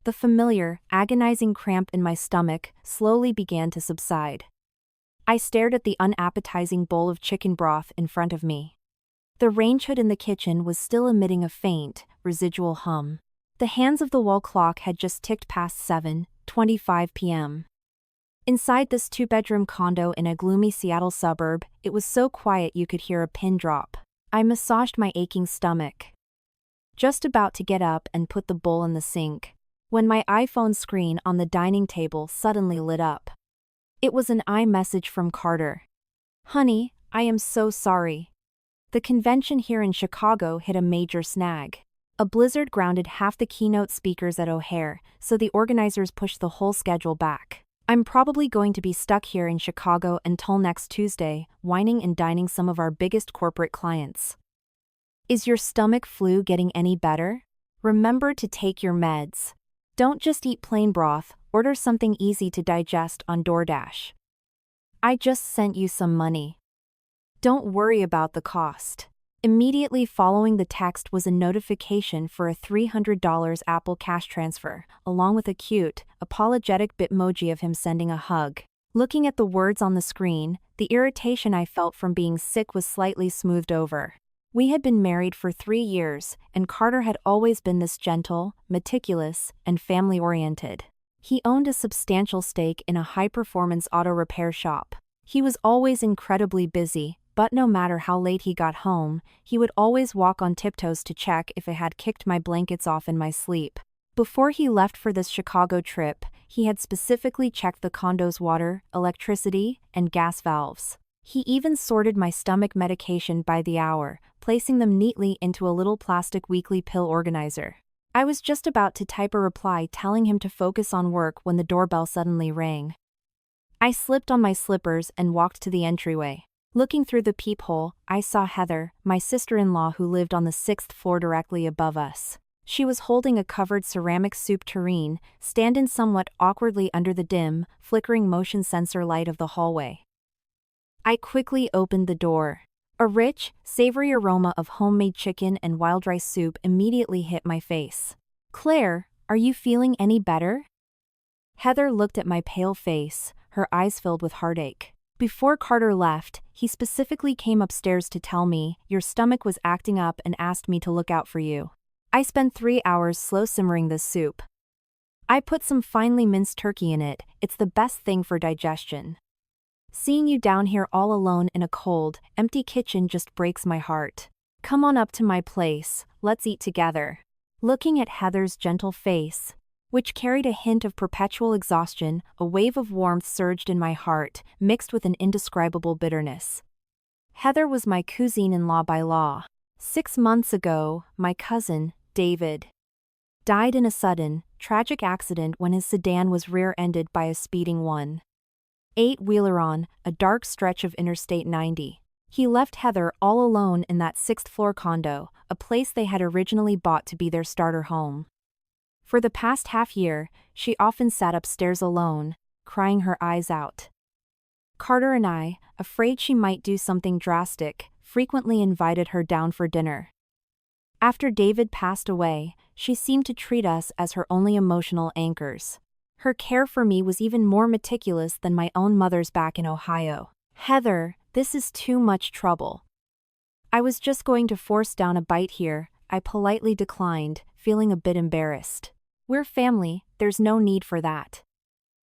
The familiar, agonizing cramp in my stomach slowly began to subside. I stared at the unappetizing bowl of chicken broth in front of me. The range hood in the kitchen was still emitting a faint, residual hum. The hands-of-the-wall clock had just ticked past 7:25 p.m. Inside this two-bedroom condo in a gloomy Seattle suburb, it was so quiet you could hear a pin drop. I massaged my aching stomach, just about to get up and put the bowl in the sink, when my iPhone screen on the dining table suddenly lit up. It was an iMessage from Carter. "Honey, I am so sorry. The convention here in Chicago hit a major snag. A blizzard grounded half the keynote speakers at O'Hare, so the organizers pushed the whole schedule back. I'm probably going to be stuck here in Chicago until next Tuesday, wining and dining some of our biggest corporate clients. Is your stomach flu getting any better? Remember to take your meds. Don't just eat plain broth, order something easy to digest on DoorDash. I just sent you some money. Don't worry about the cost." Immediately following the text was a notification for a $300 Apple Cash transfer, along with a cute, apologetic bitmoji of him sending a hug. Looking at the words on the screen, the irritation I felt from being sick was slightly smoothed over. We had been married for 3 years, and Carter had always been this gentle, meticulous, and family-oriented. He owned a substantial stake in a high-performance auto repair shop. He was always incredibly busy, but no matter how late he got home, he would always walk on tiptoes to check if I had kicked my blankets off in my sleep. Before he left for this Chicago trip, he had specifically checked the condo's water, electricity, and gas valves. He even sorted my stomach medication by the hour, placing them neatly into a little plastic weekly pill organizer. I was just about to type a reply telling him to focus on work when the doorbell suddenly rang. I slipped on my slippers and walked to the entryway. Looking through the peephole, I saw Heather, my sister-in-law who lived on the 6th floor directly above us. She was holding a covered ceramic soup tureen, standing somewhat awkwardly under the dim, flickering motion sensor light of the hallway. I quickly opened the door. A rich, savory aroma of homemade chicken and wild rice soup immediately hit my face. "Claire, are you feeling any better?" Heather looked at my pale face, her eyes filled with heartache. Before Carter left, he specifically came upstairs to tell me, "Your stomach was acting up and asked me to look out for you." I spent 3 hours slow simmering this soup. I put some finely minced turkey in it, it's the best thing for digestion. Seeing you down here all alone in a cold, empty kitchen just breaks my heart. Come on up to my place, let's eat together. Looking at Heather's gentle face, which carried a hint of perpetual exhaustion, a wave of warmth surged in my heart, mixed with an indescribable bitterness. Heather was my cousine-in-law by law. 6 months ago, my cousin, David, died in a sudden, tragic accident when his sedan was rear-ended by a speeding 1.8-wheeler on a dark stretch of Interstate 90. He left Heather all alone in that 6th-floor condo, a place they had originally bought to be their starter home. For the past half-year, she often sat upstairs alone, crying her eyes out. Carter and I, afraid she might do something drastic, frequently invited her down for dinner. After David passed away, she seemed to treat us as her only emotional anchors. Her care for me was even more meticulous than my own mother's back in Ohio. "Heather, this is too much trouble." I was just going to force down a bite here, I politely declined, feeling a bit embarrassed. "We're family, there's no need for that.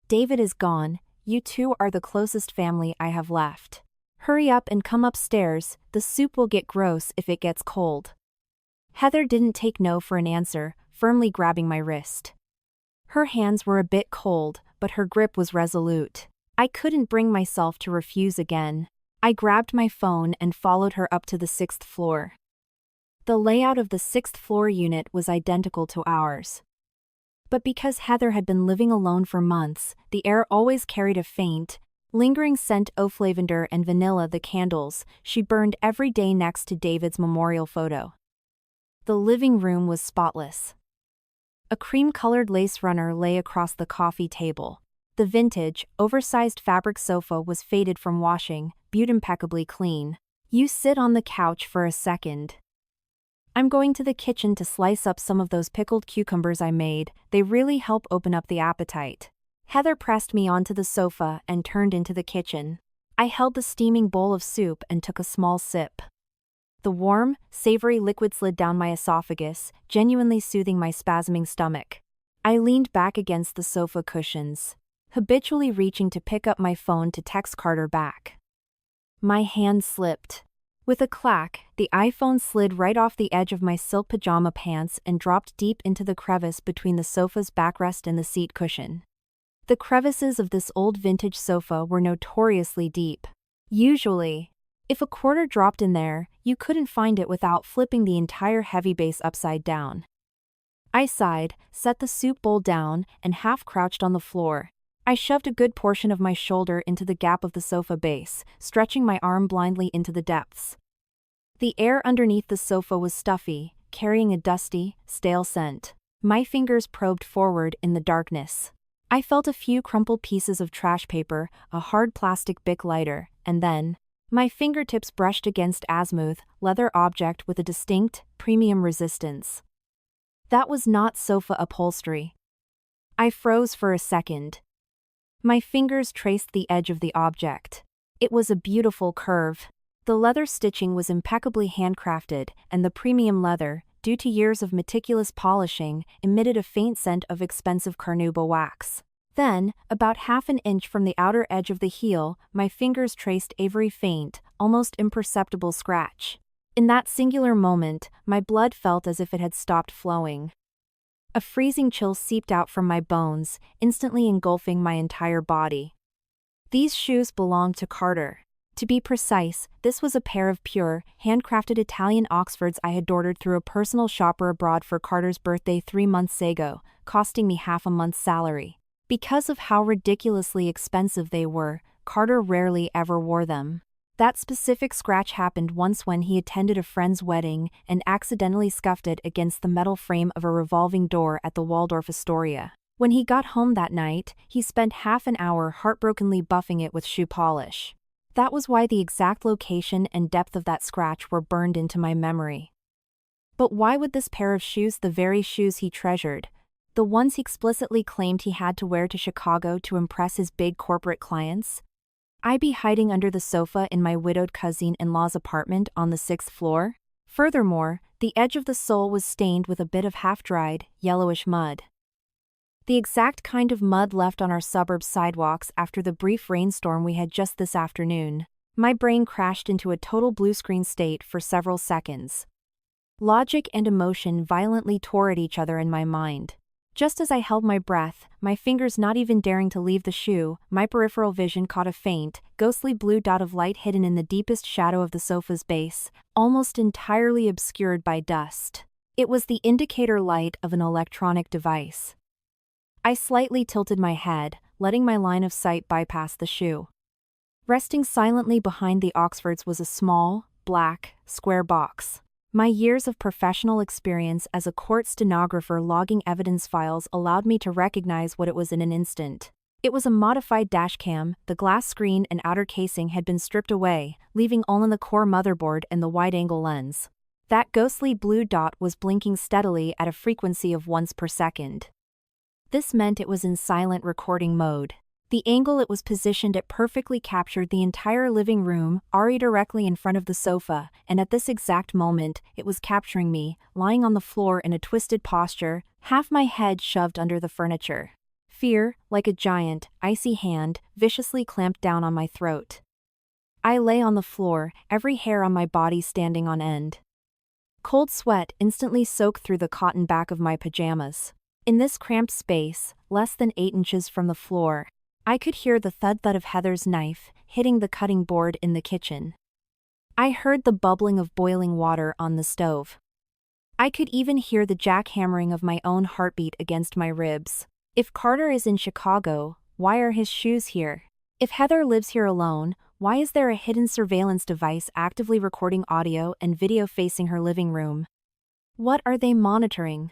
David is gone, you two are the closest family I have left. Hurry up and come upstairs, the soup will get gross if it gets cold." Heather didn't take no for an answer, firmly grabbing my wrist. Her hands were a bit cold, but her grip was resolute. I couldn't bring myself to refuse again. I grabbed my phone and followed her up to the 6th floor. The layout of the 6th floor unit was identical to ours. But because Heather had been living alone for months, the air always carried a faint, lingering scent of lavender and vanilla. The candles she burned every day next to David's memorial photo. The living room was spotless. A cream-colored lace runner lay across the coffee table. The vintage, oversized fabric sofa was faded from washing, but impeccably clean. "You sit on the couch for a second." I'm going to the kitchen to slice up some of those pickled cucumbers I made. They really help open up the appetite. Heather pressed me onto the sofa and turned into the kitchen. I held the steaming bowl of soup and took a small sip. The warm, savory liquid slid down my esophagus, genuinely soothing my spasming stomach. I leaned back against the sofa cushions, habitually reaching to pick up my phone to text Carter back. My hand slipped. With a clack, the iPhone slid right off the edge of my silk pajama pants and dropped deep into the crevice between the sofa's backrest and the seat cushion. The crevices of this old vintage sofa were notoriously deep. Usually, if a quarter dropped in there, you couldn't find it without flipping the entire heavy base upside down. I sighed, set the soup bowl down, and half crouched on the floor. I shoved a good portion of my shoulder into the gap of the sofa base, stretching my arm blindly into the depths. The air underneath the sofa was stuffy, carrying a dusty, stale scent. My fingers probed forward in the darkness. I felt a few crumpled pieces of trash paper, a hard plastic Bic lighter, and then my fingertips brushed against a smooth, leather object with a distinct, premium resistance. That was not sofa upholstery. I froze for a second. My fingers traced the edge of the object. It was a beautiful curve. The leather stitching was impeccably handcrafted, and the premium leather, due to years of meticulous polishing, emitted a faint scent of expensive carnauba wax. Then, about half an inch from the outer edge of the heel, my fingers traced a very faint, almost imperceptible scratch. In that singular moment, my blood felt as if it had stopped flowing. A freezing chill seeped out from my bones, instantly engulfing my entire body. These shoes belonged to Carter. To be precise, this was a pair of pure, handcrafted Italian Oxfords I had ordered through a personal shopper abroad for Carter's birthday 3 months ago, costing me half a month's salary. Because of how ridiculously expensive they were, Carter rarely ever wore them. That specific scratch happened once when he attended a friend's wedding and accidentally scuffed it against the metal frame of a revolving door at the Waldorf Astoria. When he got home that night, he spent half an hour heartbrokenly buffing it with shoe polish. That was why the exact location and depth of that scratch were burned into my memory. But why would this pair of shoes, the very shoes he treasured, the ones he explicitly claimed he had to wear to Chicago to impress his big corporate clients, I be hiding under the sofa in my widowed cousin-in-law's apartment on the 6th floor? Furthermore, the edge of the sole was stained with a bit of half-dried, yellowish mud. The exact kind of mud left on our suburb sidewalks after the brief rainstorm we had just this afternoon. My brain crashed into a total blue screen state for several seconds. Logic and emotion violently tore at each other in my mind. Just as I held my breath, my fingers not even daring to leave the shoe, my peripheral vision caught a faint, ghostly blue dot of light hidden in the deepest shadow of the sofa's base, almost entirely obscured by dust. It was the indicator light of an electronic device. I slightly tilted my head, letting my line of sight bypass the shoe. Resting silently behind the Oxfords was a small, black, square box. My years of professional experience as a court stenographer logging evidence files allowed me to recognize what it was in an instant. It was a modified dashcam. The glass screen and outer casing had been stripped away, leaving only the core motherboard and the wide-angle lens. That ghostly blue dot was blinking steadily at a frequency of once per second. This meant it was in silent recording mode. The angle it was positioned at perfectly captured the entire living room, already directly in front of the sofa, and at this exact moment, it was capturing me, lying on the floor in a twisted posture, half my head shoved under the furniture. Fear, like a giant, icy hand, viciously clamped down on my throat. I lay on the floor, every hair on my body standing on end. Cold sweat instantly soaked through the cotton back of my pajamas. In this cramped space, less than 8 inches from the floor, I could hear the thud-thud of Heather's knife hitting the cutting board in the kitchen. I heard the bubbling of boiling water on the stove. I could even hear the jackhammering of my own heartbeat against my ribs. If Carter is in Chicago, why are his shoes here? If Heather lives here alone, why is there a hidden surveillance device actively recording audio and video facing her living room? What are they monitoring?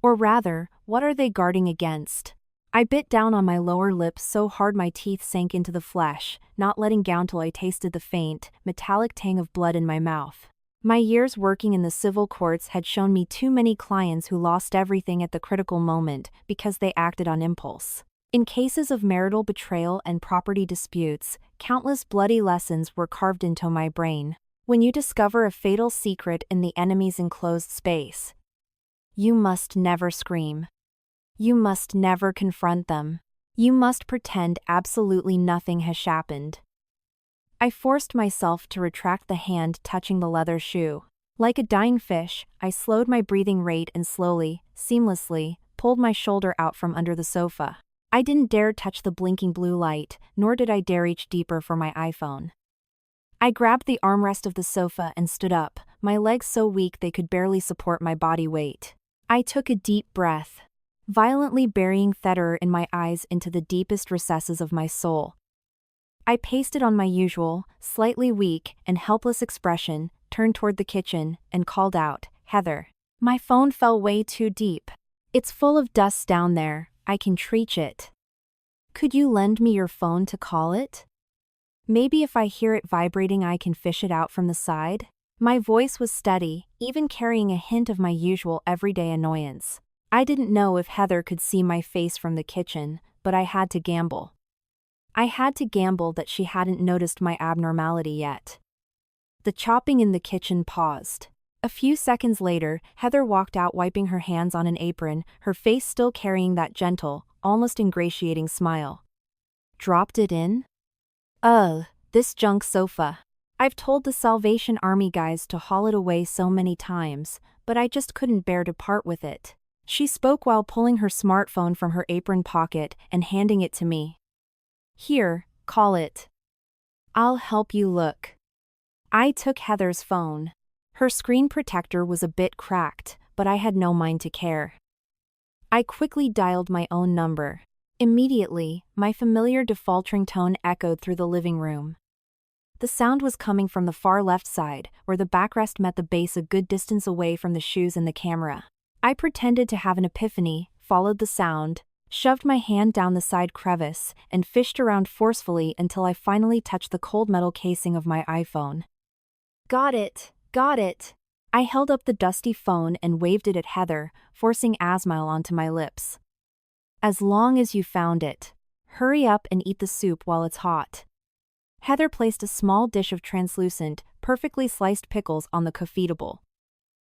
Or rather, what are they guarding against? I bit down on my lower lip so hard my teeth sank into the flesh, not letting go till I tasted the faint, metallic tang of blood in my mouth. My years working in the civil courts had shown me too many clients who lost everything at the critical moment because they acted on impulse. In cases of marital betrayal and property disputes, countless bloody lessons were carved into my brain. When you discover a fatal secret in the enemy's enclosed space, you must never scream. You must never confront them. You must pretend absolutely nothing has happened. I forced myself to retract the hand touching the leather shoe. Like a dying fish, I slowed my breathing rate and slowly, seamlessly, pulled my shoulder out from under the sofa. I didn't dare touch the blinking blue light, nor did I dare reach deeper for my iPhone. I grabbed the armrest of the sofa and stood up, my legs so weak they could barely support my body weight. I took a deep breath, violently burying terror in my eyes into the deepest recesses of my soul. I pasted on my usual, slightly weak and helpless expression, turned toward the kitchen, and called out, "Heather." My phone fell way too deep. "It's full of dust down there, I can reach it. Could you lend me your phone to call it? Maybe if I hear it vibrating I can fish it out from the side?" My voice was steady, even carrying a hint of my usual everyday annoyance. I didn't know if Heather could see my face from the kitchen, but I had to gamble. I had to gamble that she hadn't noticed my abnormality yet. The chopping in the kitchen paused. A few seconds later, Heather walked out wiping her hands on an apron, her face still carrying that gentle, almost ingratiating smile. "Dropped it in? Ugh, this junk sofa. I've told the Salvation Army guys to haul it away so many times, but I just couldn't bear to part with it." She spoke while pulling her smartphone from her apron pocket and handing it to me. "Here, call it. I'll help you look." I took Heather's phone. Her screen protector was a bit cracked, but I had no mind to care. I quickly dialed my own number. Immediately, my familiar default ringtone echoed through the living room. The sound was coming from the far left side, where the backrest met the base a good distance away from the shoes and the camera. I pretended to have an epiphany, followed the sound, shoved my hand down the side crevice, and fished around forcefully until I finally touched the cold metal casing of my iPhone. Got it, got it. I held up the dusty phone and waved it at Heather, forcing a smile onto my lips. "As long as you found it. Hurry up and eat the soup while it's hot." Heather placed a small dish of translucent, perfectly sliced pickles on the coffee table.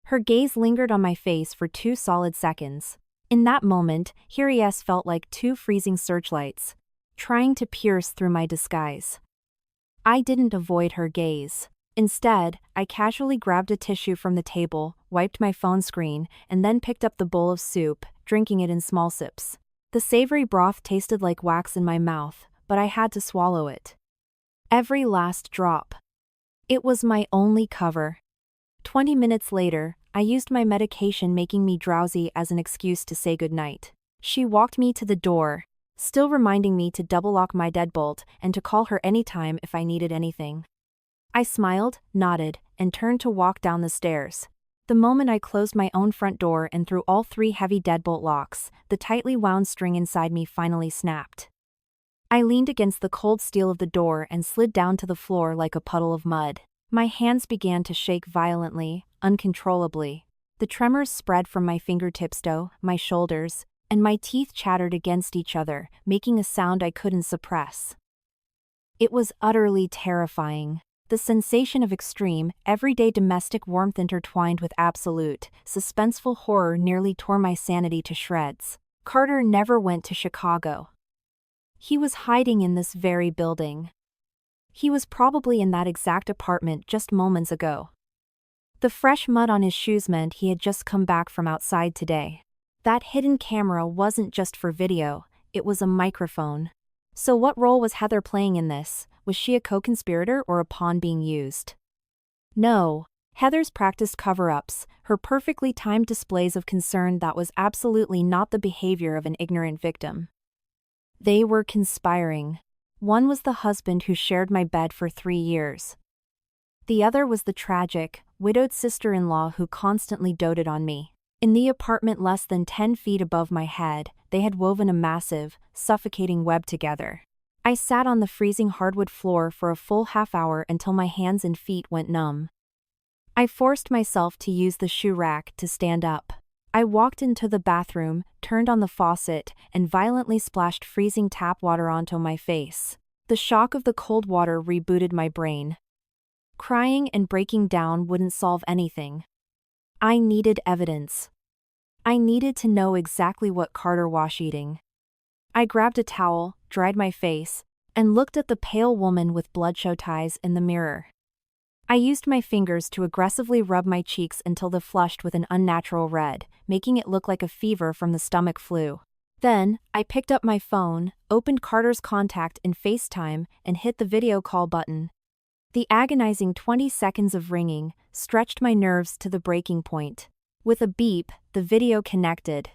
Her gaze lingered on my face for 2 solid seconds. In that moment, her eyes felt like 2 freezing searchlights, trying to pierce through my disguise. I didn't avoid her gaze. Instead, I casually grabbed a tissue from the table, wiped my phone screen, and then picked up the bowl of soup, drinking it in small sips. The savory broth tasted like wax in my mouth, but I had to swallow it. Every last drop. It was my only cover. 20 minutes later, I used my medication making me drowsy as an excuse to say goodnight. She walked me to the door, still reminding me to double lock my deadbolt and to call her anytime if I needed anything. I smiled, nodded, and turned to walk down the stairs. The moment I closed my own front door and threw all 3 heavy deadbolt locks, the tightly wound string inside me finally snapped. I leaned against the cold steel of the door and slid down to the floor like a puddle of mud. My hands began to shake violently, uncontrollably. The tremors spread from my fingertips to my shoulders, and my teeth chattered against each other, making a sound I couldn't suppress. It was utterly terrifying. The sensation of extreme, everyday domestic warmth intertwined with absolute, suspenseful horror nearly tore my sanity to shreds. Carter never went to Chicago. He was hiding in this very building. He was probably in that exact apartment just moments ago. The fresh mud on his shoes meant he had just come back from outside today. That hidden camera wasn't just for video, it was a microphone. So what role was Heather playing in this? Was she a co-conspirator or a pawn being used? No. Heather's practiced cover-ups, her perfectly timed displays of concern that was absolutely not the behavior of an ignorant victim. They were conspiring. One was the husband who shared my bed for 3 years. The other was the tragic, widowed sister-in-law who constantly doted on me. In the apartment less than 10 feet above my head, they had woven a massive, suffocating web together. I sat on the freezing hardwood floor for a full half hour until my hands and feet went numb. I forced myself to use the shoe rack to stand up. I walked into the bathroom, turned on the faucet, and violently splashed freezing tap water onto my face. The shock of the cold water rebooted my brain. Crying and breaking down wouldn't solve anything. I needed evidence. I needed to know exactly what Carter was eating. I grabbed a towel, dried my face, and looked at the pale woman with bloodshot eyes in the mirror. I used my fingers to aggressively rub my cheeks until they flushed with an unnatural red, making it look like a fever from the stomach flu. Then, I picked up my phone, opened Carter's contact in FaceTime, and hit the video call button. The agonizing 20 seconds of ringing stretched my nerves to the breaking point. With a beep, the video connected.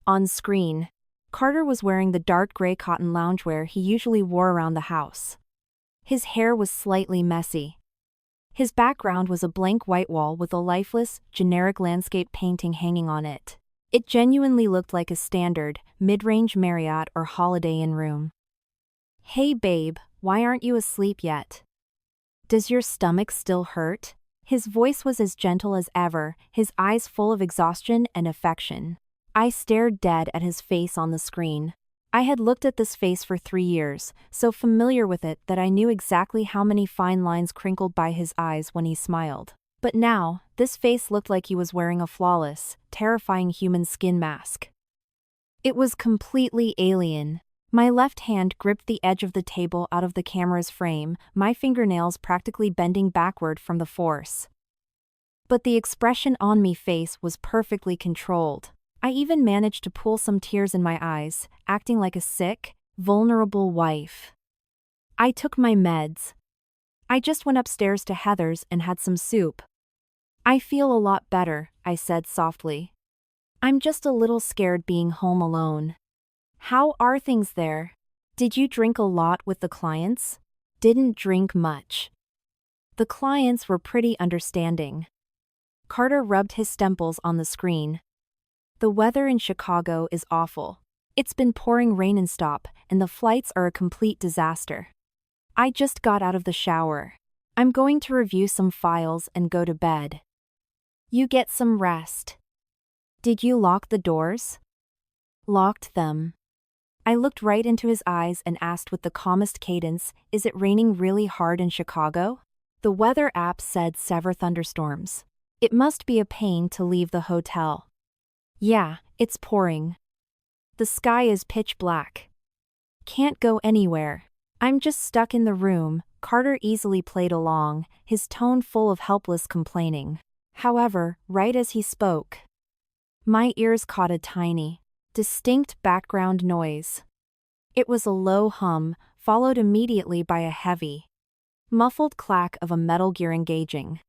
On screen, Carter was wearing the dark gray cotton loungewear he usually wore around the house. His hair was slightly messy. His background was a blank white wall with a lifeless, generic landscape painting hanging on it. It genuinely looked like a standard, mid-range Marriott or Holiday Inn room. "Hey babe, why aren't you asleep yet? Does your stomach still hurt?" His voice was as gentle as ever, his eyes full of exhaustion and affection. I stared dead at his face on the screen. I had looked at this face for 3 years, so familiar with it that I knew exactly how many fine lines crinkled by his eyes when he smiled. But now, this face looked like he was wearing a flawless, terrifying human skin mask. It was completely alien. My left hand gripped the edge of the table out of the camera's frame, my fingernails practically bending backward from the force. But the expression on my face was perfectly controlled. I even managed to pull some tears in my eyes, acting like a sick, vulnerable wife. I took my meds. I just went upstairs to Heather's and had some soup. "I feel a lot better," I said softly. "I'm just a little scared being home alone." "How are things there? Did you drink a lot with the clients?" "Didn't drink much. The clients were pretty understanding." Carter rubbed his temples on the screen. "The weather in Chicago is awful. It's been pouring rain nonstop, and the flights are a complete disaster. I just got out of the shower. I'm going to review some files and go to bed. You get some rest." "Did you lock the doors?" "Locked them." I looked right into his eyes and asked with the calmest cadence, "Is it raining really hard in Chicago?" The weather app said severe thunderstorms. It must be a pain to leave the hotel. "Yeah, it's pouring. The sky is pitch black. Can't go anywhere. I'm just stuck in the room." Carter easily played along, his tone full of helpless complaining. However, right as he spoke, my ears caught a tiny, distinct background noise. It was a low hum, followed immediately by a heavy, muffled clack of a metal gear engaging.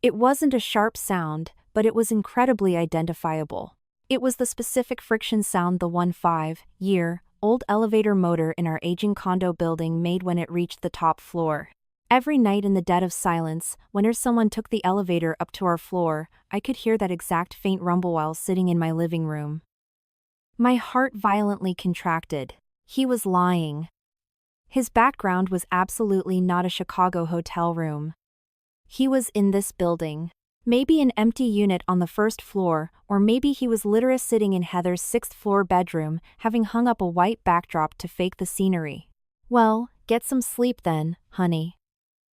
It wasn't a sharp sound, but it was incredibly identifiable. It was the specific friction sound the 15-year-old elevator motor in our aging condo building made when it reached the top floor. Every night in the dead of silence, whenever someone took the elevator up to our floor, I could hear that exact faint rumble while sitting in my living room. My heart violently contracted. He was lying. His background was absolutely not a Chicago hotel room. He was in this building. Maybe an empty unit on the first floor, or maybe he was literally sitting in Heather's 6th-floor bedroom, having hung up a white backdrop to fake the scenery. "Well, get some sleep then, honey.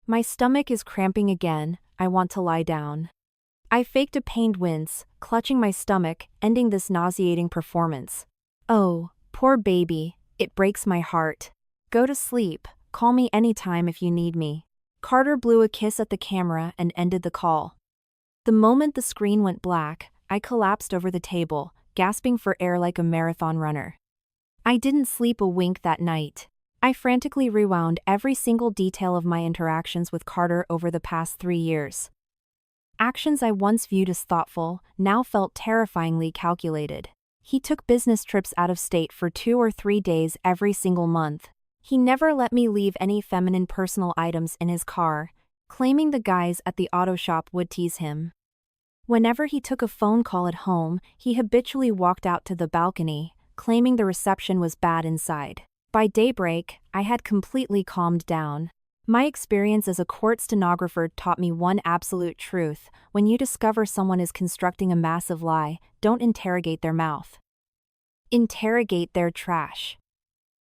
My stomach is cramping again, I want to lie down." I faked a pained wince, clutching my stomach, ending this nauseating performance. "Oh, poor baby, it breaks my heart. Go to sleep, call me anytime if you need me." Carter blew a kiss at the camera and ended the call. The moment the screen went black, I collapsed over the table, gasping for air like a marathon runner. I didn't sleep a wink that night. I frantically rewound every single detail of my interactions with Carter over the past 3 years. Actions I once viewed as thoughtful now felt terrifyingly calculated. He took business trips out of state for 2 or 3 days every single month. He never let me leave any feminine personal items in his car, claiming the guys at the auto shop would tease him. Whenever he took a phone call at home, he habitually walked out to the balcony, claiming the reception was bad inside. By daybreak, I had completely calmed down. My experience as a court stenographer taught me one absolute truth: when you discover someone is constructing a massive lie, don't interrogate their mouth. Interrogate their trash.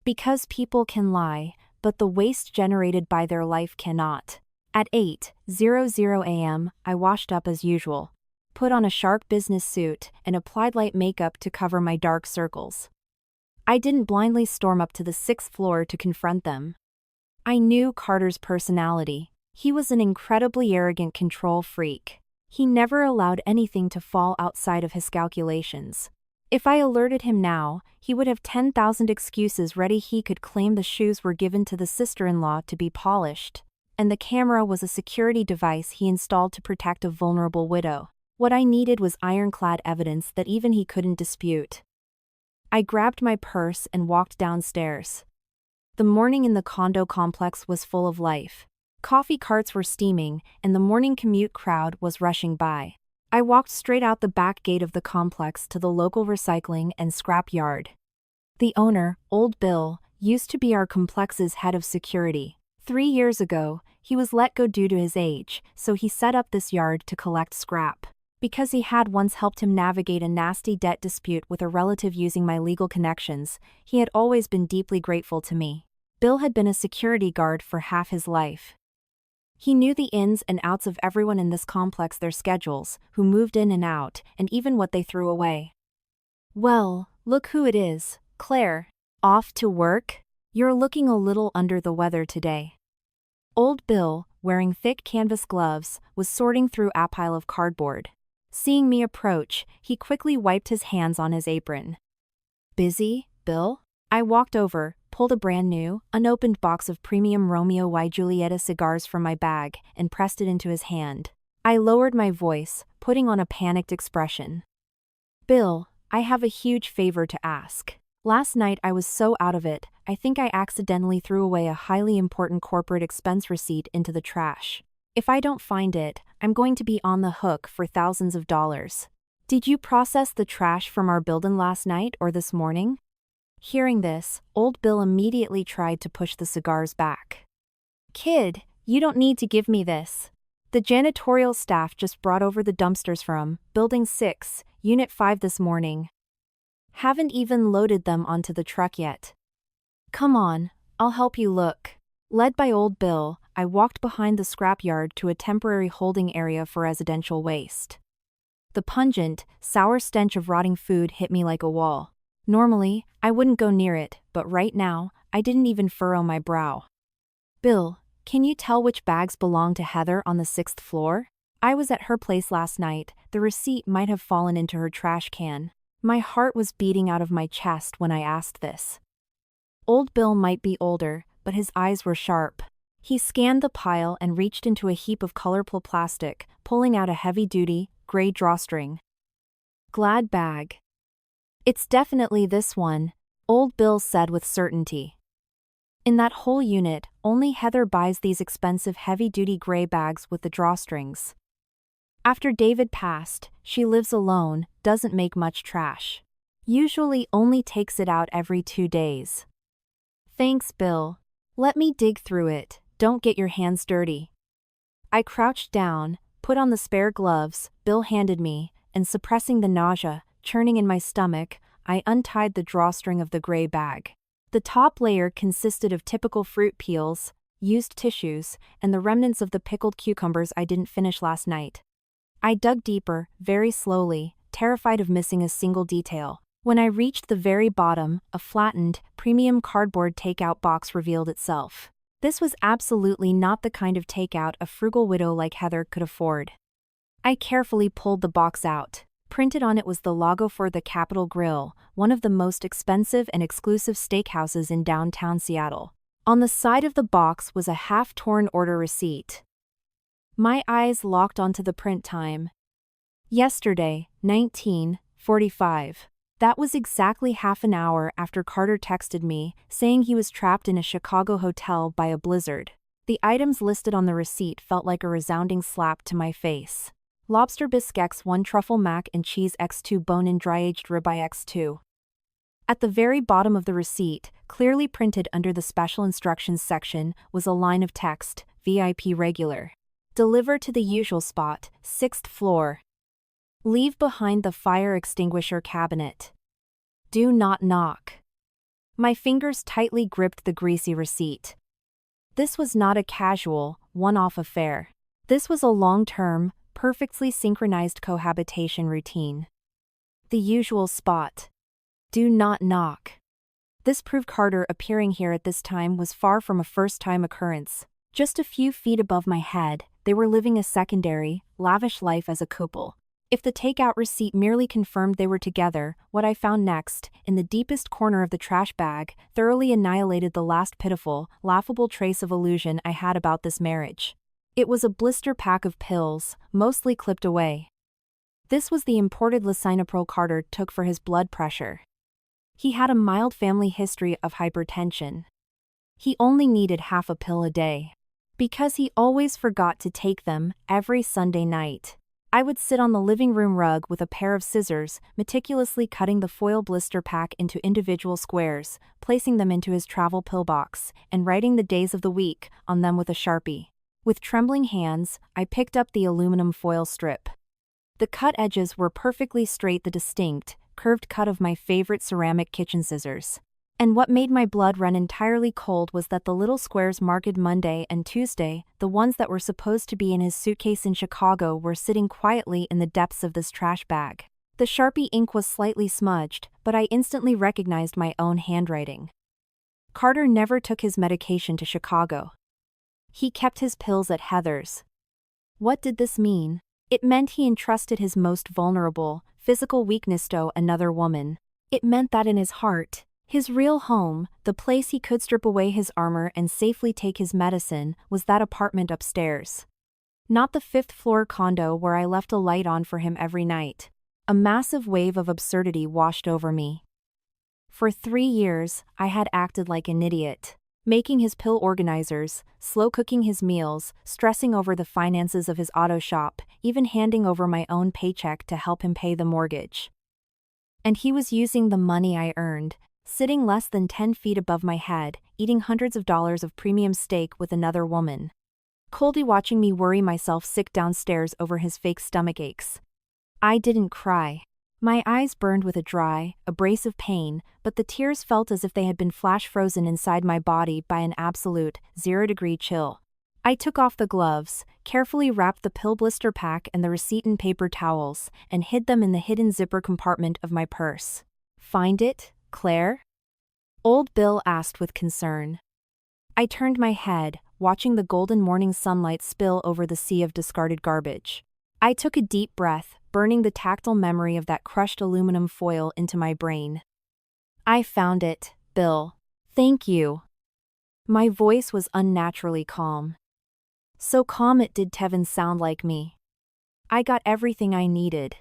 Because people can lie, but the waste generated by their life cannot. At 8:00 a.m., I washed up as usual, put on a sharp business suit, and applied light makeup to cover my dark circles. I didn't blindly storm up to the 6th floor to confront them. I knew Carter's personality. He was an incredibly arrogant control freak. He never allowed anything to fall outside of his calculations. If I alerted him now, he would have 10,000 excuses ready. He could claim the shoes were given to the sister-in-law to be polished, and the camera was a security device he installed to protect a vulnerable widow. What I needed was ironclad evidence that even he couldn't dispute. I grabbed my purse and walked downstairs. The morning in the condo complex was full of life. Coffee carts were steaming, and the morning commute crowd was rushing by. I walked straight out the back gate of the complex to the local recycling and scrap yard. The owner, Old Bill, used to be our complex's head of security. 3 years ago, he was let go due to his age, so he set up this yard to collect scrap. Because he had once helped him navigate a nasty debt dispute with a relative using my legal connections, he had always been deeply grateful to me. Bill had been a security guard for half his life. He knew the ins and outs of everyone in this complex, their schedules, who moved in and out, and even what they threw away. "Well, look who it is, Claire. Off to work? You're looking a little under the weather today." Old Bill, wearing thick canvas gloves, was sorting through a pile of cardboard. Seeing me approach, he quickly wiped his hands on his apron. "Busy, Bill?" I walked over, pulled a brand new, unopened box of premium Romeo y Julieta cigars from my bag, and pressed it into his hand. I lowered my voice, putting on a panicked expression. "Bill, I have a huge favor to ask. Last night I was so out of it, I think I accidentally threw away a highly important corporate expense receipt into the trash. If I don't find it, I'm going to be on the hook for thousands of dollars. Did you process the trash from our building last night or this morning?" Hearing this, Old Bill immediately tried to push the cigars back. "Kid, you don't need to give me this. The janitorial staff just brought over the dumpsters from Building 6, Unit 5 this morning. Haven't even loaded them onto the truck yet. Come on, I'll help you look." Led by Old Bill, I walked behind the scrapyard to a temporary holding area for residential waste. The pungent, sour stench of rotting food hit me like a wall. Normally, I wouldn't go near it, but right now, I didn't even furrow my brow. "Bill, can you tell which bags belong to Heather on the 6th floor? I was at her place last night. The receipt might have fallen into her trash can." My heart was beating out of my chest when I asked this. Old Bill might be older, but his eyes were sharp. He scanned the pile and reached into a heap of colorful plastic, pulling out a heavy-duty, gray drawstring. "Glad bag. It's definitely this one," Old Bill said with certainty. "In that whole unit, only Heather buys these expensive heavy-duty gray bags with the drawstrings. After David passed, she lives alone, doesn't make much trash. Usually only takes it out every 2 days. Thanks, Bill. Let me dig through it, don't get your hands dirty." I crouched down, put on the spare gloves Bill handed me, and suppressing the nausea churning in my stomach, I untied the drawstring of the gray bag. The top layer consisted of typical fruit peels, used tissues, and the remnants of the pickled cucumbers I didn't finish last night. I dug deeper, very slowly, terrified of missing a single detail. When I reached the very bottom, a flattened, premium cardboard takeout box revealed itself. This was absolutely not the kind of takeout a frugal widow like Heather could afford. I carefully pulled the box out. Printed on it was the logo for the Capitol Grill, one of the most expensive and exclusive steakhouses in downtown Seattle. On the side of the box was a half-torn order receipt. My eyes locked onto the print time. Yesterday, 19:45. That was exactly half an hour after Carter texted me, saying he was trapped in a Chicago hotel by a blizzard. The items listed on the receipt felt like a resounding slap to my face. Lobster bisque X1 truffle mac and cheese X2 bone-in dry-aged ribeye X2. At the very bottom of the receipt, clearly printed under the special instructions section, was a line of text, VIP regular. Deliver to the usual spot, 6th floor. Leave behind the fire extinguisher cabinet. Do not knock. My fingers tightly gripped the greasy receipt. This was not a casual, one-off affair. This was a long-term, perfectly synchronized cohabitation routine. The usual spot. Do not knock. This proved Carter appearing here at this time was far from a first-time occurrence. Just a few feet above my head, they were living a secondary, lavish life as a couple. If the takeout receipt merely confirmed they were together, what I found next, in the deepest corner of the trash bag, thoroughly annihilated the last pitiful, laughable trace of illusion I had about this marriage. It was a blister pack of pills, mostly clipped away. This was the imported lisinopril Carter took for his blood pressure. He had a mild family history of hypertension. He only needed half a pill a day. Because he always forgot to take them, every Sunday night, I would sit on the living room rug with a pair of scissors, meticulously cutting the foil blister pack into individual squares, placing them into his travel pill box, and writing the days of the week on them with a Sharpie. With trembling hands, I picked up the aluminum foil strip. The cut edges were perfectly straight, the distinct, curved cut of my favorite ceramic kitchen scissors. And what made my blood run entirely cold was that the little squares marked Monday and Tuesday, the ones that were supposed to be in his suitcase in Chicago, were sitting quietly in the depths of this trash bag. The Sharpie ink was slightly smudged, but I instantly recognized my own handwriting. Carter never took his medication to Chicago. He kept his pills at Heather's. What did this mean? It meant he entrusted his most vulnerable, physical weakness to another woman. It meant that in his heart, his real home, the place he could strip away his armor and safely take his medicine, was that apartment upstairs. Not the 5th floor condo where I left a light on for him every night. A massive wave of absurdity washed over me. For 3 years, I had acted like an idiot, making his pill organizers, slow cooking his meals, stressing over the finances of his auto shop, even handing over my own paycheck to help him pay the mortgage. And he was using the money I earned, sitting less than 10 feet above my head, eating hundreds of dollars of premium steak with another woman. Coldly watching me worry myself sick downstairs over his fake stomach aches. I didn't cry. My eyes burned with a dry, abrasive pain, but the tears felt as if they had been flash frozen inside my body by an absolute, 0-degree chill. I took off the gloves, carefully wrapped the pill blister pack and the receipt in paper towels, and hid them in the hidden zipper compartment of my purse. Find it, Claire? Old Bill asked with concern. I turned my head, watching the golden morning sunlight spill over the sea of discarded garbage. I took a deep breath, burning the tactile memory of that crushed aluminum foil into my brain. I found it, Bill. Thank you. My voice was unnaturally calm. So calm it did Tevin sound like me. I got everything I needed.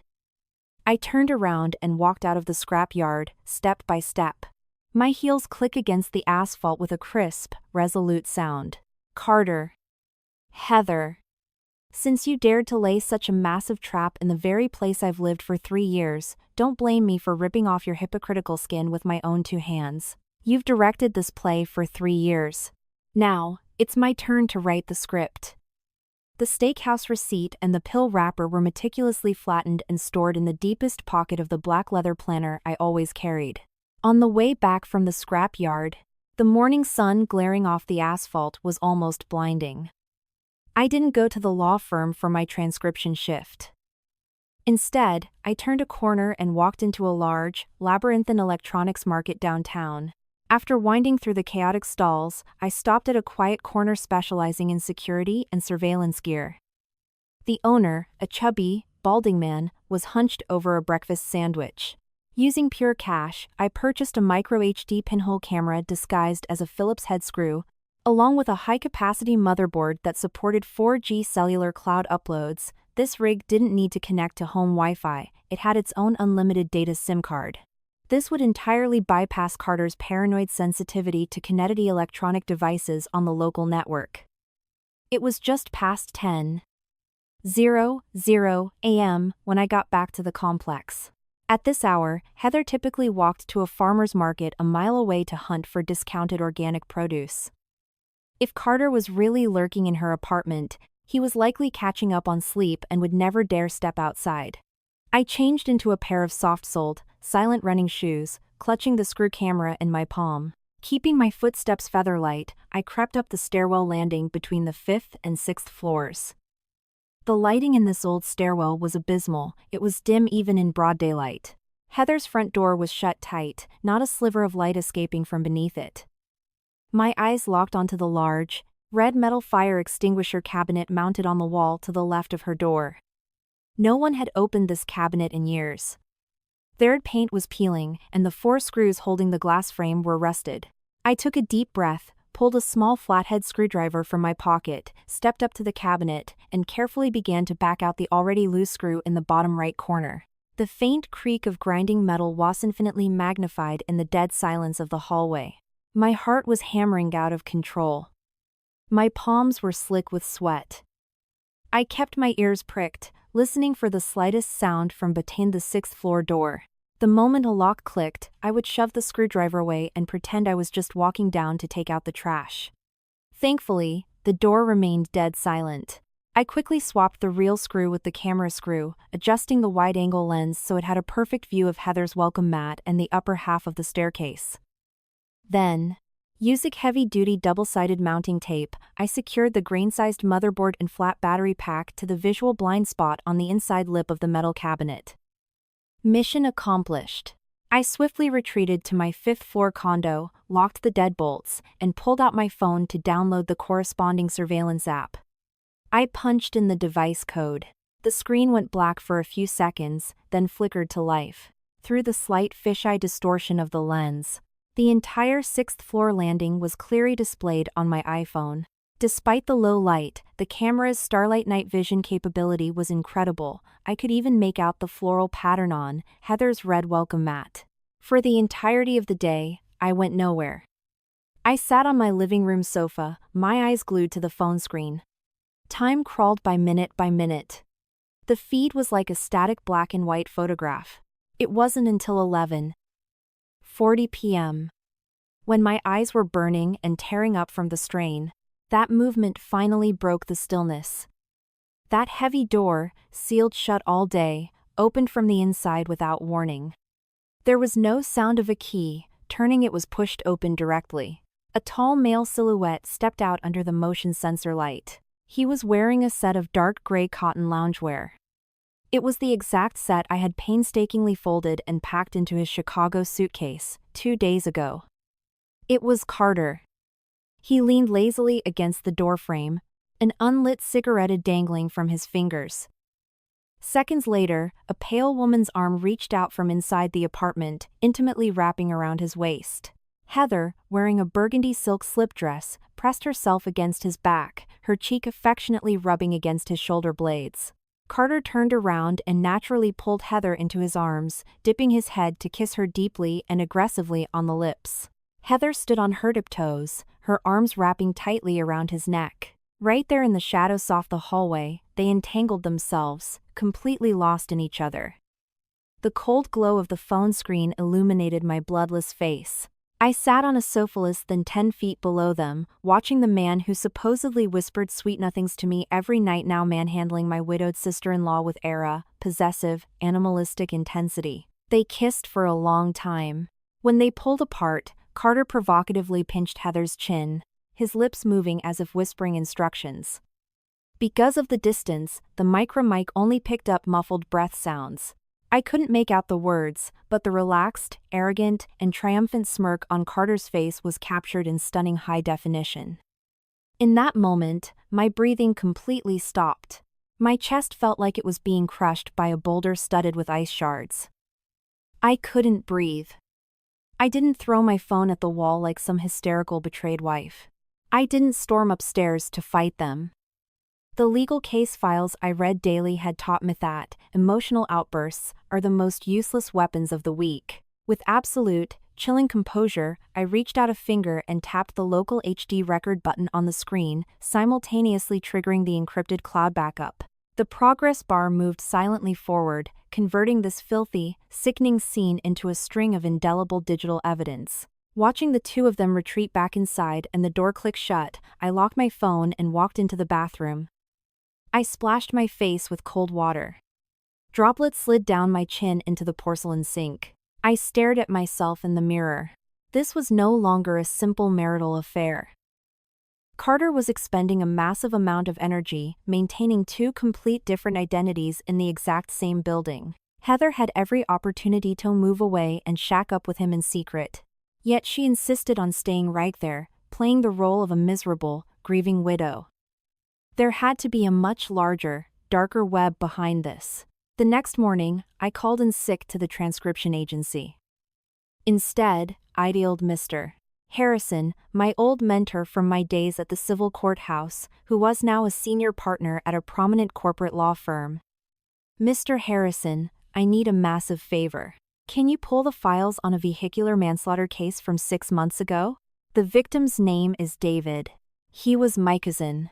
I turned around and walked out of the scrap yard, step by step. My heels click against the asphalt with a crisp, resolute sound. Carter. Heather. Since you dared to lay such a massive trap in the very place I've lived for 3 years, don't blame me for ripping off your hypocritical skin with my own 2 hands. You've directed this play for 3 years. Now, it's my turn to write the script. The steakhouse receipt and the pill wrapper were meticulously flattened and stored in the deepest pocket of the black leather planner I always carried. On the way back from the scrap yard, the morning sun glaring off the asphalt was almost blinding. I didn't go to the law firm for my transcription shift. Instead, I turned a corner and walked into a large, labyrinthine electronics market downtown. After winding through the chaotic stalls, I stopped at a quiet corner specializing in security and surveillance gear. The owner, a chubby, balding man, was hunched over a breakfast sandwich. Using pure cash, I purchased a micro HD pinhole camera disguised as a Phillips head screw, along with a high-capacity motherboard that supported 4G cellular cloud uploads. This rig didn't need to connect to home Wi-Fi, it had its own unlimited data SIM card. This would entirely bypass Carter's paranoid sensitivity to Kinetic electronic devices on the local network. It was just past 10:00 a.m. when I got back to the complex. At this hour, Heather typically walked to a farmer's market a mile away to hunt for discounted organic produce. If Carter was really lurking in her apartment, he was likely catching up on sleep and would never dare step outside. I changed into a pair of soft-soled, silent running shoes, clutching the screw camera in my palm. Keeping my footsteps feather-light, I crept up the stairwell landing between the 5th and 6th floors. The lighting in this old stairwell was abysmal. It was dim even in broad daylight. Heather's front door was shut tight, not a sliver of light escaping from beneath it. My eyes locked onto the large, red metal fire extinguisher cabinet mounted on the wall to the left of her door. No one had opened this cabinet in years. Their paint was peeling, and the 4 screws holding the glass frame were rusted. I took a deep breath, pulled a small flathead screwdriver from my pocket, stepped up to the cabinet, and carefully began to back out the already loose screw in the bottom right corner. The faint creak of grinding metal was infinitely magnified in the dead silence of the hallway. My heart was hammering out of control. My palms were slick with sweat. I kept my ears pricked, listening for the slightest sound from behind the 6th floor door. The moment a lock clicked, I would shove the screwdriver away and pretend I was just walking down to take out the trash. Thankfully, the door remained dead silent. I quickly swapped the real screw with the camera screw, adjusting the wide-angle lens so it had a perfect view of Heather's welcome mat and the upper half of the staircase. Then, using heavy-duty double-sided mounting tape, I secured the grain-sized motherboard and flat battery pack to the visual blind spot on the inside lip of the metal cabinet. Mission accomplished. I swiftly retreated to my 5th-floor condo, locked the deadbolts, and pulled out my phone to download the corresponding surveillance app. I punched in the device code. The screen went black for a few seconds, then flickered to life. Through the slight fisheye distortion of the lens, the entire 6th-floor landing was clearly displayed on my iPhone. Despite the low light, the camera's Starlight night vision capability was incredible. I could even make out the floral pattern on Heather's red welcome mat. For the entirety of the day, I went nowhere. I sat on my living room sofa, my eyes glued to the phone screen. Time crawled by minute by minute. The feed was like a static black and white photograph. It wasn't until 11:40 p.m. when my eyes were burning and tearing up from the strain. That movement finally broke the stillness. That heavy door, sealed shut all day, opened from the inside without warning. There was no sound of a key, turning it was pushed open directly. A tall male silhouette stepped out under the motion sensor light. He was wearing a set of dark gray cotton loungewear. It was the exact set I had painstakingly folded and packed into his Chicago suitcase 2 days ago. It was Carter. He leaned lazily against the doorframe, an unlit cigarette dangling from his fingers. Seconds later, a pale woman's arm reached out from inside the apartment, intimately wrapping around his waist. Heather, wearing a burgundy silk slip dress, pressed herself against his back, her cheek affectionately rubbing against his shoulder blades. Carter turned around and naturally pulled Heather into his arms, dipping his head to kiss her deeply and aggressively on the lips. Heather stood on her tiptoes, her arms wrapping tightly around his neck. Right there in the shadows off the hallway, they entangled themselves, completely lost in each other. The cold glow of the phone screen illuminated my bloodless face. I sat on a sofa less than 10 feet below them, watching the man who supposedly whispered sweet nothings to me every night now manhandling my widowed sister-in-law with possessive, animalistic intensity. They kissed for a long time. When they pulled apart, Carter provocatively pinched Heather's chin, his lips moving as if whispering instructions. Because of the distance, the micro mic only picked up muffled breath sounds. I couldn't make out the words, but the relaxed, arrogant, and triumphant smirk on Carter's face was captured in stunning high definition. In that moment, my breathing completely stopped. My chest felt like it was being crushed by a boulder studded with ice shards. I couldn't breathe. I didn't throw my phone at the wall like some hysterical betrayed wife. I didn't storm upstairs to fight them. The legal case files I read daily had taught me that emotional outbursts are the most useless weapons of the weak. With absolute, chilling composure, I reached out a finger and tapped the local HD record button on the screen, simultaneously triggering the encrypted cloud backup. The progress bar moved silently forward, converting this filthy, sickening scene into a string of indelible digital evidence. Watching the two of them retreat back inside and the door click shut, I locked my phone and walked into the bathroom. I splashed my face with cold water. Droplets slid down my chin into the porcelain sink. I stared at myself in the mirror. This was no longer a simple marital affair. Carter was expending a massive amount of energy, maintaining two complete different identities in the exact same building. Heather had every opportunity to move away and shack up with him in secret. Yet she insisted on staying right there, playing the role of a miserable, grieving widow. There had to be a much larger, darker web behind this. The next morning, I called in sick to the transcription agency. Instead, I dialed Mr. Harrison, my old mentor from my days at the civil courthouse, who was now a senior partner at a prominent corporate law firm. Mr. Harrison, I need a massive favor. Can you pull the files on a vehicular manslaughter case from 6 months ago? The victim's name is David. He was my cousin.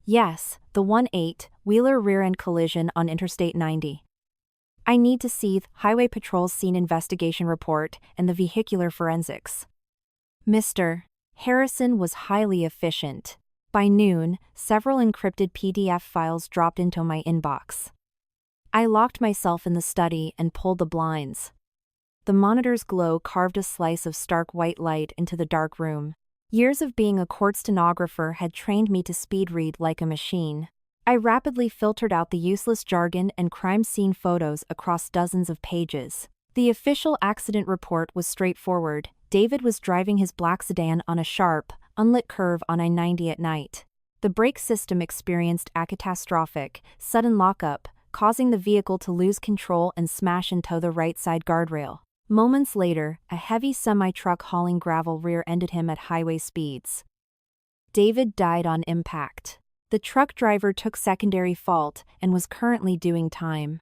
Yes, the 1-8-wheeler rear-end collision on Interstate 90. I need to see the Highway Patrol's scene investigation report and the vehicular forensics. Mr. Harrison was highly efficient. By noon, several encrypted PDF files dropped into my inbox. I locked myself in the study and pulled the blinds. The monitor's glow carved a slice of stark white light into the dark room. Years of being a court stenographer had trained me to speed read like a machine. I rapidly filtered out the useless jargon and crime scene photos across dozens of pages. The official accident report was straightforward. David was driving his black sedan on a sharp, unlit curve on I-90 at night. The brake system experienced a catastrophic, sudden lockup, causing the vehicle to lose control and smash into the right side guardrail. Moments later, a heavy semi-truck hauling gravel rear-ended him at highway speeds. David died on impact. The truck driver took secondary fault and was currently doing time.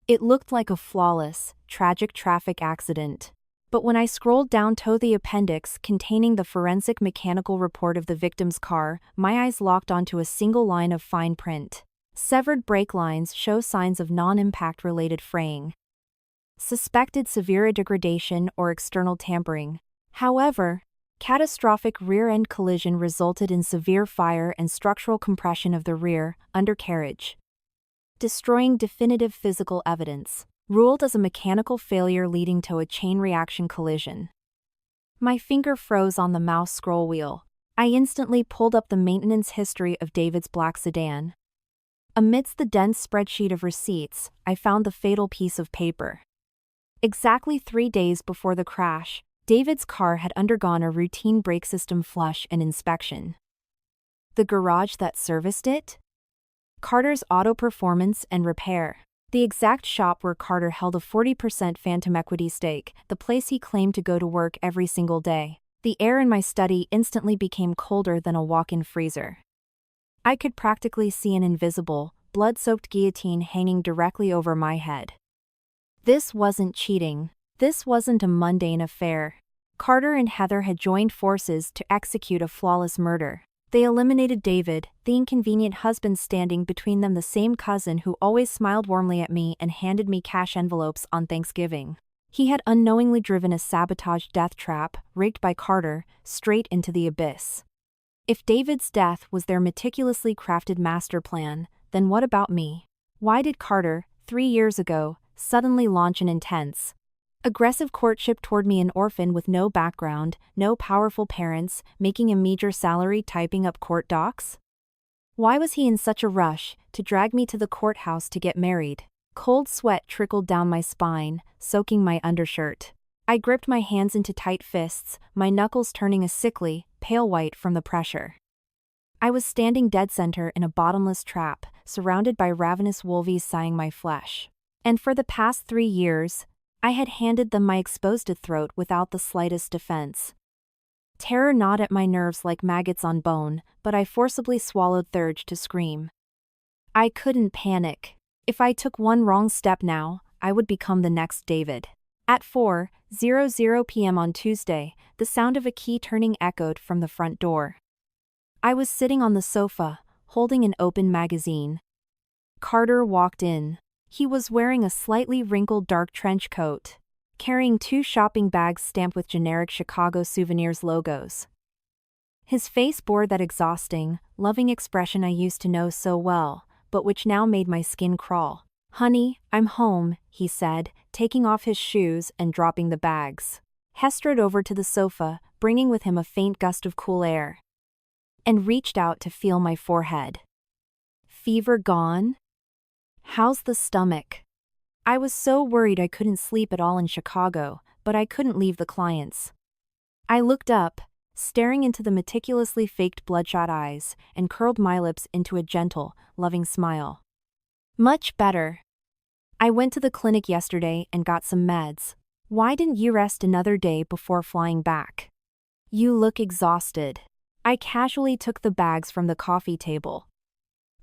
It looked like a flawless, tragic traffic accident. But when I scrolled down to the appendix containing the forensic mechanical report of the victim's car, my eyes locked onto a single line of fine print. Severed brake lines show signs of non-impact related fraying. Suspected severe degradation or external tampering. However, catastrophic rear-end collision resulted in severe fire and structural compression of the rear undercarriage, destroying definitive physical evidence. Ruled as a mechanical failure leading to a chain reaction collision. My finger froze on the mouse scroll wheel. I instantly pulled up the maintenance history of David's black sedan. Amidst the dense spreadsheet of receipts, I found the fatal piece of paper. Exactly 3 days before the crash, David's car had undergone a routine brake system flush and inspection. The garage that serviced it? Carter's Auto Performance and Repair. The exact shop where Carter held a 40% phantom equity stake, the place he claimed to go to work every single day. The air in my study instantly became colder than a walk-in freezer. I could practically see an invisible, blood-soaked guillotine hanging directly over my head. This wasn't cheating. This wasn't a mundane affair. Carter and Heather had joined forces to execute a flawless murder. They eliminated David, the inconvenient husband standing between them, the same cousin who always smiled warmly at me and handed me cash envelopes on Thanksgiving. He had unknowingly driven a sabotaged death trap, rigged by Carter, straight into the abyss. If David's death was their meticulously crafted master plan, then what about me? Why did Carter, 3 years ago, suddenly launch an intense, aggressive courtship toward me, an orphan with no background, no powerful parents, making a meager salary typing up court docs? Why was he in such a rush to drag me to the courthouse to get married? Cold sweat trickled down my spine, soaking my undershirt. I gripped my hands into tight fists, my knuckles turning a sickly, pale white from the pressure. I was standing dead center in a bottomless trap, surrounded by ravenous wolves sighing my flesh. And for the past 3 years, I had handed them my exposed throat without the slightest defense. Terror gnawed at my nerves like maggots on bone, but I forcibly swallowed the urge to scream. I couldn't panic. If I took one wrong step now, I would become the next David. At 4:00 p.m. on Tuesday, the sound of a key turning echoed from the front door. I was sitting on the sofa, holding an open magazine. Carter walked in. He was wearing a slightly wrinkled dark trench coat, carrying 2 shopping bags stamped with generic Chicago Souvenirs logos. His face bore that exhausting, loving expression I used to know so well, but which now made my skin crawl. "Honey, I'm home," he said, taking off his shoes and dropping the bags. He strode over to the sofa, bringing with him a faint gust of cool air, and reached out to feel my forehead. "Fever gone? How's the stomach?" I was so worried I couldn't sleep at all in Chicago, but I couldn't leave the clients. I looked up, staring into the meticulously faked bloodshot eyes, and curled my lips into a gentle, loving smile. "Much better. I went to the clinic yesterday and got some meds. Why didn't you rest another day before flying back? You look exhausted." I casually took the bags from the coffee table.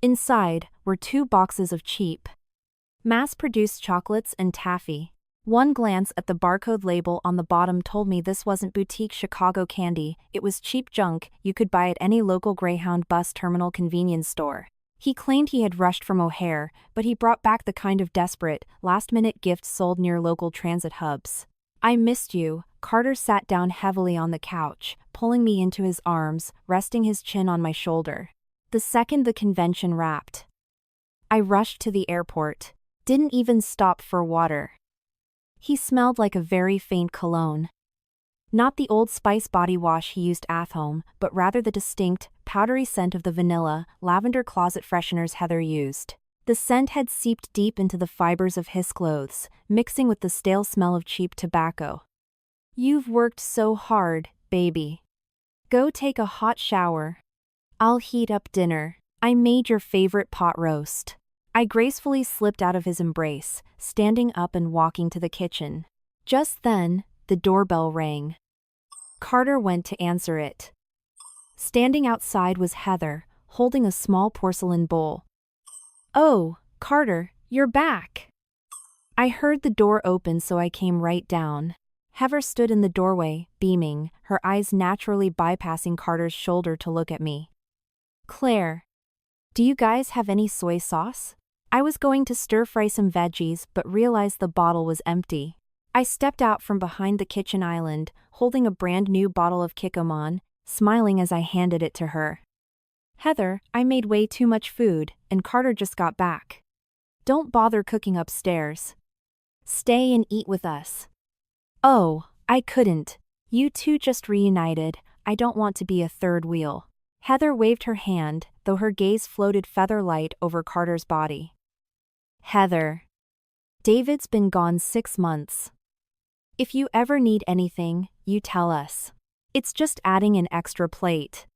Inside were 2 boxes of cheap, mass-produced chocolates and taffy. One glance at the barcode label on the bottom told me this wasn't boutique Chicago candy, it was cheap junk you could buy at any local Greyhound bus terminal convenience store. He claimed he had rushed from O'Hare, but he brought back the kind of desperate, last-minute gifts sold near local transit hubs. "I missed you." Carter sat down heavily on the couch, pulling me into his arms, resting his chin on my shoulder. The second the convention wrapped, I rushed to the airport. Didn't even stop for water. He smelled like a very faint cologne. Not the Old Spice body wash he used at home, but rather the distinct, powdery scent of the vanilla, lavender closet fresheners Heather used. The scent had seeped deep into the fibers of his clothes, mixing with the stale smell of cheap tobacco. "You've worked so hard, baby. Go take a hot shower. I'll heat up dinner. I made your favorite pot roast." I gracefully slipped out of his embrace, standing up and walking to the kitchen. Just then, the doorbell rang. Carter went to answer it. Standing outside was Heather, holding a small porcelain bowl. "Oh, Carter, you're back." I heard the door open, so I came right down. Heather stood in the doorway, beaming, her eyes naturally bypassing Carter's shoulder to look at me. "Claire, do you guys have any soy sauce?" I was going to stir-fry some veggies but realized the bottle was empty. I stepped out from behind the kitchen island, holding a brand new bottle of Kikkoman, smiling as I handed it to her. "Heather, I made way too much food, and Carter just got back. Don't bother cooking upstairs. Stay and eat with us." "Oh, I couldn't. You two just reunited, I don't want to be a third wheel." Heather waved her hand, though her gaze floated feather-light over Carter's body. "Heather, David's been gone 6 months. If you ever need anything, you tell us. It's just adding an extra plate.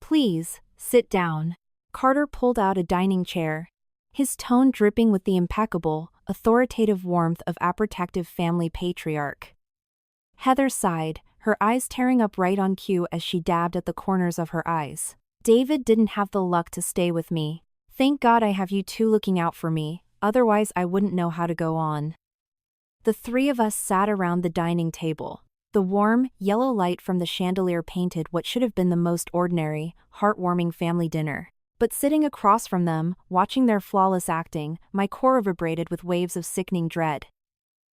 Please, sit down." Carter pulled out a dining chair, his tone dripping with the impeccable, authoritative warmth of a protective family patriarch. Heather sighed, her eyes tearing up right on cue as she dabbed at the corners of her eyes. "David didn't have the luck to stay with me. Thank God I have you two looking out for me, otherwise I wouldn't know how to go on." The 3 of us sat around the dining table. The warm, yellow light from the chandelier painted what should have been the most ordinary, heartwarming family dinner. But sitting across from them, watching their flawless acting, my core vibrated with waves of sickening dread.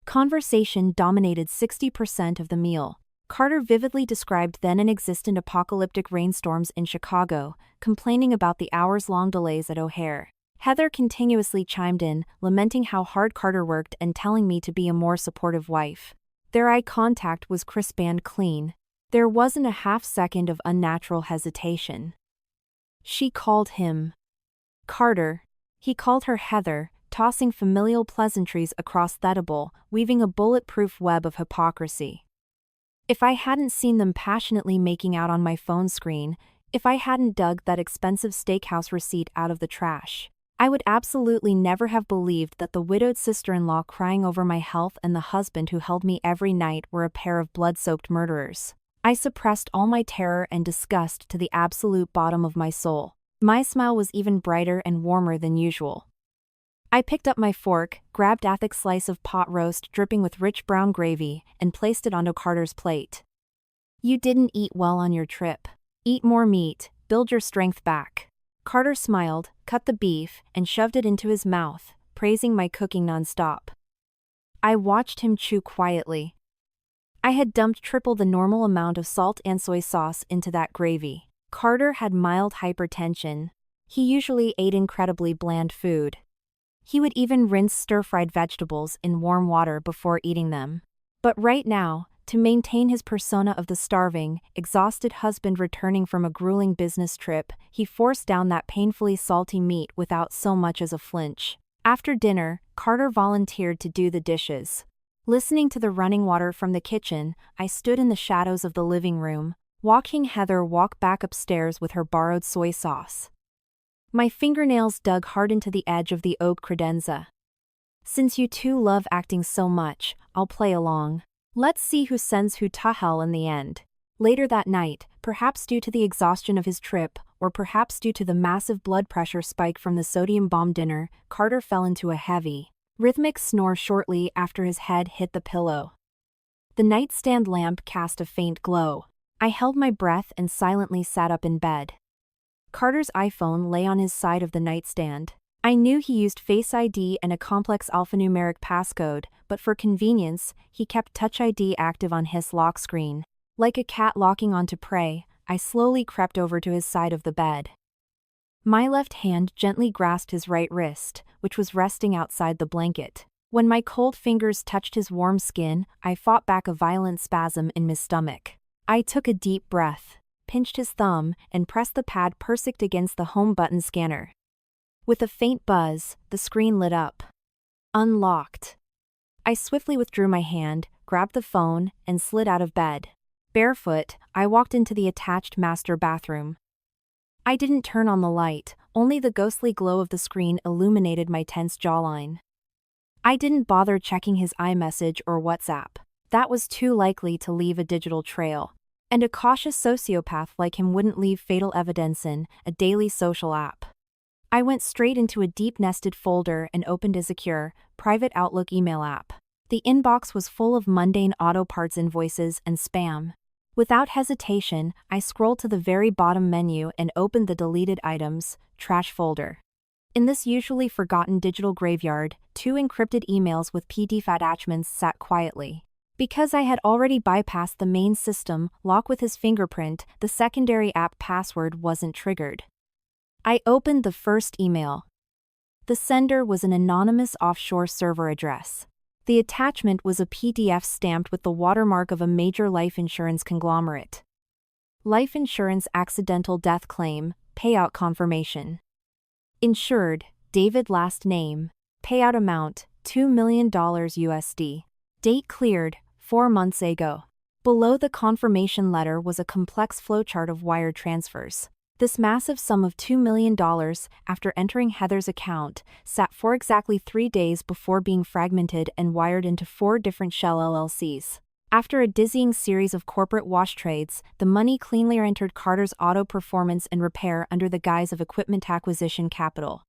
Conversation dominated 60% of the meal. Carter vividly described then-and-existent apocalyptic rainstorms in Chicago, complaining about the hours-long delays at O'Hare. Heather continuously chimed in, lamenting how hard Carter worked and telling me to be a more supportive wife. Their eye contact was crisp and clean. There wasn't a half-second of unnatural hesitation. She called him Carter. He called her Heather, tossing familial pleasantries across that bowl, weaving a bulletproof web of hypocrisy. If I hadn't seen them passionately making out on my phone screen, if I hadn't dug that expensive steakhouse receipt out of the trash, I would absolutely never have believed that the widowed sister-in-law crying over my health and the husband who held me every night were a pair of blood-soaked murderers. I suppressed all my terror and disgust to the absolute bottom of my soul. My smile was even brighter and warmer than usual. I picked up my fork, grabbed a thick slice of pot roast dripping with rich brown gravy, and placed it onto Carter's plate. "You didn't eat well on your trip. Eat more meat, build your strength back." Carter smiled, cut the beef, and shoved it into his mouth, praising my cooking nonstop. I watched him chew quietly. I had dumped triple the normal amount of salt and soy sauce into that gravy. Carter had mild hypertension. He usually ate incredibly bland food. He would even rinse stir-fried vegetables in warm water before eating them. But right now, to maintain his persona of the starving, exhausted husband returning from a grueling business trip, he forced down that painfully salty meat without so much as a flinch. After dinner, Carter volunteered to do the dishes. Listening to the running water from the kitchen, I stood in the shadows of the living room, watching Heather walk back upstairs with her borrowed soy sauce. My fingernails dug hard into the edge of the oak credenza. Since you two love acting so much, I'll play along. Let's see who sends who to hell in the end. Later that night, perhaps due to the exhaustion of his trip, or perhaps due to the massive blood pressure spike from the sodium bomb dinner, Carter fell into a heavy, rhythmic snore shortly after his head hit the pillow. The nightstand lamp cast a faint glow. I held my breath and silently sat up in bed. Carter's iPhone lay on his side of the nightstand. I knew he used Face ID and a complex alphanumeric passcode, but for convenience, he kept Touch ID active on his lock screen. Like a cat locking onto prey, I slowly crept over to his side of the bed. My left hand gently grasped his right wrist, which was resting outside the blanket. When my cold fingers touched his warm skin, I fought back a violent spasm in my stomach. I took a deep breath, pinched his thumb, and pressed the pad perfect against the home button scanner. With a faint buzz, the screen lit up. Unlocked. I swiftly withdrew my hand, grabbed the phone, and slid out of bed. Barefoot, I walked into the attached master bathroom. I didn't turn on the light, only the ghostly glow of the screen illuminated my tense jawline. I didn't bother checking his iMessage or WhatsApp. That was too likely to leave a digital trail. And a cautious sociopath like him wouldn't leave fatal evidence in a daily social app. I went straight into a deep-nested folder and opened a secure, private Outlook email app. The inbox was full of mundane auto parts invoices and spam. Without hesitation, I scrolled to the very bottom menu and opened the deleted items, trash folder. In this usually forgotten digital graveyard, 2 encrypted emails with PDF attachments sat quietly. Because I had already bypassed the main system lock with his fingerprint, the secondary app password wasn't triggered. I opened the first email. The sender was an anonymous offshore server address. The attachment was a PDF stamped with the watermark of a major life insurance conglomerate. Life insurance accidental death claim, payout confirmation. Insured, David last name, payout amount, $2 million USD. Date cleared, 4 months ago. Below the confirmation letter was a complex flowchart of wire transfers. This massive sum of $2 million, after entering Heather's account, sat for exactly 3 days before being fragmented and wired into 4 different shell LLCs. After a dizzying series of corporate wash trades, the money cleanly entered Carter's Auto Performance and Repair under the guise of Equipment Acquisition Capital.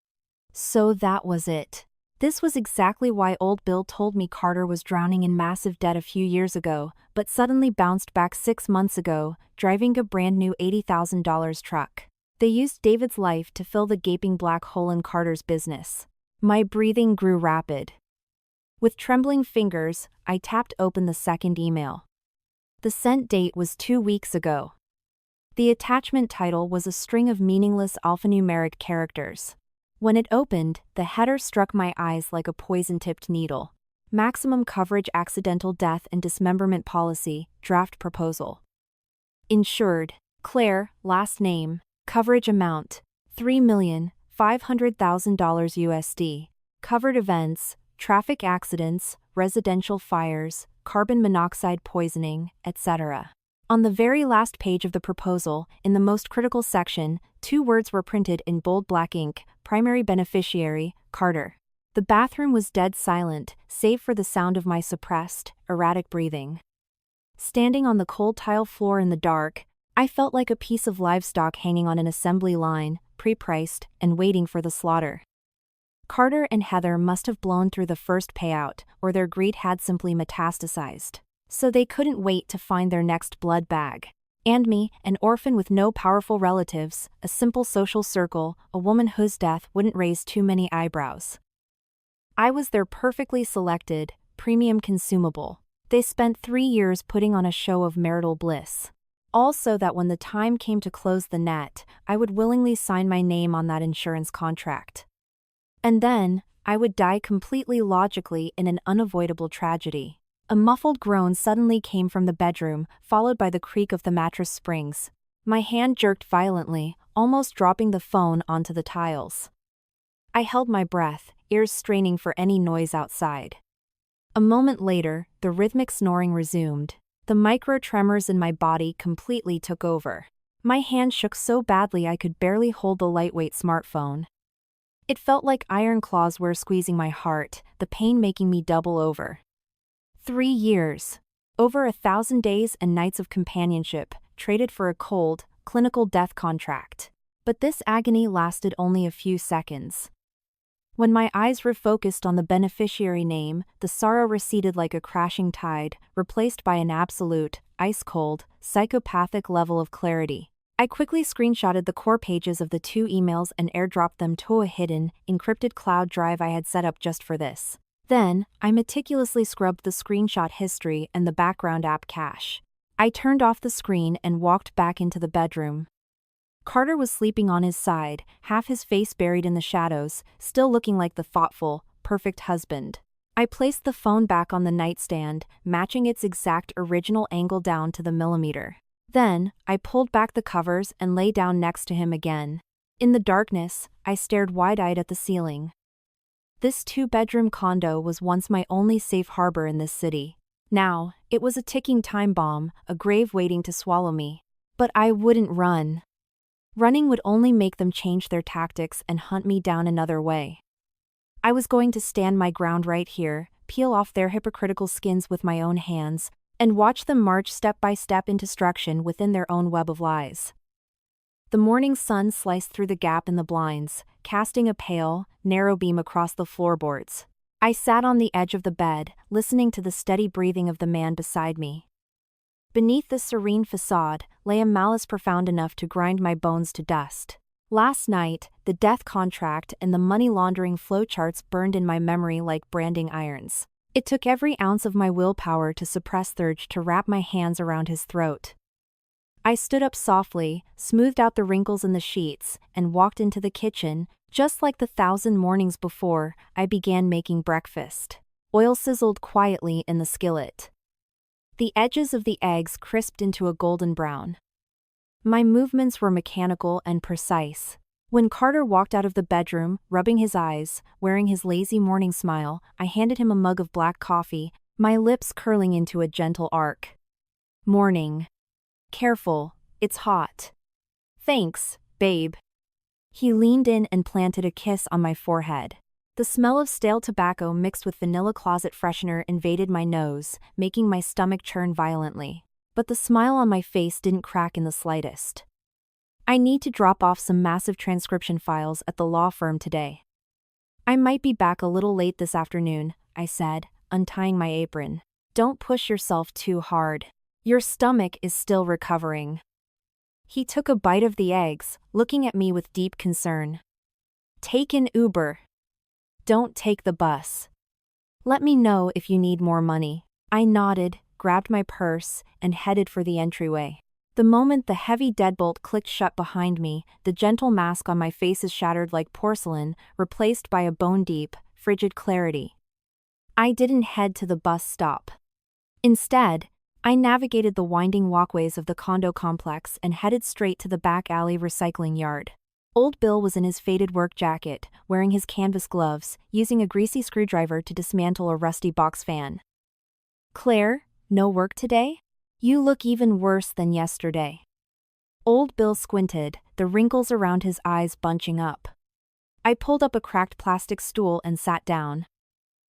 So that was it. This was exactly why old Bill told me Carter was drowning in massive debt a few years ago, but suddenly bounced back 6 months ago, driving a brand new $80,000 truck. They used David's life to fill the gaping black hole in Carter's business. My breathing grew rapid. With trembling fingers, I tapped open the second email. The sent date was 2 weeks ago. The attachment title was a string of meaningless alphanumeric characters. When it opened, the header struck my eyes like a poison-tipped needle. Maximum coverage accidental death and dismemberment policy, draft proposal. Insured, Claire, last name, coverage amount, $3,500,000 USD. Covered events, traffic accidents, residential fires, carbon monoxide poisoning, etc. On the very last page of the proposal, in the most critical section, 2 words were printed in bold black ink: primary beneficiary, Carter. The bathroom was dead silent, save for the sound of my suppressed, erratic breathing. Standing on the cold tile floor in the dark, I felt like a piece of livestock hanging on an assembly line, pre-priced, and waiting for the slaughter. Carter and Heather must have blown through the first payout, or their greed had simply metastasized. So they couldn't wait to find their next blood bag. And me, an orphan with no powerful relatives, a simple social circle, a woman whose death wouldn't raise too many eyebrows. I was their perfectly selected, premium consumable. They spent 3 years putting on a show of marital bliss. Also that when the time came to close the net, I would willingly sign my name on that insurance contract. And then, I would die completely logically in an unavoidable tragedy. A muffled groan suddenly came from the bedroom, followed by the creak of the mattress springs. My hand jerked violently, almost dropping the phone onto the tiles. I held my breath, ears straining for any noise outside. A moment later, the rhythmic snoring resumed. The micro-tremors in my body completely took over. My hand shook so badly I could barely hold the lightweight smartphone. It felt like iron claws were squeezing my heart, the pain making me double over. 3 years. Over 1,000 days and nights of companionship, traded for a cold, clinical death contract. But this agony lasted only a few seconds. When my eyes refocused on the beneficiary name, the sorrow receded like a crashing tide, replaced by an absolute, ice-cold, psychopathic level of clarity. I quickly screenshotted the core pages of the 2 emails and airdropped them to a hidden, encrypted cloud drive I had set up just for this. Then, I meticulously scrubbed the screenshot history and the background app cache. I turned off the screen and walked back into the bedroom. Carter was sleeping on his side, half his face buried in the shadows, still looking like the thoughtful, perfect husband. I placed the phone back on the nightstand, matching its exact original angle down to the millimeter. Then, I pulled back the covers and lay down next to him again. In the darkness, I stared wide-eyed at the ceiling. This 2-bedroom condo was once my only safe harbor in this city. Now, it was a ticking time bomb, a grave waiting to swallow me. But I wouldn't run. Running would only make them change their tactics and hunt me down another way. I was going to stand my ground right here, peel off their hypocritical skins with my own hands, and watch them march step by step into destruction within their own web of lies. The morning sun sliced through the gap in the blinds, casting a pale, narrow beam across the floorboards. I sat on the edge of the bed, listening to the steady breathing of the man beside me. Beneath this serene facade lay a malice profound enough to grind my bones to dust. Last night, the death contract and the money laundering flowcharts burned in my memory like branding irons. It took every ounce of my willpower to suppress the urge to wrap my hands around his throat. I stood up softly, smoothed out the wrinkles in the sheets, and walked into the kitchen. Just like the 1,000 mornings before, I began making breakfast. Oil sizzled quietly in the skillet. The edges of the eggs crisped into a golden brown. My movements were mechanical and precise. When Carter walked out of the bedroom, rubbing his eyes, wearing his lazy morning smile, I handed him a mug of black coffee, my lips curling into a gentle arc. Morning. Careful, it's hot. Thanks, babe. He leaned in and planted a kiss on my forehead. The smell of stale tobacco mixed with vanilla closet freshener invaded my nose, making my stomach churn violently. But the smile on my face didn't crack in the slightest. I need to drop off some massive transcription files at the law firm today. I might be back a little late this afternoon, I said, untying my apron. Don't push yourself too hard. Your stomach is still recovering. He took a bite of the eggs, looking at me with deep concern. Take an Uber. Don't take the bus. Let me know if you need more money. I nodded, grabbed my purse, and headed for the entryway. The moment the heavy deadbolt clicked shut behind me, the gentle mask on my face is shattered like porcelain, replaced by a bone-deep, frigid clarity. I didn't head to the bus stop. Instead, I navigated the winding walkways of the condo complex and headed straight to the back alley recycling yard. Old Bill was in his faded work jacket, wearing his canvas gloves, using a greasy screwdriver to dismantle a rusty box fan. Claire, no work today? You look even worse than yesterday. Old Bill squinted, the wrinkles around his eyes bunching up. I pulled up a cracked plastic stool and sat down.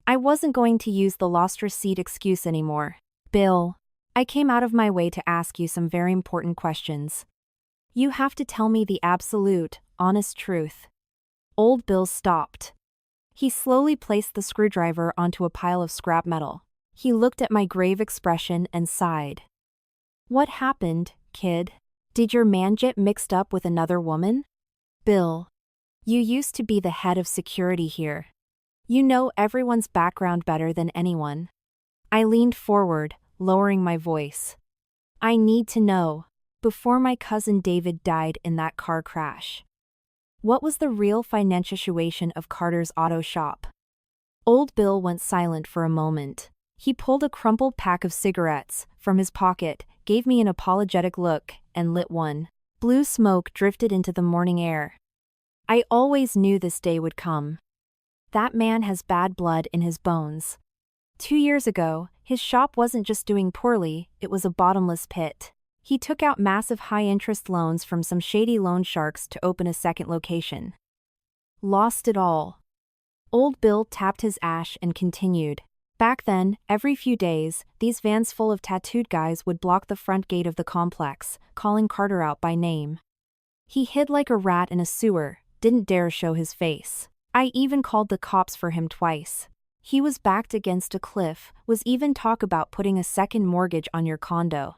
I wasn't going to use the lost receipt excuse anymore. Bill, I came out of my way to ask you some very important questions. You have to tell me the absolute, honest truth. Old Bill stopped. He slowly placed the screwdriver onto a pile of scrap metal. He looked at my grave expression and sighed. What happened, kid? Did your man get mixed up with another woman? Bill. You used to be the head of security here. You know everyone's background better than anyone. I leaned forward, lowering my voice. I need to know. Before my cousin David died in that car crash, what was the real financial situation of Carter's auto shop? Old Bill went silent for a moment. He pulled a crumpled pack of cigarettes from his pocket, gave me an apologetic look, and lit one. Blue smoke drifted into the morning air. I always knew this day would come. That man has bad blood in his bones. 2 years ago, his shop wasn't just doing poorly, it was a bottomless pit. He took out massive high-interest loans from some shady loan sharks to open a second location. Lost it all. Old Bill tapped his ash and continued. Back then, every few days, these vans full of tattooed guys would block the front gate of the complex, calling Carter out by name. He hid like a rat in a sewer, didn't dare show his face. I even called the cops for him twice. He was backed against a cliff, was even talk about putting a second mortgage on your condo.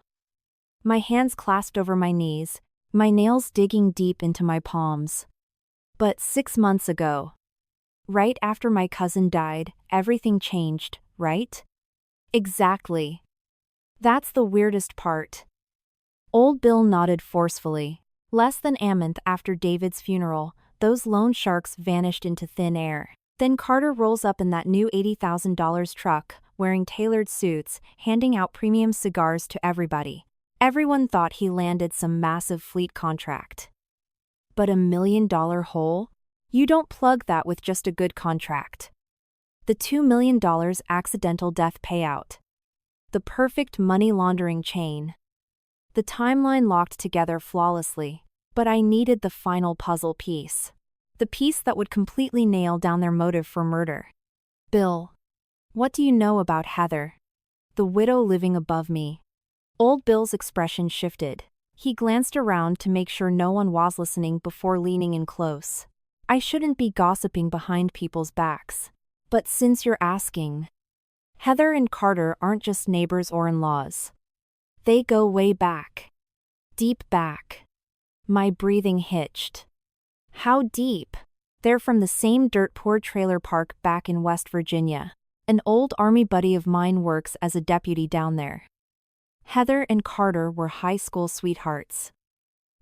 My hands clasped over my knees, my nails digging deep into my palms. But 6 months ago, right after my cousin died, everything changed, right? Exactly. That's the weirdest part. Old Bill nodded forcefully. Less than a month after David's funeral, those loan sharks vanished into thin air. Then Carter rolls up in that new $80,000 truck, wearing tailored suits, handing out premium cigars to everybody. Everyone thought he landed some massive fleet contract. But $1 million hole? You don't plug that with just a good contract. The $2 million accidental death payout. The perfect money laundering chain. The timeline locked together flawlessly, but I needed the final puzzle piece. The piece that would completely nail down their motive for murder. Bill. What do you know about Heather? The widow living above me. Old Bill's expression shifted. He glanced around to make sure no one was listening before leaning in close. I shouldn't be gossiping behind people's backs. But since you're asking, Heather and Carter aren't just neighbors or in-laws. They go way back. Deep back. My breathing hitched. How deep? They're from the same dirt-poor trailer park back in West Virginia. An old army buddy of mine works as a deputy down there. Heather and Carter were high school sweethearts.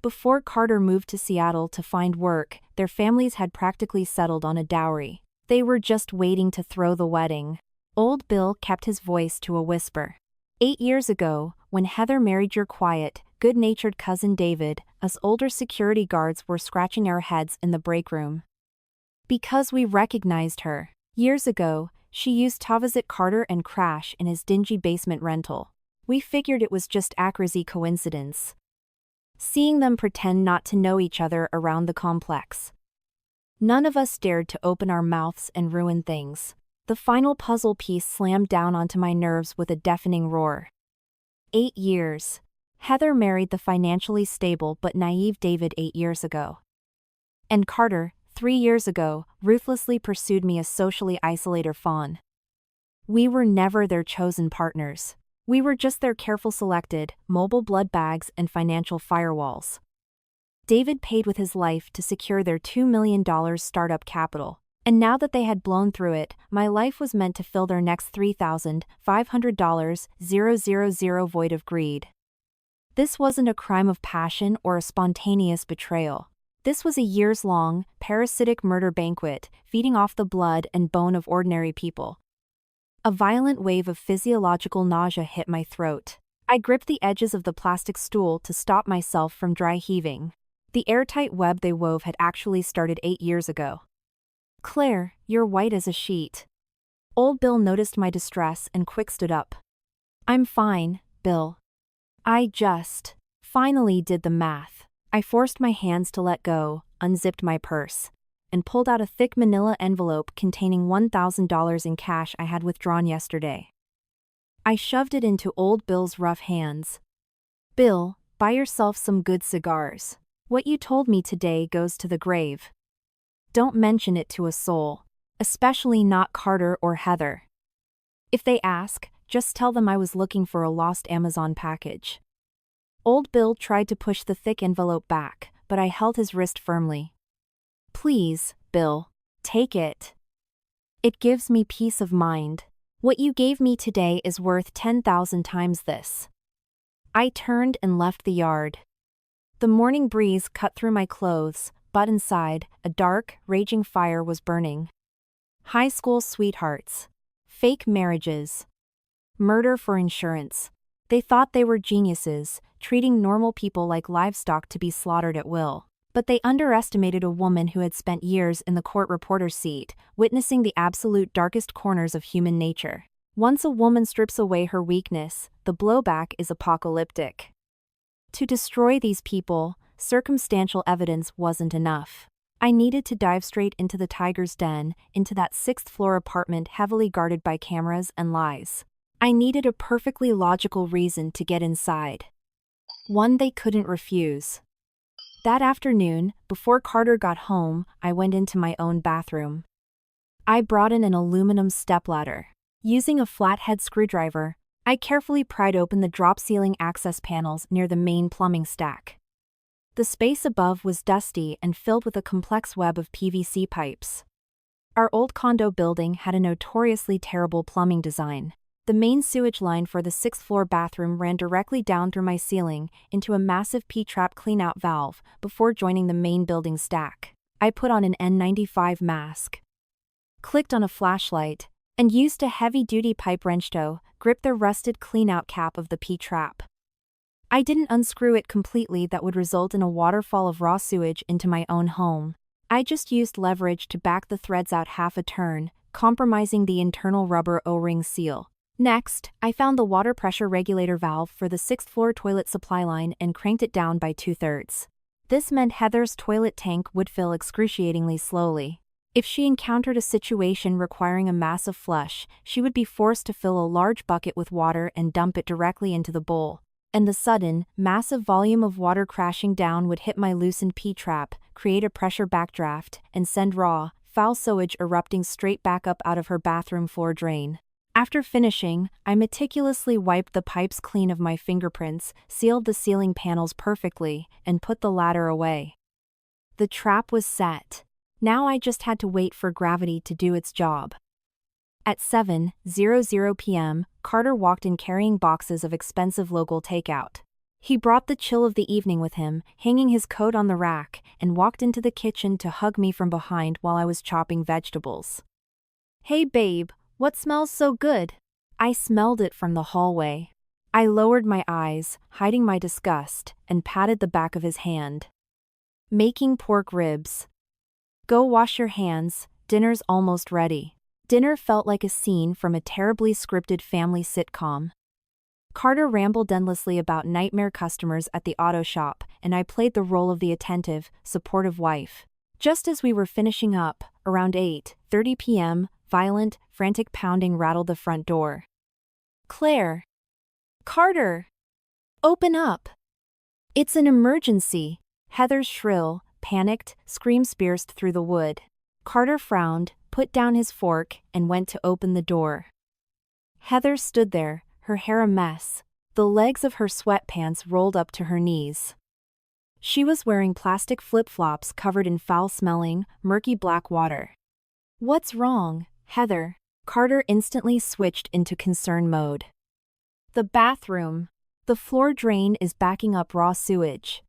Before Carter moved to Seattle to find work, their families had practically settled on a dowry. They were just waiting to throw the wedding. Old Bill kept his voice to a whisper. 8 years ago, when Heather married your quiet, good-natured cousin David, us older security guards were scratching our heads in the break room. Because we recognized her. Years ago, she used to visit Carter and crash in his dingy basement rental. We figured it was just a crazy coincidence. Seeing them pretend not to know each other around the complex. None of us dared to open our mouths and ruin things. The final puzzle piece slammed down onto my nerves with a deafening roar. 8 years. Heather married the financially stable but naive David 8 years ago. And Carter, 3 years ago, ruthlessly pursued me as socially isolated fawn. We were never their chosen partners. We were just their careful selected, mobile blood bags and financial firewalls. David paid with his life to secure their $2 million startup capital, and now that they had blown through it, my life was meant to fill their next $3,500 void of greed. This wasn't a crime of passion or a spontaneous betrayal. This was a years-long, parasitic murder banquet, feeding off the blood and bone of ordinary people. A violent wave of physiological nausea hit my throat. I gripped the edges of the plastic stool to stop myself from dry heaving. The airtight web they wove had actually started 8 years ago. Claire, you're white as a sheet. Old Bill noticed my distress and quick stood up. I'm fine, Bill. I just finally did the math. I forced my hands to let go, unzipped my purse, and pulled out a thick manila envelope containing $1,000 in cash I had withdrawn yesterday. I shoved it into Old Bill's rough hands. Bill, buy yourself some good cigars. What you told me today goes to the grave. Don't mention it to a soul, especially not Carter or Heather. If they ask, just tell them I was looking for a lost Amazon package. Old Bill tried to push the thick envelope back, but I held his wrist firmly. Please, Bill, take it. It gives me peace of mind. What you gave me today is worth 10,000 times this. I turned and left the yard. The morning breeze cut through my clothes, but inside, a dark, raging fire was burning. High school sweethearts. Fake marriages. Murder for insurance. They thought they were geniuses, treating normal people like livestock to be slaughtered at will. But they underestimated a woman who had spent years in the court reporter's seat, witnessing the absolute darkest corners of human nature. Once a woman strips away her weakness, the blowback is apocalyptic. To destroy these people, circumstantial evidence wasn't enough. I needed to dive straight into the tiger's den, into that sixth-floor apartment heavily guarded by cameras and lies. I needed a perfectly logical reason to get inside. One they couldn't refuse. That afternoon, before Carter got home, I went into my own bathroom. I brought in an aluminum stepladder. Using a flathead screwdriver, I carefully pried open the drop-ceiling access panels near the main plumbing stack. The space above was dusty and filled with a complex web of PVC pipes. Our old condo building had a notoriously terrible plumbing design. The main sewage line for the sixth-floor bathroom ran directly down through my ceiling into a massive P-trap cleanout valve before joining the main building stack. I put on an N95 mask, clicked on a flashlight, and used a heavy-duty pipe wrench to grip the rusted cleanout cap of the P-trap. I didn't unscrew it completely. That would result in a waterfall of raw sewage into my own home. I just used leverage to back the threads out half a turn, compromising the internal rubber O-ring seal. Next, I found the water pressure regulator valve for the sixth-floor toilet supply line and cranked it down by 2/3. This meant Heather's toilet tank would fill excruciatingly slowly. If she encountered a situation requiring a massive flush, she would be forced to fill a large bucket with water and dump it directly into the bowl. And the sudden, massive volume of water crashing down would hit my loosened P-trap, create a pressure backdraft, and send raw, foul sewage erupting straight back up out of her bathroom floor drain. After finishing, I meticulously wiped the pipes clean of my fingerprints, sealed the ceiling panels perfectly, and put the ladder away. The trap was set. Now I just had to wait for gravity to do its job. At 7:00 p.m., Carter walked in carrying boxes of expensive local takeout. He brought the chill of the evening with him, hanging his coat on the rack, and walked into the kitchen to hug me from behind while I was chopping vegetables. "Hey babe, what smells so good?" I smelled it from the hallway. I lowered my eyes, hiding my disgust, and patted the back of his hand. "Making pork ribs. Go wash your hands, dinner's almost ready." Dinner felt like a scene from a terribly scripted family sitcom. Carter rambled endlessly about nightmare customers at the auto shop, and I played the role of the attentive, supportive wife. Just as we were finishing up, around 8:30 p.m., violent, frantic pounding rattled the front door. "Claire! Carter! Open up! It's an emergency!" Heather's shrill, panicked screams pierced through the wood. Carter frowned, put down his fork, and went to open the door. Heather stood there, her hair a mess, the legs of her sweatpants rolled up to her knees. She was wearing plastic flip-flops covered in foul-smelling, murky black water. "What's wrong, Heather?" Carter instantly switched into concern mode. "The bathroom. The floor drain is backing up raw sewage."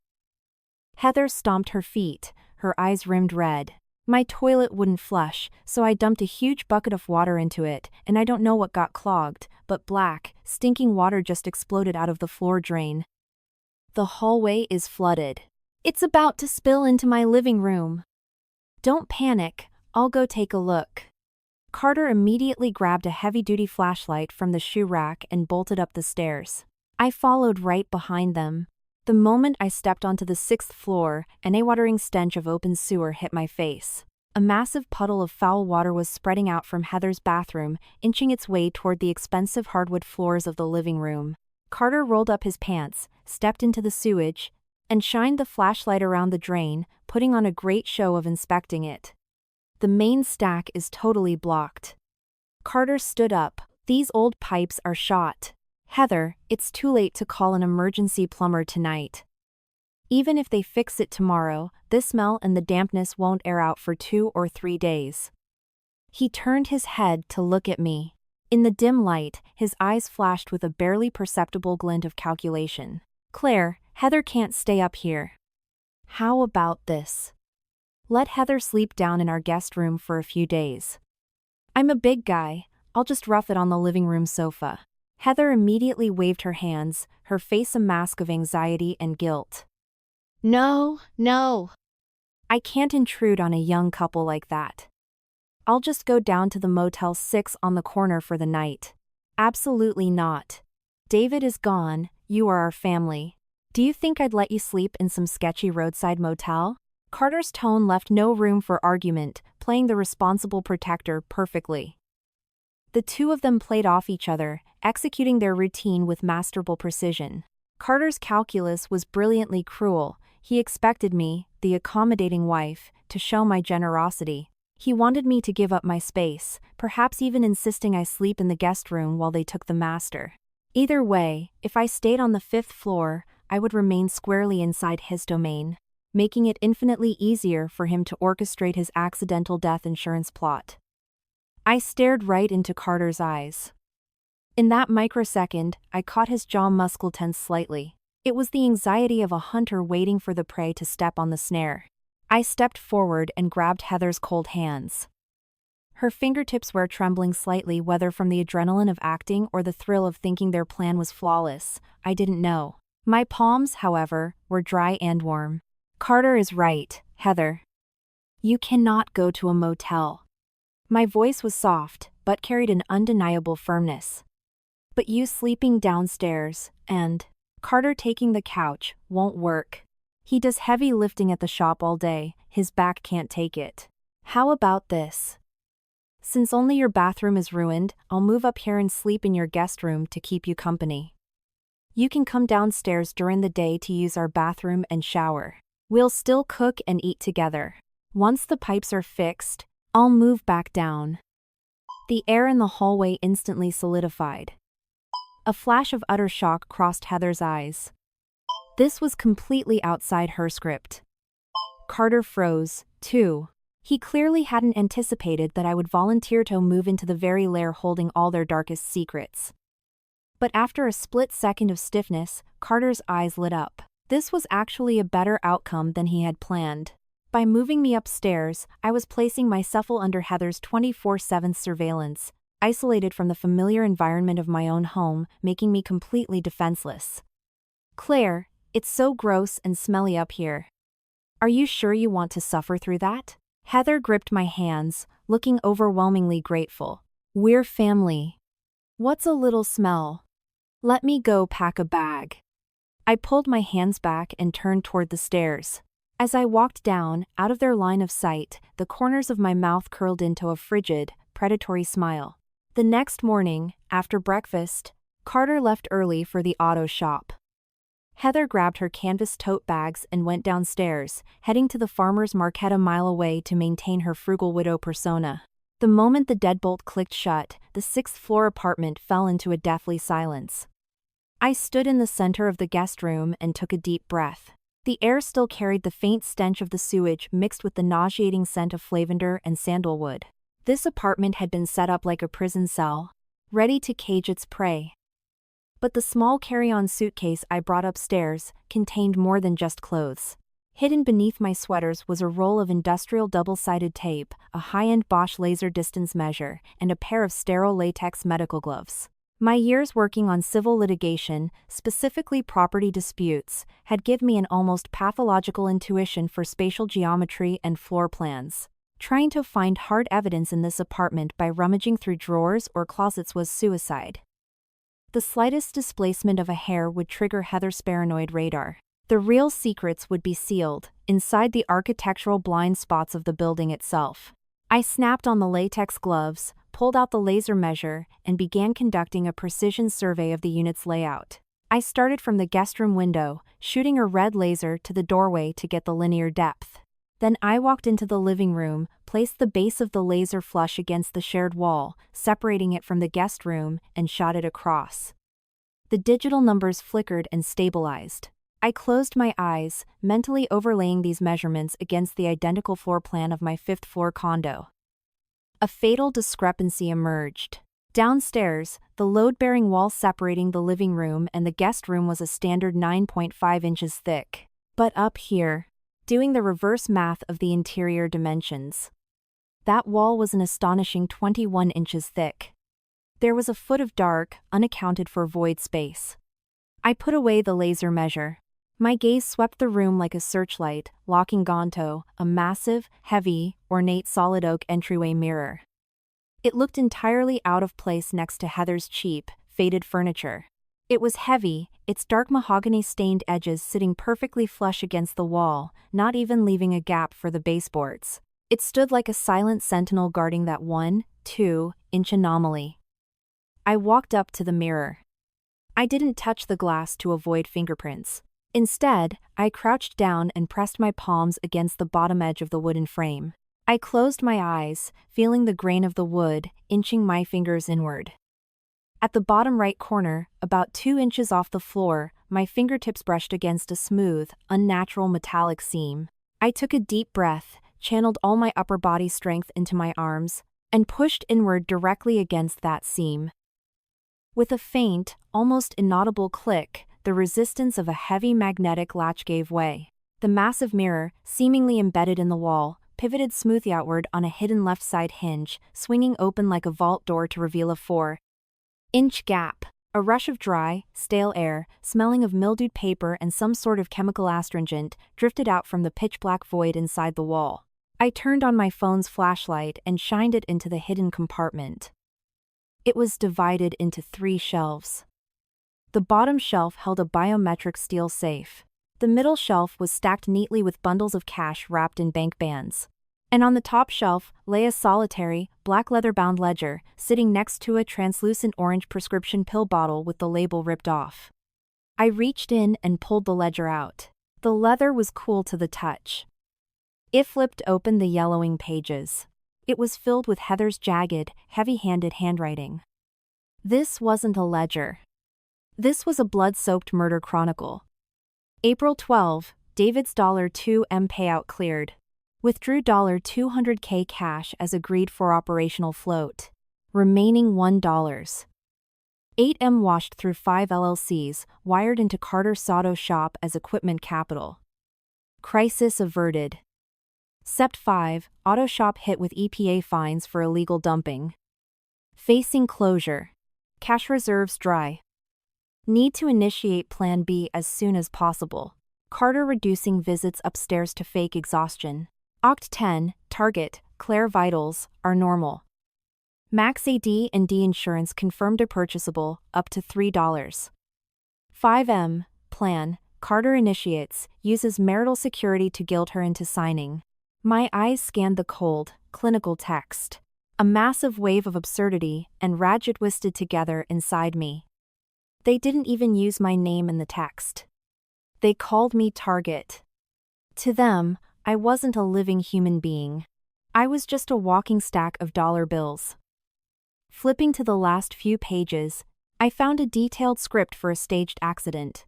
Heather stomped her feet, her eyes rimmed red. "My toilet wouldn't flush, so I dumped a huge bucket of water into it, and I don't know what got clogged, but black, stinking water just exploded out of the floor drain. The hallway is flooded. It's about to spill into my living room." "Don't panic, I'll go take a look." Carter immediately grabbed a heavy-duty flashlight from the shoe rack and bolted up the stairs. I followed right behind them. The moment I stepped onto the 6th floor, an eye-watering stench of open sewer hit my face. A massive puddle of foul water was spreading out from Heather's bathroom, inching its way toward the expensive hardwood floors of the living room. Carter rolled up his pants, stepped into the sewage, and shined the flashlight around the drain, putting on a great show of inspecting it. "The main stack is totally blocked." Carter stood up. "These old pipes are shot. Heather, it's too late to call an emergency plumber tonight. Even if they fix it tomorrow, the smell and the dampness won't air out for 2 or 3 days. He turned his head to look at me. In the dim light, his eyes flashed with a barely perceptible glint of calculation. Claire, Heather can't stay up here. How about this? Let Heather sleep down in our guest room for a few days. I'm a big guy, I'll just rough it on the living room sofa. Heather immediately waved her hands, her face a mask of anxiety and guilt. No. I can't intrude on a young couple like that. I'll just go down to the Motel 6 on the corner for the night. Absolutely not. David is gone, you are our family. Do you think I'd let you sleep in some sketchy roadside motel? Carter's tone left no room for argument, playing the responsible protector perfectly. The two of them played off each other, executing their routine with masterful precision. Carter's calculus was brilliantly cruel. He expected me, the accommodating wife, to show my generosity. He wanted me to give up my space, perhaps even insisting I sleep in the guest room while they took the master. Either way, if I stayed on the 5th floor, I would remain squarely inside his domain, making it infinitely easier for him to orchestrate his accidental death insurance plot. I stared right into Carter's eyes. In that microsecond, I caught his jaw muscle tense slightly. It was the anxiety of a hunter waiting for the prey to step on the snare. I stepped forward and grabbed Heather's cold hands. Her fingertips were trembling slightly, whether from the adrenaline of acting or the thrill of thinking their plan was flawless, I didn't know. My palms, however, were dry and warm. Carter is right, Heather. You cannot go to a motel. My voice was soft, but carried an undeniable firmness. But you sleeping downstairs, and Carter taking the couch, won't work. He does heavy lifting at the shop all day, his back can't take it. How about this? Since only your bathroom is ruined, I'll move up here and sleep in your guest room to keep you company. You can come downstairs during the day to use our bathroom and shower. We'll still cook and eat together. Once the pipes are fixed, I'll move back down. The air in the hallway instantly solidified. A flash of utter shock crossed Heather's eyes. This was completely outside her script. Carter froze, too. He clearly hadn't anticipated that I would volunteer to move into the very lair holding all their darkest secrets. But after a split second of stiffness, Carter's eyes lit up. This was actually a better outcome than he had planned. By moving me upstairs, I was placing myself under Heather's 24/7 surveillance, isolated from the familiar environment of my own home, making me completely defenseless. Claire, it's so gross and smelly up here. Are you sure you want to suffer through that? Heather gripped my hands, looking overwhelmingly grateful. We're family. What's a little smell? Let me go pack a bag. I pulled my hands back and turned toward the stairs. As I walked down, out of their line of sight, the corners of my mouth curled into a frigid, predatory smile. The next morning, after breakfast, Carter left early for the auto shop. Heather grabbed her canvas tote bags and went downstairs, heading to the farmer's market a mile away to maintain her frugal widow persona. The moment the deadbolt clicked shut, the 6th-floor apartment fell into a deathly silence. I stood in the center of the guest room and took a deep breath. The air still carried the faint stench of the sewage mixed with the nauseating scent of lavender and sandalwood. This apartment had been set up like a prison cell, ready to cage its prey. But the small carry-on suitcase I brought upstairs contained more than just clothes. Hidden beneath my sweaters was a roll of industrial double-sided tape, a high-end Bosch laser distance measure, and a pair of sterile latex medical gloves. My years working on civil litigation, specifically property disputes, had given me an almost pathological intuition for spatial geometry and floor plans. Trying to find hard evidence in this apartment by rummaging through drawers or closets was suicide. The slightest displacement of a hair would trigger Heather's paranoid radar. The real secrets would be sealed, inside the architectural blind spots of the building itself. I snapped on the latex gloves, pulled out the laser measure, and began conducting a precision survey of the unit's layout. I started from the guest room window, shooting a red laser to the doorway to get the linear depth. Then I walked into the living room, placed the base of the laser flush against the shared wall, separating it from the guest room, and shot it across. The digital numbers flickered and stabilized. I closed my eyes, mentally overlaying these measurements against the identical floor plan of my fifth-floor condo. A fatal discrepancy emerged. Downstairs, the load-bearing wall separating the living room and the guest room was a standard 9.5 inches thick. But up here, doing the reverse math of the interior dimensions, that wall was an astonishing 21 inches thick. There was a foot of dark, unaccounted for void space. I put away the laser measure. My gaze swept the room like a searchlight, locking onto a massive, heavy, ornate solid oak entryway mirror. It looked entirely out of place next to Heather's cheap, faded furniture. It was heavy, its dark mahogany-stained edges sitting perfectly flush against the wall, not even leaving a gap for the baseboards. It stood like a silent sentinel guarding that 1-2-inch anomaly. I walked up to the mirror. I didn't touch the glass to avoid fingerprints. Instead, I crouched down and pressed my palms against the bottom edge of the wooden frame. I closed my eyes, feeling the grain of the wood, inching my fingers inward. At the bottom right corner, about 2 inches off the floor, my fingertips brushed against a smooth, unnatural metallic seam. I took a deep breath, channeled all my upper body strength into my arms, and pushed inward directly against that seam. With a faint, almost inaudible click, the resistance of a heavy magnetic latch gave way. The massive mirror, seemingly embedded in the wall, pivoted smoothly outward on a hidden left side hinge, swinging open like a vault door to reveal a 4-inch gap. A rush of dry, stale air, smelling of mildewed paper and some sort of chemical astringent, drifted out from the pitch-black void inside the wall. I turned on my phone's flashlight and shined it into the hidden compartment. It was divided into 3 shelves. The bottom shelf held a biometric steel safe. The middle shelf was stacked neatly with bundles of cash wrapped in bank bands. And on the top shelf lay a solitary, black leather-bound ledger, sitting next to a translucent orange prescription pill bottle with the label ripped off. I reached in and pulled the ledger out. The leather was cool to the touch. It flipped open the yellowing pages. It was filled with Heather's jagged, heavy-handed handwriting. This wasn't a ledger. This was a blood-soaked murder chronicle. April 12, David's $2M payout cleared. Withdrew $200K cash as agreed for operational float. Remaining $1. 8M washed through 5 LLCs, wired into Carter's auto shop as equipment capital. Crisis averted. Sept 5, auto shop hit with EPA fines for illegal dumping. Facing closure. Cash reserves dry. Need to initiate Plan B as soon as possible. Carter reducing visits upstairs to fake exhaustion. Oct 10, Target, Claire vitals, are normal. Max AD and D insurance confirmed are purchasable, up to $3. 5M, Plan, Carter initiates, uses marital security to guilt her into signing. My eyes scanned the cold, clinical text. A massive wave of absurdity and ragged twisted together inside me. They didn't even use my name in the text. They called me Target. To them, I wasn't a living human being. I was just a walking stack of dollar bills. Flipping to the last few pages, I found a detailed script for a staged accident.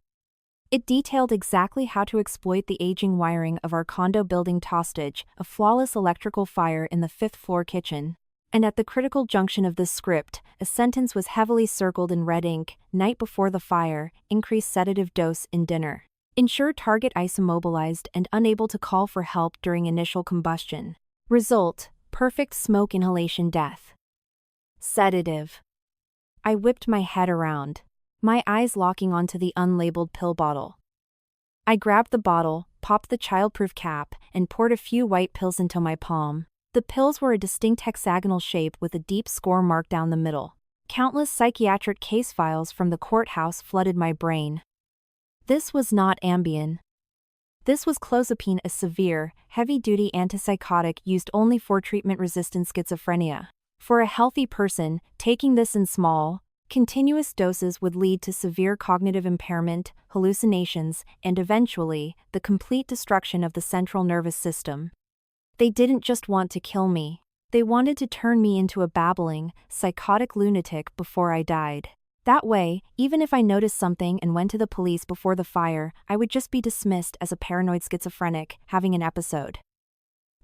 It detailed exactly how to exploit the aging wiring of our condo building hostage, a flawless electrical fire in the 5th-floor kitchen. And at the critical junction of this script, a sentence was heavily circled in red ink: night before the fire, increase sedative dose in dinner. Ensure target immobilized and unable to call for help during initial combustion. Result: perfect smoke inhalation death. Sedative. I whipped my head around, my eyes locking onto the unlabeled pill bottle. I grabbed the bottle, popped the childproof cap, and poured a few white pills into my palm. The pills were a distinct hexagonal shape with a deep score mark down the middle. Countless psychiatric case files from the courthouse flooded my brain. This was not Ambien. This was clozapine, a severe, heavy-duty antipsychotic used only for treatment-resistant schizophrenia. For a healthy person, taking this in small, continuous doses would lead to severe cognitive impairment, hallucinations, and eventually, the complete destruction of the central nervous system. They didn't just want to kill me. They wanted to turn me into a babbling, psychotic lunatic before I died. That way, even if I noticed something and went to the police before the fire, I would just be dismissed as a paranoid schizophrenic having an episode.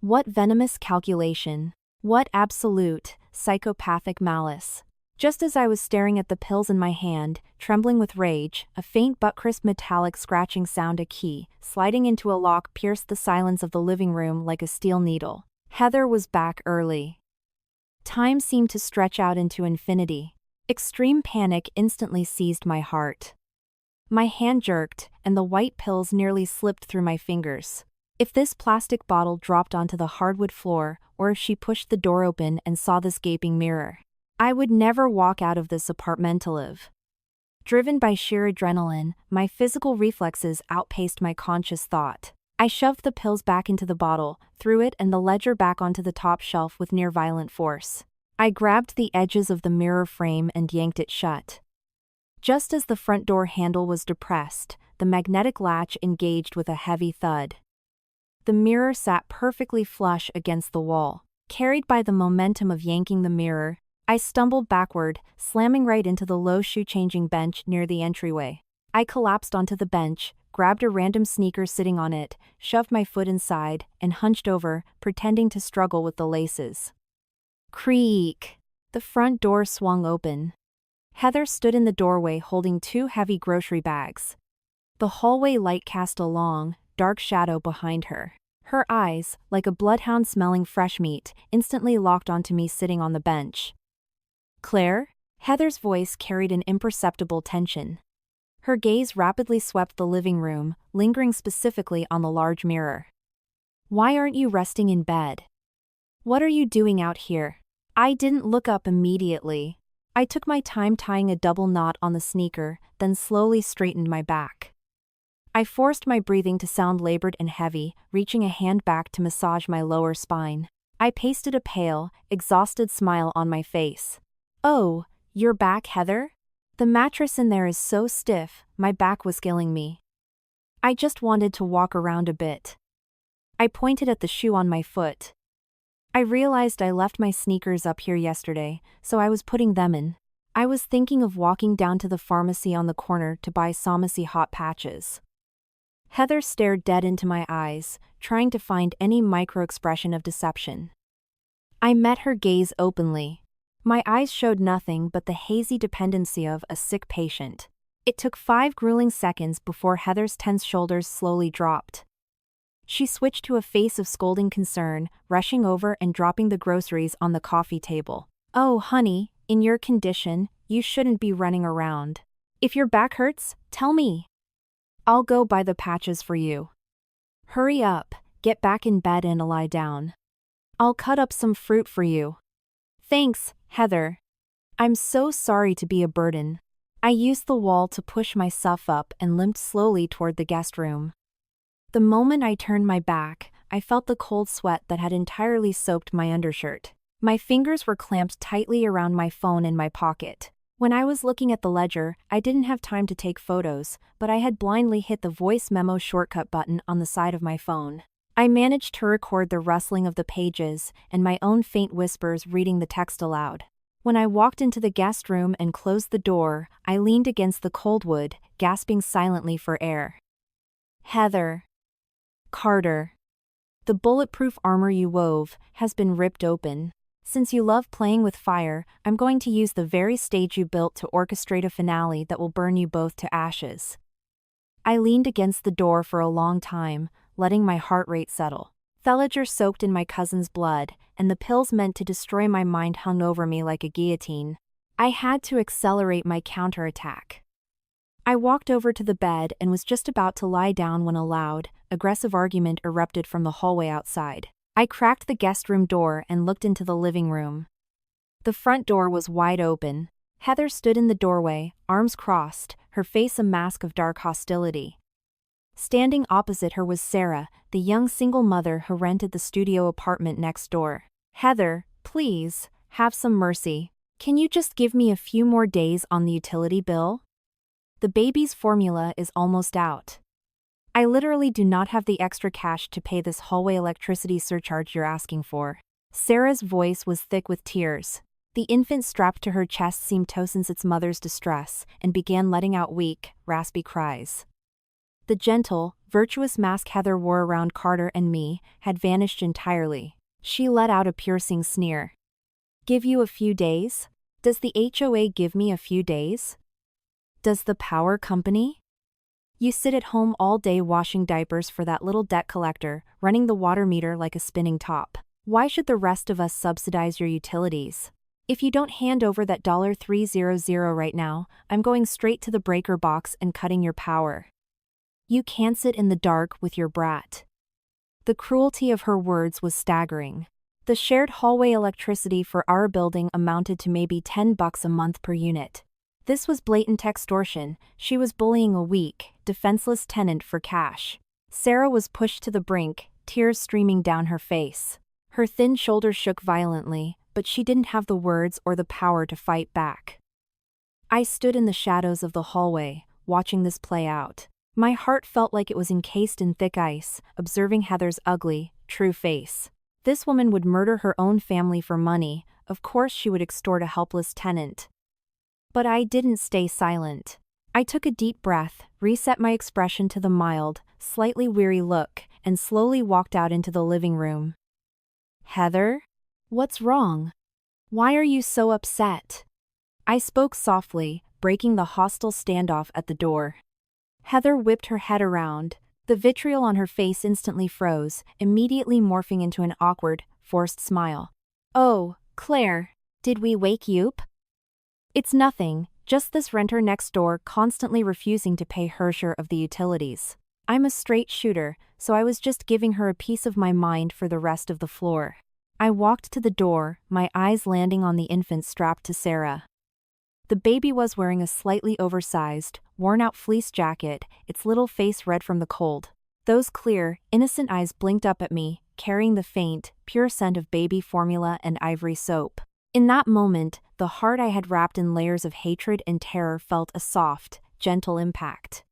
What venomous calculation. What absolute, psychopathic malice. Just as I was staring at the pills in my hand, trembling with rage, a faint but crisp metallic scratching sound, a key, sliding into a lock, pierced the silence of the living room like a steel needle. Heather was back early. Time seemed to stretch out into infinity. Extreme panic instantly seized my heart. My hand jerked, and the white pills nearly slipped through my fingers. If this plastic bottle dropped onto the hardwood floor, or if she pushed the door open and saw this gaping mirror, I would never walk out of this apartment to live. Driven by sheer adrenaline, my physical reflexes outpaced my conscious thought. I shoved the pills back into the bottle, threw it and the ledger back onto the top shelf with near violent force. I grabbed the edges of the mirror frame and yanked it shut. Just as the front door handle was depressed, the magnetic latch engaged with a heavy thud. The mirror sat perfectly flush against the wall. Carried by the momentum of yanking the mirror, I stumbled backward, slamming right into the low shoe-changing bench near the entryway. I collapsed onto the bench, grabbed a random sneaker sitting on it, shoved my foot inside, and hunched over, pretending to struggle with the laces. Creak! The front door swung open. Heather stood in the doorway holding 2 heavy grocery bags. The hallway light cast a long, dark shadow behind her. Her eyes, like a bloodhound smelling fresh meat, instantly locked onto me sitting on the bench. Claire? Heather's voice carried an imperceptible tension. Her gaze rapidly swept the living room, lingering specifically on the large mirror. Why aren't you resting in bed? What are you doing out here? I didn't look up immediately. I took my time tying a double knot on the sneaker, then slowly straightened my back. I forced my breathing to sound labored and heavy, reaching a hand back to massage my lower spine. I pasted a pale, exhausted smile on my face. Oh, you're back, Heather? The mattress in there is so stiff, my back was killing me. I just wanted to walk around a bit. I pointed at the shoe on my foot. I realized I left my sneakers up here yesterday, so I was putting them in. I was thinking of walking down to the pharmacy on the corner to buy Somacy hot patches. Heather stared dead into my eyes, trying to find any micro-expression of deception. I met her gaze openly. My eyes showed nothing but the hazy dependency of a sick patient. It took 5 grueling seconds before Heather's tense shoulders slowly dropped. She switched to a face of scolding concern, rushing over and dropping the groceries on the coffee table. Oh, honey, in your condition, you shouldn't be running around. If your back hurts, tell me. I'll go buy the patches for you. Hurry up, get back in bed and lie down. I'll cut up some fruit for you. Thanks, Heather. I'm so sorry to be a burden. I used the wall to push myself up and limped slowly toward the guest room. The moment I turned my back, I felt the cold sweat that had entirely soaked my undershirt. My fingers were clamped tightly around my phone in my pocket. When I was looking at the ledger, I didn't have time to take photos, but I had blindly hit the voice memo shortcut button on the side of my phone. I managed to record the rustling of the pages and my own faint whispers reading the text aloud. When I walked into the guest room and closed the door, I leaned against the cold wood, gasping silently for air. Heather. Carter. The bulletproof armor you wove has been ripped open. Since you love playing with fire, I'm going to use the very stage you built to orchestrate a finale that will burn you both to ashes. I leaned against the door for a long time, letting my heart rate settle. Theliger soaked in my cousin's blood, and the pills meant to destroy my mind hung over me like a guillotine. I had to accelerate my counterattack. I walked over to the bed and was just about to lie down when a loud, aggressive argument erupted from the hallway outside. I cracked the guest room door and looked into the living room. The front door was wide open. Heather stood in the doorway, arms crossed, her face a mask of dark hostility. Standing opposite her was Sarah, the young single mother who rented the studio apartment next door. Heather, please, have some mercy. Can you just give me a few more days on the utility bill? The baby's formula is almost out. I literally do not have the extra cash to pay this hallway electricity surcharge you're asking for. Sarah's voice was thick with tears. The infant strapped to her chest seemed to sense its mother's distress and began letting out weak, raspy cries. The gentle, virtuous mask Heather wore around Carter and me had vanished entirely. She let out a piercing sneer. Give you a few days? Does the HOA give me a few days? Does the power company? You sit at home all day washing diapers for that little debt collector, running the water meter like a spinning top. Why should the rest of us subsidize your utilities? If you don't hand over that $300 right now, I'm going straight to the breaker box and cutting your power. You can't sit in the dark with your brat. The cruelty of her words was staggering. The shared hallway electricity for our building amounted to maybe $10 a month per unit. This was blatant extortion. She was bullying a weak, defenseless tenant for cash. Sarah was pushed to the brink, tears streaming down her face. Her thin shoulders shook violently, but she didn't have the words or the power to fight back. I stood in the shadows of the hallway, watching this play out. My heart felt like it was encased in thick ice, observing Heather's ugly, true face. This woman would murder her own family for money. Of course she would extort a helpless tenant. But I didn't stay silent. I took a deep breath, reset my expression to the mild, slightly weary look, and slowly walked out into the living room. Heather? What's wrong? Why are you so upset? I spoke softly, breaking the hostile standoff at the door. Heather whipped her head around. The vitriol on her face instantly froze, immediately morphing into an awkward, forced smile. Oh, Claire, did we wake you up? It's nothing, just this renter next door constantly refusing to pay her share of the utilities. I'm a straight shooter, so I was just giving her a piece of my mind for the rest of the floor. I walked to the door, my eyes landing on the infant strapped to Sarah. The baby was wearing a slightly oversized, worn-out fleece jacket, its little face red from the cold. Those clear, innocent eyes blinked up at me, carrying the faint, pure scent of baby formula and ivory soap. In that moment, the heart I had wrapped in layers of hatred and terror felt a soft, gentle impact.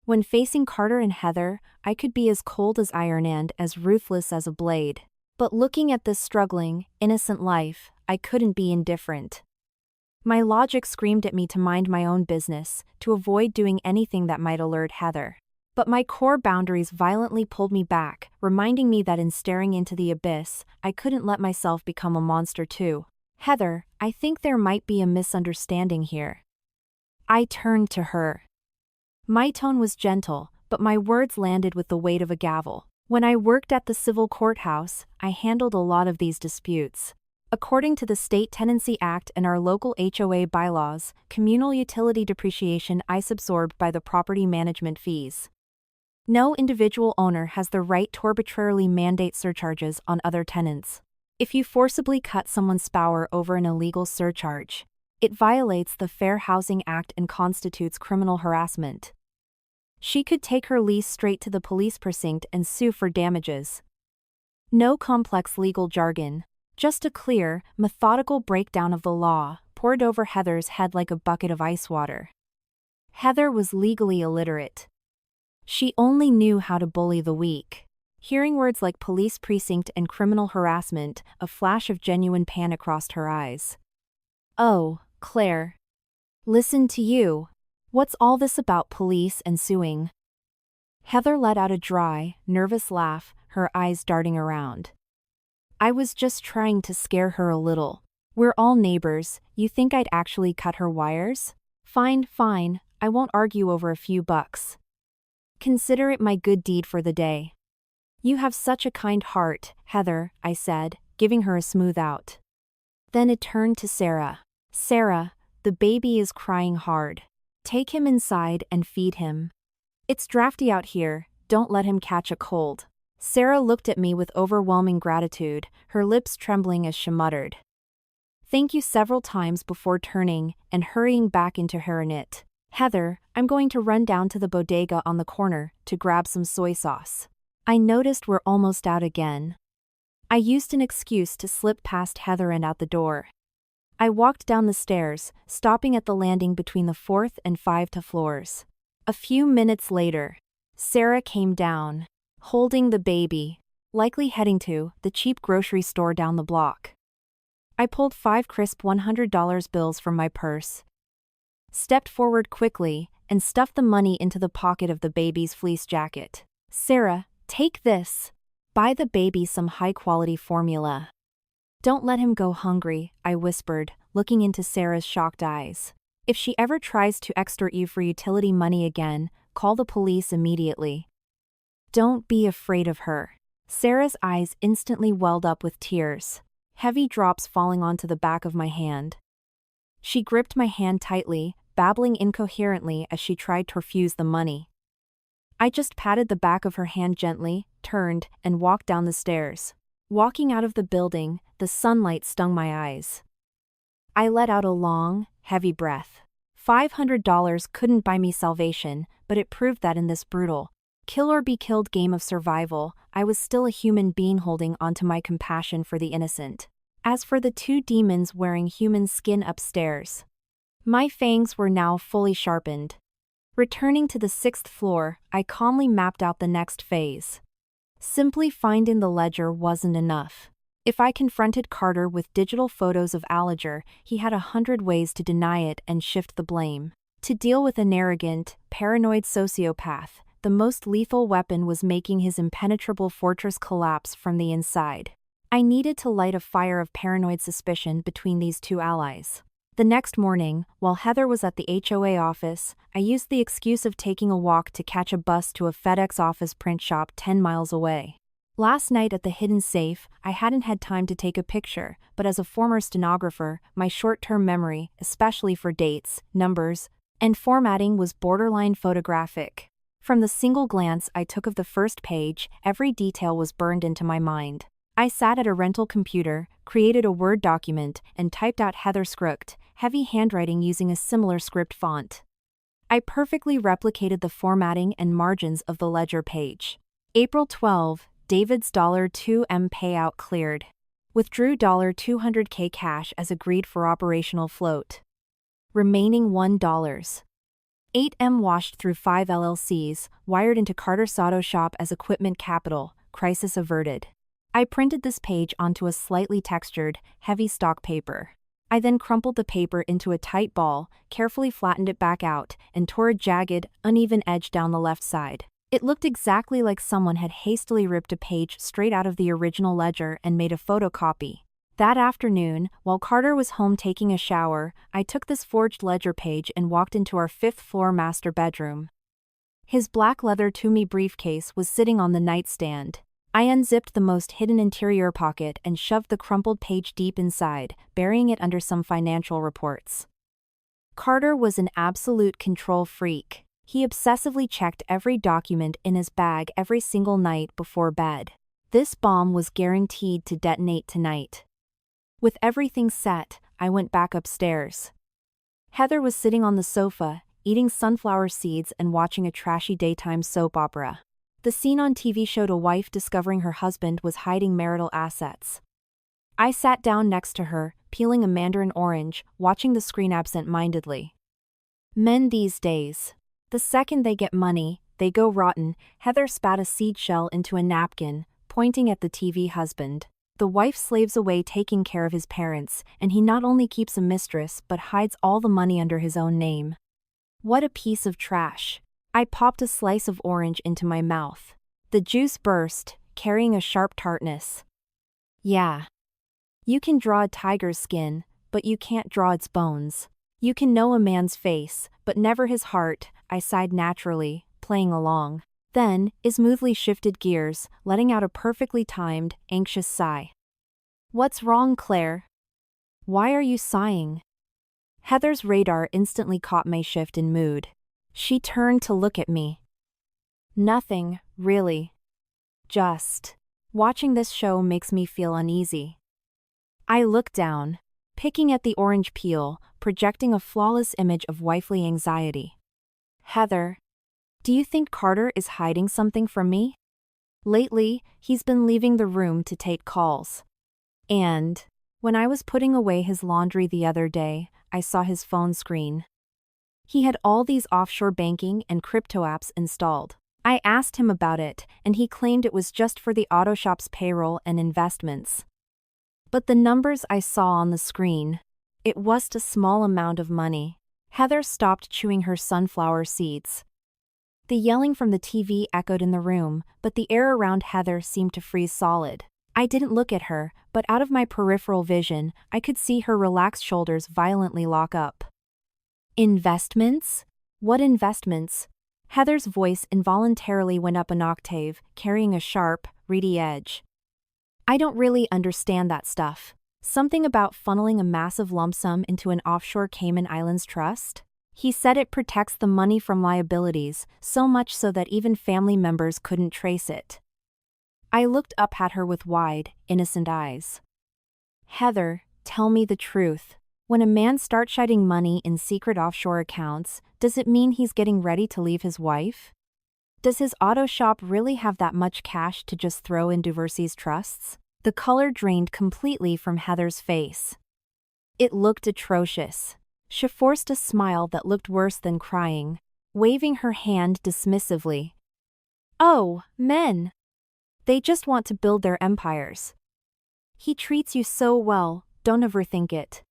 When facing Carter and Heather, I could be as cold as iron and as ruthless as a blade. But looking at this struggling, innocent life, I couldn't be indifferent. My logic screamed at me to mind my own business, to avoid doing anything that might alert Heather. But my core boundaries violently pulled me back, reminding me that in staring into the abyss, I couldn't let myself become a monster too. Heather, I think there might be a misunderstanding here. I turned to her. My tone was gentle, but my words landed with the weight of a gavel. When I worked at the civil courthouse, I handled a lot of these disputes. According to the State Tenancy Act and our local HOA bylaws, communal utility depreciation is absorbed by the property management fees. No individual owner has the right to arbitrarily mandate surcharges on other tenants. If you forcibly cut someone's power over an illegal surcharge, it violates the Fair Housing Act and constitutes criminal harassment. She could take her lease straight to the police precinct and sue for damages. No complex legal jargon, just a clear, methodical breakdown of the law, poured over Heather's head like a bucket of ice water. Heather was legally illiterate. She only knew how to bully the weak. Hearing words like police precinct and criminal harassment, a flash of genuine panic crossed her eyes. Oh, Claire. Listen to you. What's all this about police and suing? Heather let out a dry, nervous laugh, her eyes darting around. I was just trying to scare her a little. We're all neighbors, you think I'd actually cut her wires? Fine, I won't argue over a few bucks. Consider it my good deed for the day. You have such a kind heart, Heather, I said, giving her a smooth out. Then it turned to Sarah. Sarah, the baby is crying hard. Take him inside and feed him. It's drafty out here, don't let him catch a cold. Sarah looked at me with overwhelming gratitude, her lips trembling as she muttered. Thank you several times before turning and hurrying back into her knit. Heather, I'm going to run down to the bodega on the corner to grab some soy sauce. I noticed we're almost out again. I used an excuse to slip past Heather and out the door. I walked down the stairs, stopping at the landing between the 4th and 5th floors. A few minutes later, Sarah came down, holding the baby, likely heading to the cheap grocery store down the block. I pulled 5 crisp $100 bills from my purse, stepped forward quickly, and stuffed the money into the pocket of the baby's fleece jacket. Sarah, take this. Buy the baby some high-quality formula. Don't let him go hungry, I whispered, looking into Sarah's shocked eyes. If she ever tries to extort you for utility money again, call the police immediately. Don't be afraid of her. Sarah's eyes instantly welled up with tears, heavy drops falling onto the back of my hand. She gripped my hand tightly, babbling incoherently as she tried to refuse the money. I just patted the back of her hand gently, turned, and walked down the stairs. Walking out of the building, the sunlight stung my eyes. I let out a long, heavy breath. $500 couldn't buy me salvation, but it proved that in this brutal, kill-or-be-killed game of survival, I was still a human being holding onto my compassion for the innocent. As for the 2 demons wearing human skin upstairs, my fangs were now fully sharpened. Returning to the 6th floor, I calmly mapped out the next phase. Simply finding the ledger wasn't enough. If I confronted Carter with digital photos of Alliger, he had 100 ways to deny it and shift the blame. To deal with an arrogant, paranoid sociopath, the most lethal weapon was making his impenetrable fortress collapse from the inside. I needed to light a fire of paranoid suspicion between these 2 allies. The next morning, while Heather was at the HOA office, I used the excuse of taking a walk to catch a bus to a FedEx office print shop 10 miles away. Last night at the hidden safe, I hadn't had time to take a picture, but as a former stenographer, my short-term memory, especially for dates, numbers, and formatting was borderline photographic. From the single glance I took of the first page, every detail was burned into my mind. I sat at a rental computer, created a Word document, and typed out Heather's script, heavy handwriting using a similar script font. I perfectly replicated the formatting and margins of the ledger page. April 12, David's $2M payout cleared. Withdrew $200K cash as agreed for operational float. Remaining $1. 8M washed through 5 LLCs, wired into Carter's auto shop as equipment capital, crisis averted. I printed this page onto a slightly textured, heavy stock paper. I then crumpled the paper into a tight ball, carefully flattened it back out, and tore a jagged, uneven edge down the left side. It looked exactly like someone had hastily ripped a page straight out of the original ledger and made a photocopy. That afternoon, while Carter was home taking a shower, I took this forged ledger page and walked into our 5th-floor master bedroom. His black leather Toomey briefcase was sitting on the nightstand. I unzipped the most hidden interior pocket and shoved the crumpled page deep inside, burying it under some financial reports. Carter was an absolute control freak. He obsessively checked every document in his bag every single night before bed. This bomb was guaranteed to detonate tonight. With everything set, I went back upstairs. Heather was sitting on the sofa, eating sunflower seeds and watching a trashy daytime soap opera. The scene on TV showed a wife discovering her husband was hiding marital assets. I sat down next to her, peeling a mandarin orange, watching the screen absent-mindedly. Men these days. The second they get money, they go rotten. Heather spat a seed shell into a napkin, pointing at the TV husband. The wife slaves away taking care of his parents, and he not only keeps a mistress but hides all the money under his own name. What a piece of trash. I popped a slice of orange into my mouth. The juice burst, carrying a sharp tartness. Yeah. You can draw a tiger's skin, but you can't draw its bones. You can know a man's face, but never his heart, I sighed naturally, playing along. Then, I smoothly shifted gears, letting out a perfectly timed, anxious sigh. What's wrong, Claire? Why are you sighing? Heather's radar instantly caught my shift in mood. She turned to look at me. Nothing, really. Just. Watching this show makes me feel uneasy. I looked down, picking at the orange peel, projecting a flawless image of wifely anxiety. Heather, do you think Carter is hiding something from me? Lately, he's been leaving the room to take calls. And, when I was putting away his laundry the other day, I saw his phone screen. He had all these offshore banking and crypto apps installed. I asked him about it, and he claimed it was just for the auto shop's payroll and investments. But the numbers I saw on the screen, it wasn't a small amount of money. Heather stopped chewing her sunflower seeds. The yelling from the TV echoed in the room, but the air around Heather seemed to freeze solid. I didn't look at her, but out of my peripheral vision, I could see her relaxed shoulders violently lock up. Investments? What investments? Heather's voice involuntarily went up an octave, carrying a sharp, reedy edge. I don't really understand that stuff. Something about funneling a massive lump sum into an offshore Cayman Islands trust? He said it protects the money from liabilities, so much so that even family members couldn't trace it. I looked up at her with wide, innocent eyes. Heather, tell me the truth. When a man starts shedding money in secret offshore accounts, does it mean he's getting ready to leave his wife? Does his auto shop really have that much cash to just throw into overseas trusts? The color drained completely from Heather's face. It looked atrocious. She forced a smile that looked worse than crying, waving her hand dismissively. Oh, men! They just want to build their empires. He treats you so well, don't overthink it.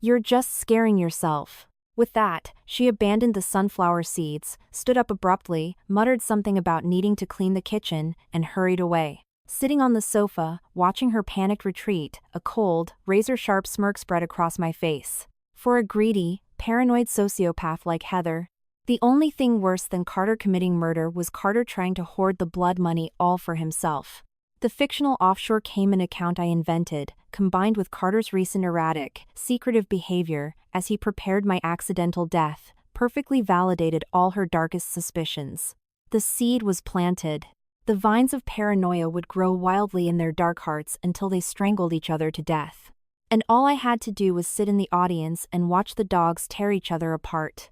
You're just scaring yourself. With that, she abandoned the sunflower seeds, stood up abruptly, muttered something about needing to clean the kitchen, and hurried away. Sitting on the sofa, watching her panicked retreat, a cold, razor-sharp smirk spread across my face. For a greedy, paranoid sociopath like Heather, the only thing worse than Carter committing murder was Carter trying to hoard the blood money all for himself. The fictional offshore Cayman account I invented, combined with Carter's recent erratic, secretive behavior as he prepared my accidental death, perfectly validated all her darkest suspicions. The seed was planted. The vines of paranoia would grow wildly in their dark hearts until they strangled each other to death. And all I had to do was sit in the audience and watch the dogs tear each other apart.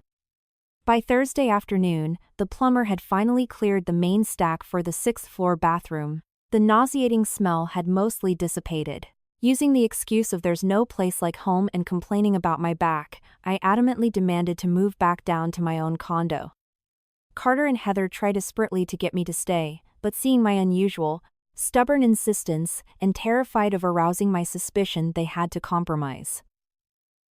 By Thursday afternoon, the plumber had finally cleared the main stack for the 6th-floor bathroom. The nauseating smell had mostly dissipated. Using the excuse of there's no place like home and complaining about my back, I adamantly demanded to move back down to my own condo. Carter and Heather tried desperately to get me to stay, but seeing my unusual, stubborn insistence and terrified of arousing my suspicion, they had to compromise.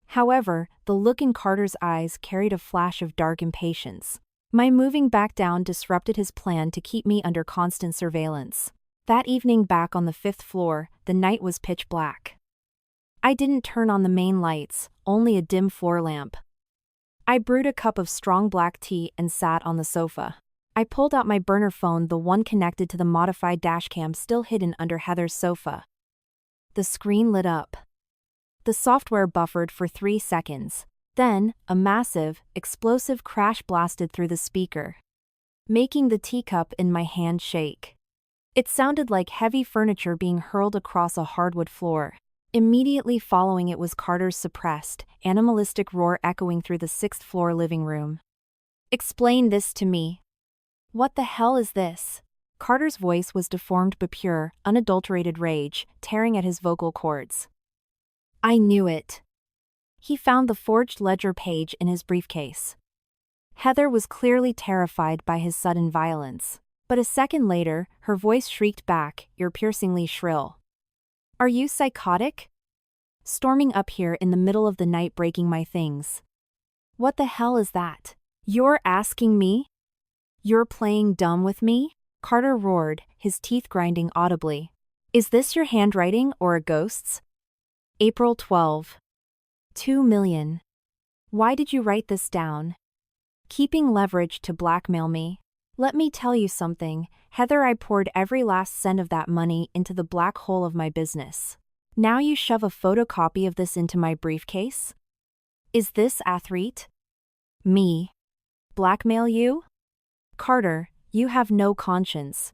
However, the look in Carter's eyes carried a flash of dark impatience. My moving back down disrupted his plan to keep me under constant surveillance. That evening back on the 5th floor, the night was pitch black. I didn't turn on the main lights, only a dim floor lamp. I brewed a cup of strong black tea and sat on the sofa. I pulled out my burner phone, the one connected to the modified dashcam still hidden under Heather's sofa. The screen lit up. The software buffered for 3 seconds. Then, a massive, explosive crash blasted through the speaker, making the teacup in my hand shake. It sounded like heavy furniture being hurled across a hardwood floor. Immediately following it was Carter's suppressed, animalistic roar echoing through the 6th-floor living room. Explain this to me. What the hell is this? Carter's voice was deformed but pure, unadulterated rage, tearing at his vocal cords. I knew it. He found the forged ledger page in his briefcase. Heather was clearly terrified by his sudden violence. But a second later, her voice shrieked back, ear-piercingly shrill. Are you psychotic? Storming up here in the middle of the night breaking my things. What the hell is that? You're asking me? You're playing dumb with me? Carter roared, his teeth grinding audibly. Is this your handwriting or a ghost's? April 12. 2 million. Why did you write this down? Keeping leverage to blackmail me? Let me tell you something, Heather, I poured every last cent of that money into the black hole of my business. Now you shove a photocopy of this into my briefcase? Is this athlete? Me. Blackmail you? Carter, you have no conscience.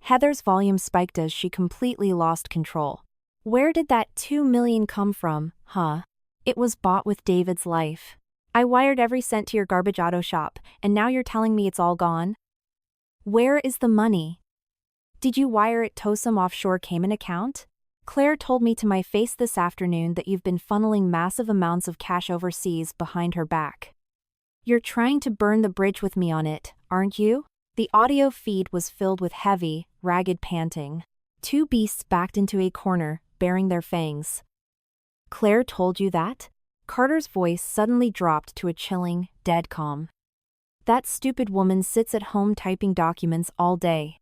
Heather's volume spiked as she completely lost control. Where did that 2 million come from, huh? It was bought with David's life. I wired every cent to your garbage auto shop, and now you're telling me it's all gone? Where is the money? Did you wire it to some offshore Cayman account? Claire told me to my face this afternoon that you've been funneling massive amounts of cash overseas behind her back. You're trying to burn the bridge with me on it, aren't you? The audio feed was filled with heavy, ragged panting. Two beasts backed into a corner, baring their fangs. Claire told you that? Carter's voice suddenly dropped to a chilling, dead calm. That stupid woman sits at home typing documents all day.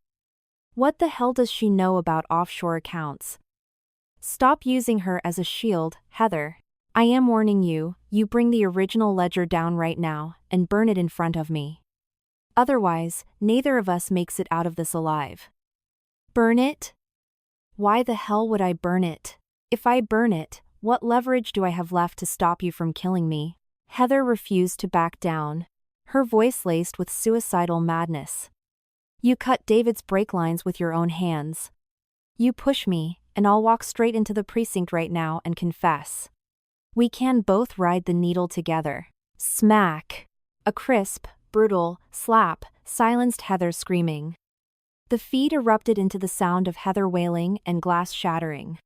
What the hell does she know about offshore accounts? Stop using her as a shield, Heather. I am warning you, you bring the original ledger down right now, and burn it in front of me. Otherwise, neither of us makes it out of this alive. Burn it? Why the hell would I burn it? If I burn it, what leverage do I have left to stop you from killing me? Heather refused to back down, her voice laced with suicidal madness. You cut David's brake lines with your own hands. You push me, and I'll walk straight into the precinct right now and confess. We can both ride the needle together. Smack! A crisp, brutal slap silenced Heather screaming. The feed erupted into the sound of Heather wailing and glass shattering.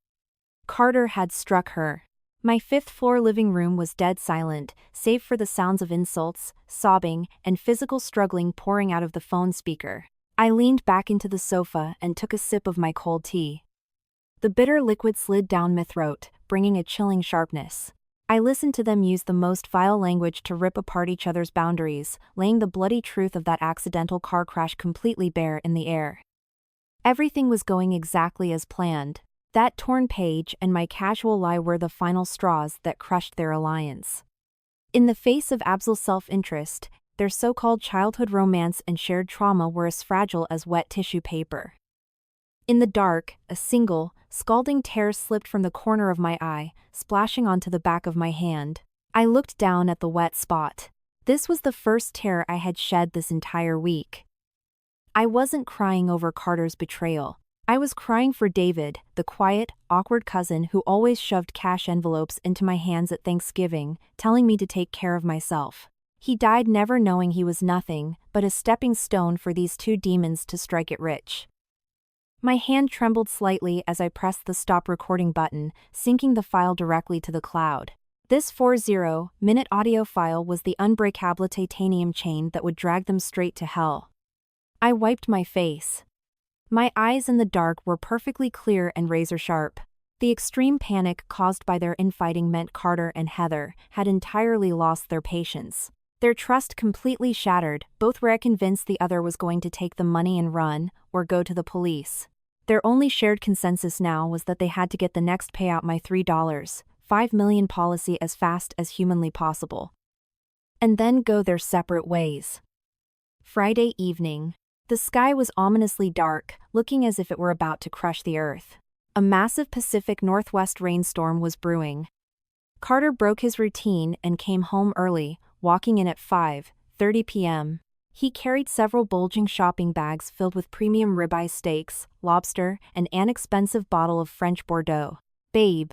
Carter had struck her. My fifth-floor living room was dead silent, save for the sounds of insults, sobbing, and physical struggling pouring out of the phone speaker. I leaned back into the sofa and took a sip of my cold tea. The bitter liquid slid down my throat, bringing a chilling sharpness. I listened to them use the most vile language to rip apart each other's boundaries, laying the bloody truth of that accidental car crash completely bare in the air. Everything was going exactly as planned. That torn page and my casual lie were the final straws that crushed their alliance. In the face of Absol's self-interest, their so-called childhood romance and shared trauma were as fragile as wet tissue paper. In the dark, a single, scalding tear slipped from the corner of my eye, splashing onto the back of my hand. I looked down at the wet spot. This was the first tear I had shed this entire week. I wasn't crying over Carter's betrayal. I was crying for David, the quiet, awkward cousin who always shoved cash envelopes into my hands at Thanksgiving, telling me to take care of myself. He died never knowing he was nothing but a stepping stone for these two demons to strike it rich. My hand trembled slightly as I pressed the stop recording button, syncing the file directly to the cloud. This 40-minute audio file was the unbreakable titanium chain that would drag them straight to hell. I wiped my face. My eyes in the dark were perfectly clear and razor-sharp. The extreme panic caused by their infighting meant Carter and Heather had entirely lost their patience. Their trust completely shattered, both were convinced the other was going to take the money and run, or go to the police. Their only shared consensus now was that they had to get the next payout my $3.5 million policy as fast as humanly possible. And then go their separate ways. Friday evening. The sky was ominously dark, looking as if it were about to crush the earth. A massive Pacific Northwest rainstorm was brewing. Carter broke his routine and came home early, walking in at 5:30 p.m. He carried several bulging shopping bags filled with premium ribeye steaks, lobster, and an expensive bottle of French Bordeaux. "Babe,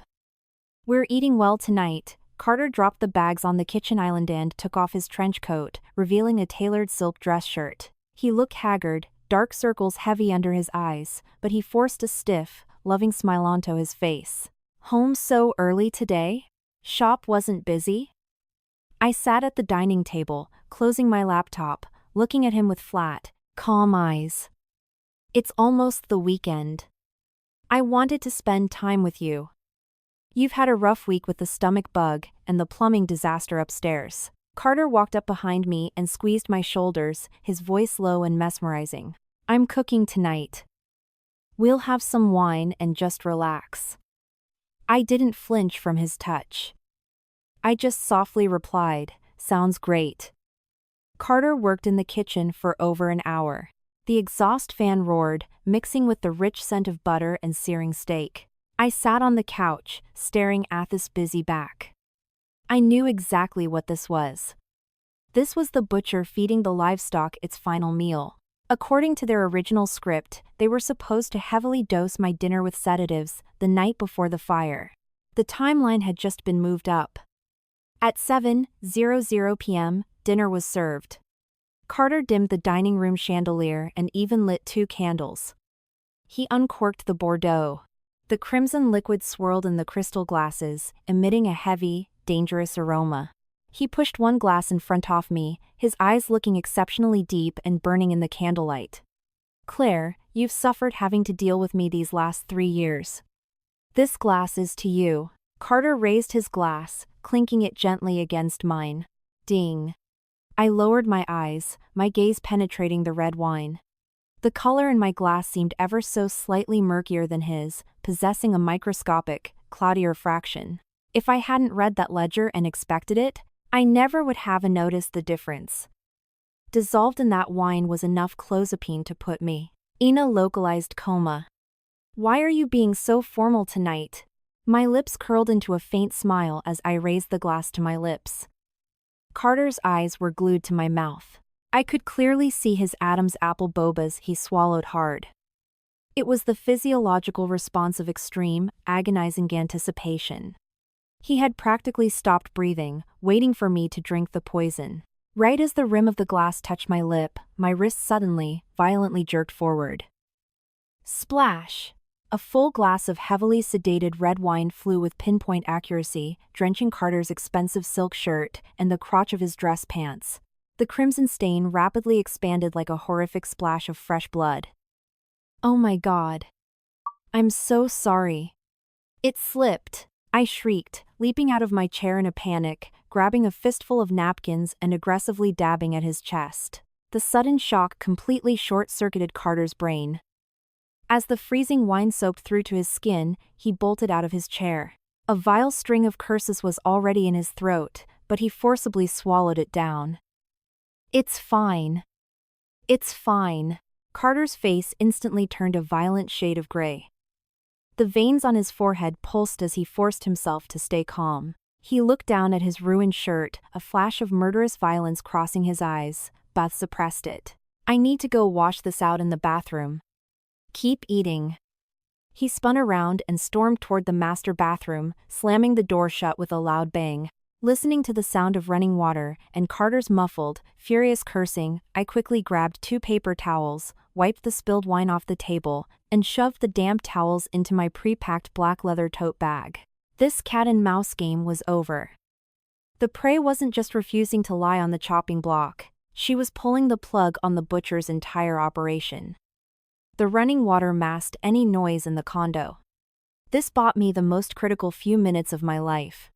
we're eating well tonight." Carter dropped the bags on the kitchen island and took off his trench coat, revealing a tailored silk dress shirt. He looked haggard, dark circles heavy under his eyes, but he forced a stiff, loving smile onto his face. "Home so early today? Shop wasn't busy?" I sat at the dining table, closing my laptop, looking at him with flat, calm eyes. "It's almost the weekend. I wanted to spend time with you. You've had a rough week with the stomach bug and the plumbing disaster upstairs." Carter walked up behind me and squeezed my shoulders, his voice low and mesmerizing. "I'm cooking tonight. We'll have some wine and just relax." I didn't flinch from his touch. I just softly replied, "Sounds great." Carter worked in the kitchen for over an hour. The exhaust fan roared, mixing with the rich scent of butter and searing steak. I sat on the couch, staring at this busy back. I knew exactly what this was. This was the butcher feeding the livestock its final meal. According to their original script, they were supposed to heavily dose my dinner with sedatives the night before the fire. The timeline had just been moved up. At 7:00 p.m., dinner was served. Carter dimmed the dining room chandelier and even lit 2 candles. He uncorked the Bordeaux. The crimson liquid swirled in the crystal glasses, emitting a heavy, dangerous aroma. He pushed one glass in front of me, his eyes looking exceptionally deep and burning in the candlelight. "Claire, you've suffered having to deal with me these last 3 years. This glass is to you. Carter raised his glass, clinking it gently against mine. Ding. I lowered my eyes, my gaze penetrating the red wine. The color in my glass seemed ever so slightly murkier than his, possessing a microscopic, cloudier fraction. If I hadn't read that ledger and expected it, I never would have noticed the difference. Dissolved in that wine was enough clozapine to put me in a localized coma. Why are you being so formal tonight? My lips curled into a faint smile as I raised the glass to my lips. Carter's eyes were glued to my mouth. I could clearly see his Adam's apple bobas. He swallowed hard. It was the physiological response of extreme, agonizing anticipation. He had practically stopped breathing, waiting for me to drink the poison. Right as the rim of the glass touched my lip, my wrist suddenly, violently jerked forward. Splash! A full glass of heavily sedated red wine flew with pinpoint accuracy, drenching Carter's expensive silk shirt and the crotch of his dress pants. The crimson stain rapidly expanded like a horrific splash of fresh blood. Oh my God. I'm so sorry. It slipped, I shrieked, leaping out of my chair in a panic, grabbing a fistful of napkins and aggressively dabbing at his chest. The sudden shock completely short-circuited Carter's brain. As the freezing wine soaked through to his skin, he bolted out of his chair. A vile string of curses was already in his throat, but he forcibly swallowed it down. It's fine. It's fine. Carter's face instantly turned a violent shade of gray. The veins on his forehead pulsed as he forced himself to stay calm. He looked down at his ruined shirt, a flash of murderous violence crossing his eyes. Beth suppressed it. I need to go wash this out in the bathroom. Keep eating. He spun around and stormed toward the master bathroom, slamming the door shut with a loud bang. Listening to the sound of running water and Carter's muffled, furious cursing, I quickly grabbed 2 paper towels, wiped the spilled wine off the table, and shoved the damp towels into my pre-packed black leather tote bag. This cat-and-mouse game was over. The prey wasn't just refusing to lie on the chopping block, she was pulling the plug on the butcher's entire operation. The running water masked any noise in the condo. This bought me the most critical few minutes of my life.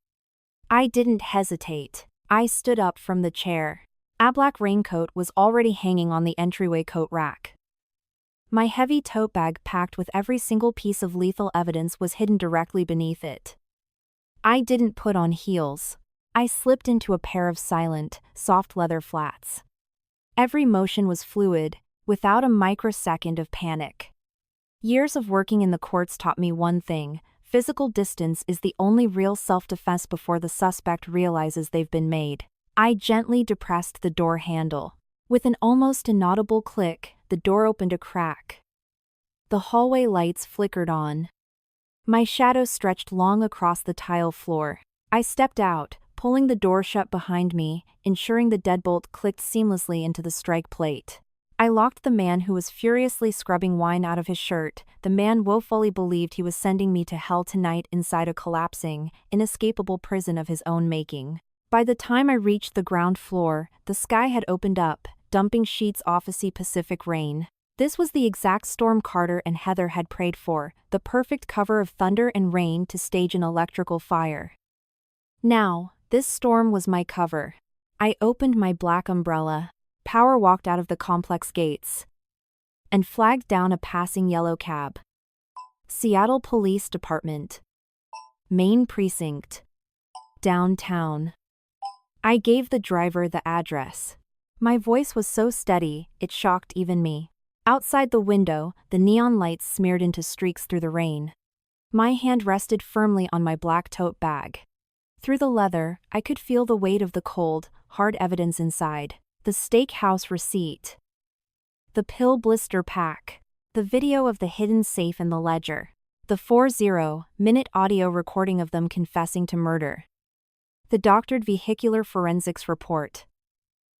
I didn't hesitate. I stood up from the chair. A black raincoat was already hanging on the entryway coat rack. My heavy tote bag packed with every single piece of lethal evidence was hidden directly beneath it. I didn't put on heels. I slipped into a pair of silent, soft leather flats. Every motion was fluid, without a microsecond of panic. Years of working in the courts taught me one thing: physical distance is the only real self-defense before the suspect realizes they've been made. I gently depressed the door handle. With an almost inaudible click, the door opened a crack. The hallway lights flickered on. My shadow stretched long across the tile floor. I stepped out, pulling the door shut behind me, ensuring the deadbolt clicked seamlessly into the strike plate. I locked the man who was furiously scrubbing wine out of his shirt. The man woefully believed he was sending me to hell tonight inside a collapsing, inescapable prison of his own making. By the time I reached the ground floor, the sky had opened up, dumping sheets of icy Pacific rain. This was the exact storm Carter and Heather had prayed for, the perfect cover of thunder and rain to stage an electrical fire. Now, this storm was my cover. I opened my black umbrella. Power walked out of the complex gates and flagged down a passing yellow cab. Seattle Police Department. Main Precinct. Downtown. I gave the driver the address. My voice was so steady, it shocked even me. Outside the window, the neon lights smeared into streaks through the rain. My hand rested firmly on my black tote bag. Through the leather, I could feel the weight of the cold, hard evidence inside. The steakhouse receipt. The pill blister pack. The video of the hidden safe in the ledger. The 40-minute audio recording of them confessing to murder. The doctored vehicular forensics report.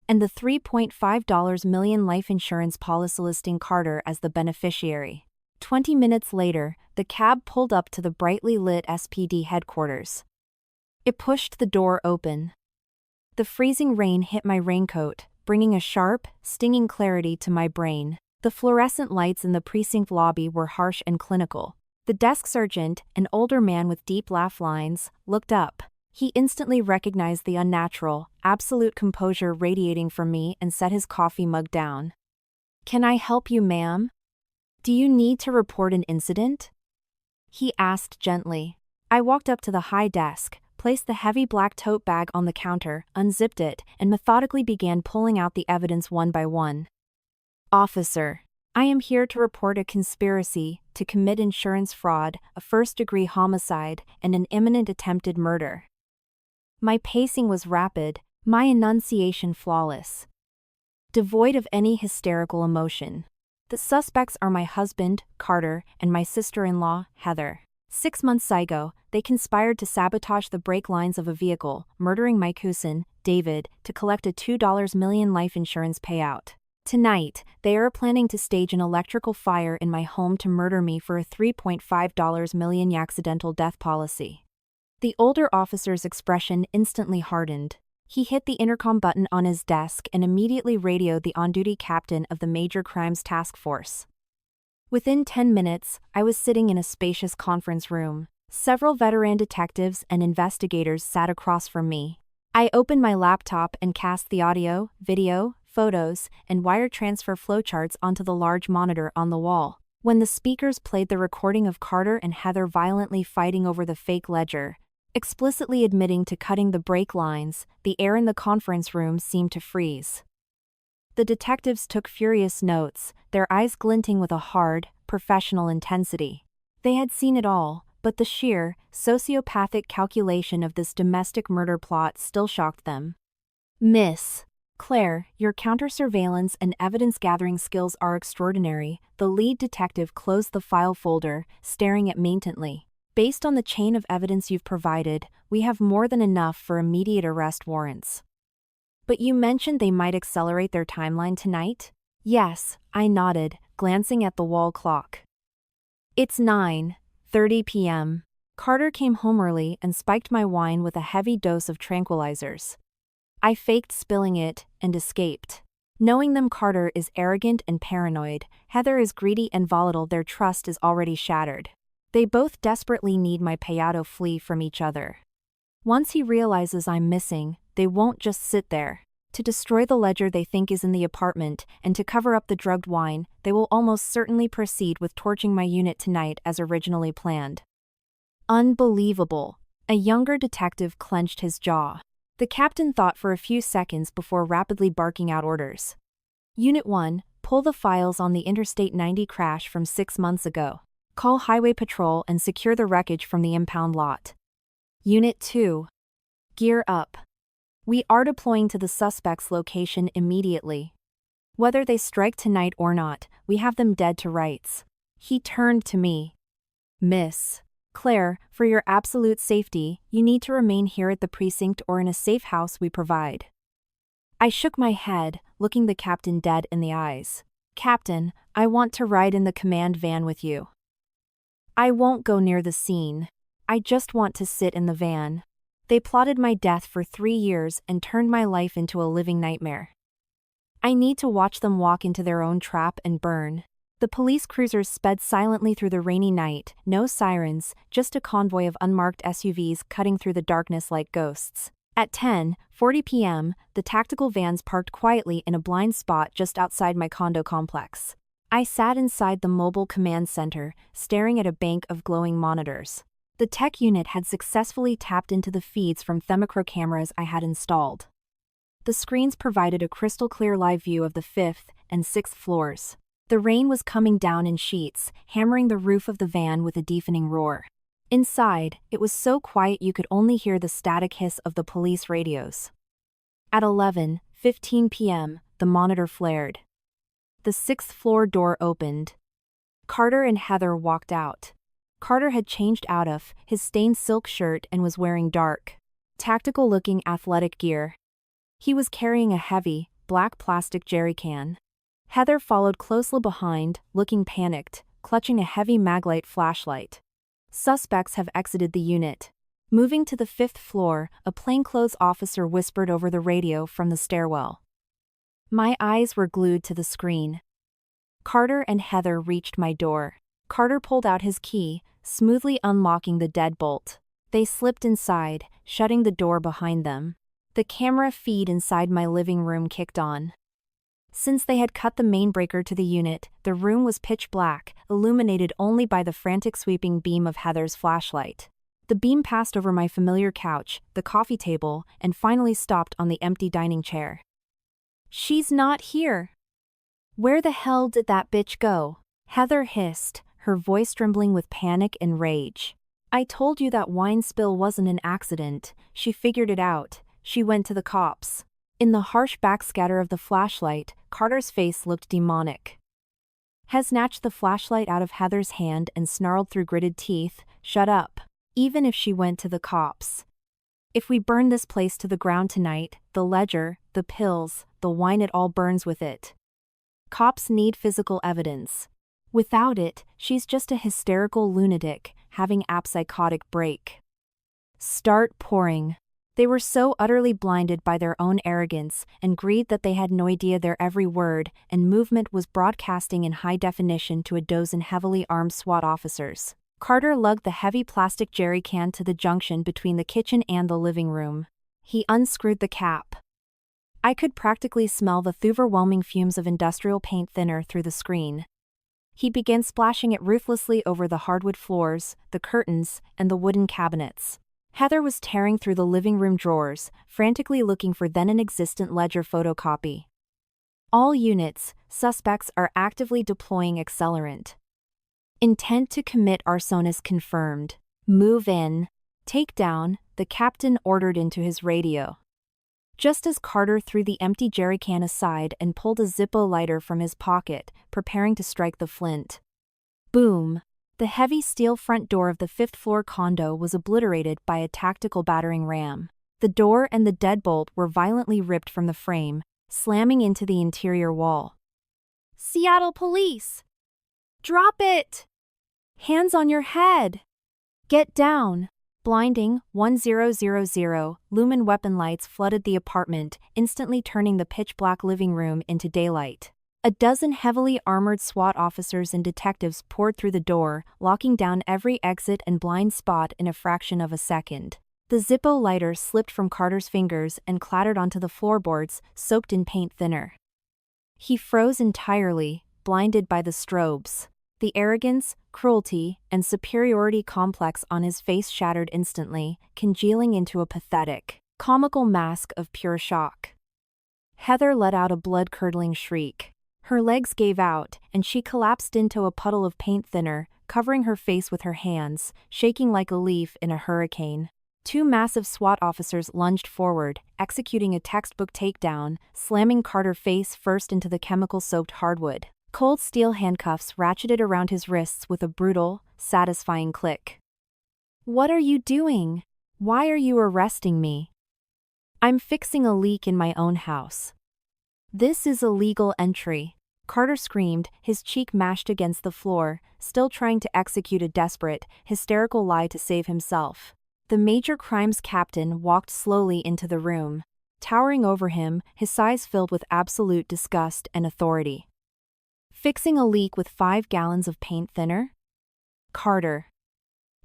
And the $3.5 million life insurance policy listing Carter as the beneficiary. 20 minutes later, the cab pulled up to the brightly lit SPD headquarters. It pushed the door open. The freezing rain hit my raincoat, bringing a sharp, stinging clarity to my brain. The fluorescent lights in the precinct lobby were harsh and clinical. The desk sergeant, an older man with deep laugh lines, looked up. He instantly recognized the unnatural, absolute composure radiating from me and set his coffee mug down. "Can I help you, ma'am? Do you need to report an incident?" he asked gently. I walked up to the high desk, placed the heavy black tote bag on the counter, unzipped it, and methodically began pulling out the evidence one by one. "Officer, I am here to report a conspiracy to commit insurance fraud, a first-degree homicide, and an imminent attempted murder." My pacing was rapid, my enunciation flawless. Devoid of any hysterical emotion. The suspects are my husband, Carter, and my sister-in-law, Heather. 6 months ago, they conspired to sabotage the brake lines of a vehicle, murdering my cousin, David, to collect a $2 million life insurance payout. Tonight, they are planning to stage an electrical fire in my home to murder me for a $3.5 million accidental death policy. The older officer's expression instantly hardened. He hit the intercom button on his desk and immediately radioed the on-duty captain of the Major Crimes Task Force. Within 10 minutes, I was sitting in a spacious conference room. Several veteran detectives and investigators sat across from me. I opened my laptop and cast the audio, video, photos, and wire transfer flowcharts onto the large monitor on the wall. When the speakers played the recording of Carter and Heather violently fighting over the fake ledger, explicitly admitting to cutting the brake lines, the air in the conference room seemed to freeze. The detectives took furious notes, their eyes glinting with a hard, professional intensity. They had seen it all, but the sheer, sociopathic calculation of this domestic murder plot still shocked them. "Miss Claire, your counter-surveillance and evidence-gathering skills are extraordinary," the lead detective closed the file folder, staring at me intently. "Based on the chain of evidence you've provided, we have more than enough for immediate arrest warrants." "But you mentioned they might accelerate their timeline tonight?" "Yes," I nodded, glancing at the wall clock. "It's 9:30 p.m. Carter came home early and spiked my wine with a heavy dose of tranquilizers. I faked spilling it and escaped. Knowing them, Carter is arrogant and paranoid, Heather is greedy and volatile, their trust is already shattered. They both desperately need my payout flee from each other. Once he realizes I'm missing, they won't just sit there. To destroy the ledger they think is in the apartment, and to cover up the drugged wine, they will almost certainly proceed with torching my unit tonight as originally planned. Unbelievable. A younger detective clenched his jaw. The captain thought for a few seconds before rapidly barking out orders. "Unit 1, pull the files on the Interstate 90 crash from 6 months ago. Call Highway Patrol and secure the wreckage from the impound lot. Unit 2, gear up. We are deploying to the suspect's location immediately. Whether they strike tonight or not, we have them dead to rights." He turned to me. "Miss Claire, for your absolute safety, you need to remain here at the precinct or in a safe house we provide." I shook my head, looking the captain dead in the eyes. "Captain, I want to ride in the command van with you. I won't go near the scene. I just want to sit in the van. They plotted my death for 3 years and turned my life into a living nightmare. I need to watch them walk into their own trap and burn." The police cruisers sped silently through the rainy night, no sirens, just a convoy of unmarked SUVs cutting through the darkness like ghosts. At 10:40 p.m., the tactical vans parked quietly in a blind spot just outside my condo complex. I sat inside the mobile command center, staring at a bank of glowing monitors. The tech unit had successfully tapped into the feeds from Thermacro cameras I had installed. The screens provided a crystal-clear live view of the 5th and 6th floors. The rain was coming down in sheets, hammering the roof of the van with a deafening roar. Inside, it was so quiet you could only hear the static hiss of the police radios. At 11:15 p.m., the monitor flared. The 6th floor door opened. Carter and Heather walked out. Carter had changed out of his stained silk shirt and was wearing dark, tactical-looking athletic gear. He was carrying a heavy, black plastic jerry can. Heather followed closely behind, looking panicked, clutching a heavy Maglite flashlight. Suspects have exited the unit. Moving to the 5th floor, a plainclothes officer whispered over the radio from the stairwell. My eyes were glued to the screen. Carter and Heather reached my door. Carter pulled out his key, smoothly unlocking the deadbolt. They slipped inside, shutting the door behind them. The camera feed inside my living room kicked on. Since they had cut the main breaker to the unit, the room was pitch black, illuminated only by the frantic sweeping beam of Heather's flashlight. The beam passed over my familiar couch, the coffee table, and finally stopped on the empty dining chair. "She's not here. Where the hell did that bitch go?" Heather hissed, her voice trembling with panic and rage. "I told you that wine spill wasn't an accident. She figured it out. She went to the cops." In the harsh backscatter of the flashlight, Carter's face looked demonic. He snatched the flashlight out of Heather's hand and snarled through gritted teeth, "Shut up. Even if she went to the cops. If we burn this place to the ground tonight, the ledger, the pills, the wine, it all burns with it. Cops need physical evidence. Without it, she's just a hysterical lunatic, having a psychotic break." Start pouring. They were so utterly blinded by their own arrogance and greed that they had no idea their every word and movement was broadcasting in high definition to a dozen heavily armed SWAT officers. Carter lugged the heavy plastic jerry can to the junction between the kitchen and the living room. He unscrewed the cap. I could practically smell the overwhelming fumes of industrial paint thinner through the screen. He began splashing it ruthlessly over the hardwood floors, the curtains, and the wooden cabinets. Heather was tearing through the living room drawers, frantically looking for then-inexistent ledger photocopy. "All units, suspects are actively deploying accelerant. Intent to commit arson is confirmed. Move in. Take down," the captain ordered into his radio. Just as Carter threw the empty jerrycan aside and pulled a Zippo lighter from his pocket, preparing to strike the flint. Boom! The heavy steel front door of the fifth-floor condo was obliterated by a tactical battering ram. The door and the deadbolt were violently ripped from the frame, slamming into the interior wall. "Seattle Police! Drop it! Hands on your head! Get down!" Blinding, 1000 lumen weapon lights flooded the apartment, instantly turning the pitch-black living room into daylight. A dozen heavily armored SWAT officers and detectives poured through the door, locking down every exit and blind spot in a fraction of a second. The Zippo lighter slipped from Carter's fingers and clattered onto the floorboards, soaked in paint thinner. He froze entirely, blinded by the strobes. The arrogance, cruelty, and superiority complex on his face shattered instantly, congealing into a pathetic, comical mask of pure shock. Heather let out a blood-curdling shriek. Her legs gave out, and she collapsed into a puddle of paint thinner, covering her face with her hands, shaking like a leaf in a hurricane. Two massive SWAT officers lunged forward, executing a textbook takedown, slamming Carter face first into the chemical-soaked hardwood. Cold steel handcuffs ratcheted around his wrists with a brutal, satisfying click. "What are you doing? Why are you arresting me?" "I'm fixing a leak in my own house." "This is illegal entry," Carter screamed, his cheek mashed against the floor, still trying to execute a desperate, hysterical lie to save himself. The major crimes captain walked slowly into the room. Towering over him, his eyes filled with absolute disgust and authority. "Fixing a leak with 5 gallons of paint thinner?" "Carter."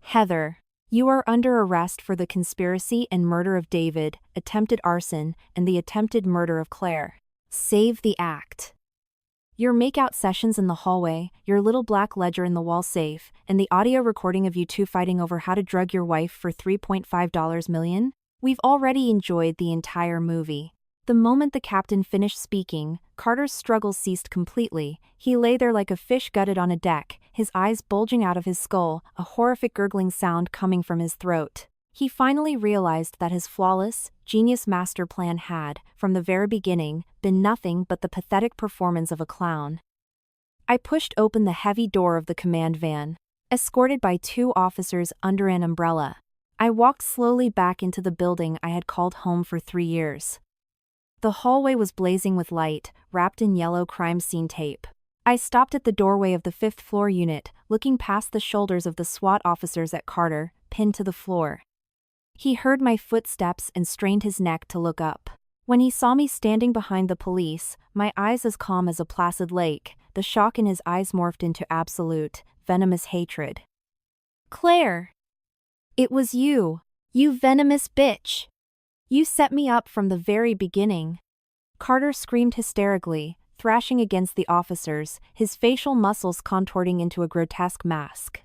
"Heather. You are under arrest for the conspiracy and murder of David, attempted arson, and the attempted murder of Claire. Save the act. Your makeout sessions in the hallway, your little black ledger in the wall safe, and the audio recording of you two fighting over how to drug your wife for $3.5 million? We've already enjoyed the entire movie." The moment the captain finished speaking, Carter's struggles ceased completely. He lay there like a fish gutted on a deck, his eyes bulging out of his skull, a horrific gurgling sound coming from his throat. He finally realized that his flawless, genius master plan had, from the very beginning, been nothing but the pathetic performance of a clown. I pushed open the heavy door of the command van. Escorted by 2 officers under an umbrella, I walked slowly back into the building I had called home for 3 years. The hallway was blazing with light, wrapped in yellow crime scene tape. I stopped at the doorway of the 5th-floor unit, looking past the shoulders of the SWAT officers at Carter, pinned to the floor. He heard my footsteps and strained his neck to look up. When he saw me standing behind the police, my eyes as calm as a placid lake, the shock in his eyes morphed into absolute, venomous hatred. Claire! It was you. You venomous bitch. You set me up from the very beginning. Carter screamed hysterically, thrashing against the officers, his facial muscles contorting into a grotesque mask.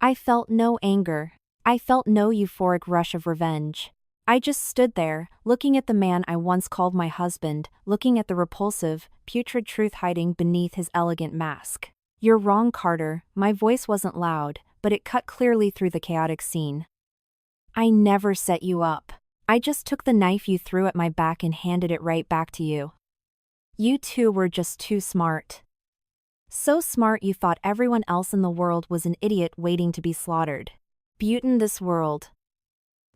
I felt no anger. I felt no euphoric rush of revenge. I just stood there, looking at the man I once called my husband, looking at the repulsive, putrid truth hiding beneath his elegant mask. You're wrong, Carter. My voice wasn't loud, but it cut clearly through the chaotic scene. I never set you up. I just took the knife you threw at my back and handed it right back to you. You two were just too smart. So smart you thought everyone else in the world was an idiot waiting to be slaughtered. Beaut in this world.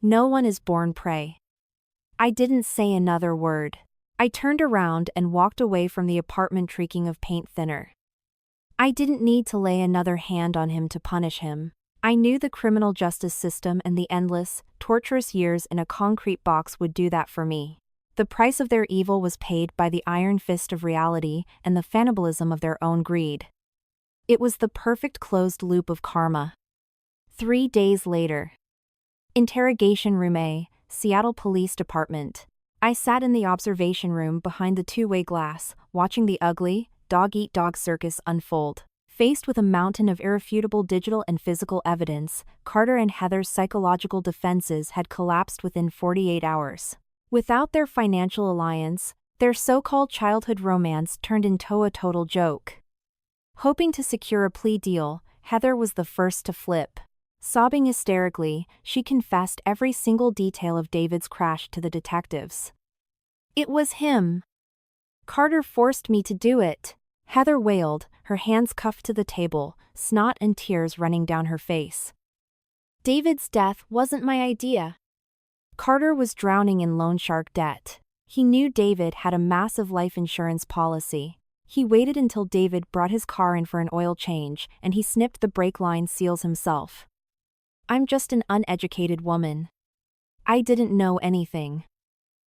No one is born prey. I didn't say another word. I turned around and walked away from the apartment reeking of paint thinner. I didn't need to lay another hand on him to punish him. I knew the criminal justice system and the endless, torturous years in a concrete box would do that for me. The price of their evil was paid by the iron fist of reality and the cannibalism of their own greed. It was the perfect closed loop of karma. 3 days later. Interrogation Room A, Seattle Police Department. I sat in the observation room behind the two-way glass, watching the ugly, dog-eat-dog circus unfold. Faced with a mountain of irrefutable digital and physical evidence, Carter and Heather's psychological defenses had collapsed within 48 hours. Without their financial alliance, their so-called childhood romance turned into a total joke. Hoping to secure a plea deal, Heather was the first to flip. Sobbing hysterically, she confessed every single detail of David's crash to the detectives. It was him. Carter forced me to do it. Heather wailed, her hands cuffed to the table, snot and tears running down her face. David's death wasn't my idea. Carter was drowning in loan shark debt. He knew David had a massive life insurance policy. He waited until David brought his car in for an oil change, and he snipped the brake line seals himself. I'm just an uneducated woman. I didn't know anything.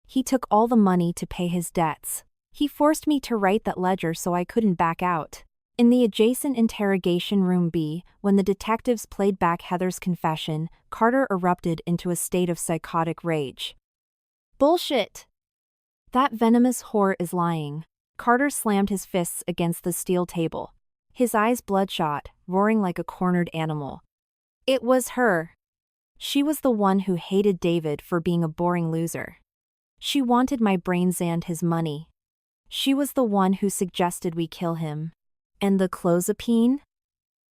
He took all the money to pay his debts. He forced me to write that ledger so I couldn't back out. In the adjacent interrogation room B, when the detectives played back Heather's confession, Carter erupted into a state of psychotic rage. Bullshit! That venomous whore is lying. Carter slammed his fists against the steel table. His eyes bloodshot, roaring like a cornered animal. It was her. She was the one who hated David for being a boring loser. She wanted my brains and his money. She was the one who suggested we kill him. And the clozapine?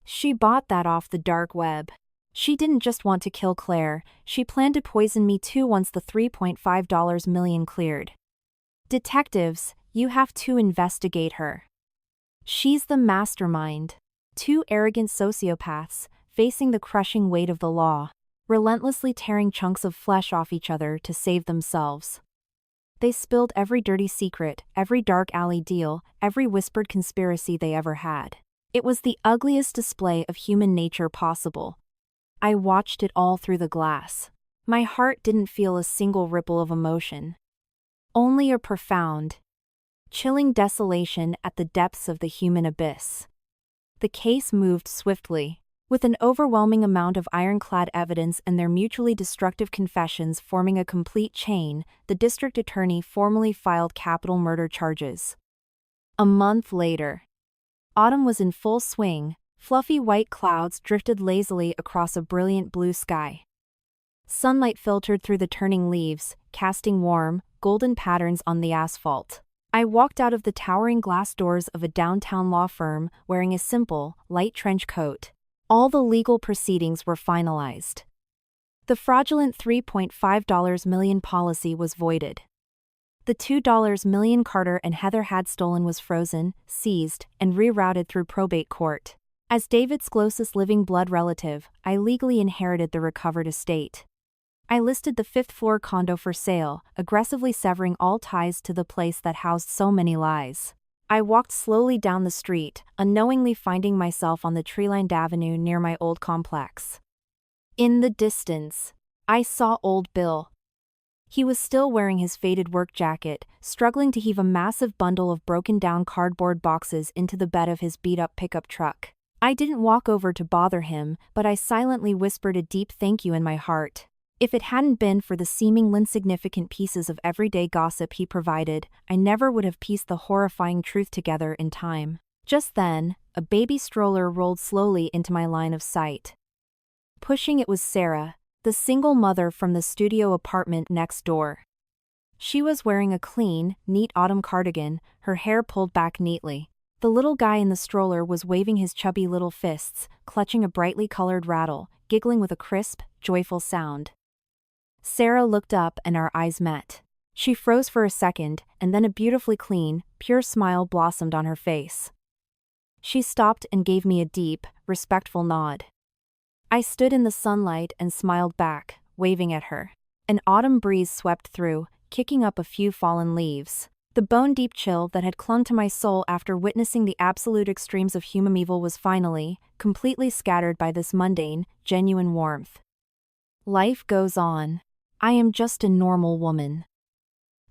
She bought that off the dark web. She didn't just want to kill Claire, she planned to poison me too once the $3.5 million cleared. Detectives, you have to investigate her. She's the mastermind. 2 arrogant sociopaths, facing the crushing weight of the law, relentlessly tearing chunks of flesh off each other to save themselves. They spilled every dirty secret, every dark alley deal, every whispered conspiracy they ever had. It was the ugliest display of human nature possible. I watched it all through the glass. My heart didn't feel a single ripple of emotion. Only a profound, chilling desolation at the depths of the human abyss. The case moved swiftly. With an overwhelming amount of ironclad evidence and their mutually destructive confessions forming a complete chain, the district attorney formally filed capital murder charges. A month later. Autumn was in full swing, fluffy white clouds drifted lazily across a brilliant blue sky. Sunlight filtered through the turning leaves, casting warm, golden patterns on the asphalt. I walked out of the towering glass doors of a downtown law firm wearing a simple, light trench coat. All the legal proceedings were finalized. The fraudulent $3.5 million policy was voided. The $2 million Carter and Heather had stolen was frozen, seized, and rerouted through probate court. As David's closest living blood relative, I legally inherited the recovered estate. I listed the 5th-floor condo for sale, aggressively severing all ties to the place that housed so many lies. I walked slowly down the street, unknowingly finding myself on the tree-lined avenue near my old complex. In the distance, I saw old Bill. He was still wearing his faded work jacket, struggling to heave a massive bundle of broken-down cardboard boxes into the bed of his beat-up pickup truck. I didn't walk over to bother him, but I silently whispered a deep thank you in my heart. If it hadn't been for the seemingly insignificant pieces of everyday gossip he provided, I never would have pieced the horrifying truth together in time. Just then, a baby stroller rolled slowly into my line of sight. Pushing it was Sarah, the single mother from the studio apartment next door. She was wearing a clean, neat autumn cardigan, her hair pulled back neatly. The little guy in the stroller was waving his chubby little fists, clutching a brightly colored rattle, giggling with a crisp, joyful sound. Sarah looked up and our eyes met. She froze for a second, and then a beautifully clean, pure smile blossomed on her face. She stopped and gave me a deep, respectful nod. I stood in the sunlight and smiled back, waving at her. An autumn breeze swept through, kicking up a few fallen leaves. The bone-deep chill that had clung to my soul after witnessing the absolute extremes of human evil was finally, completely scattered by this mundane, genuine warmth. Life goes on. I am just a normal woman.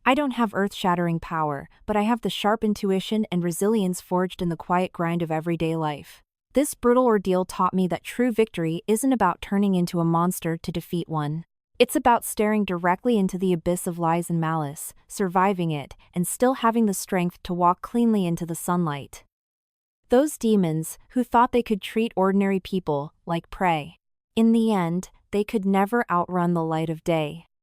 I don't have earth-shattering power, but I have the sharp intuition and resilience forged in the quiet grind of everyday life. This brutal ordeal taught me that true victory isn't about turning into a monster to defeat one. It's about staring directly into the abyss of lies and malice, surviving it, and still having the strength to walk cleanly into the sunlight. Those demons, who thought they could treat ordinary people like prey. In the end, they could never outrun the light of day.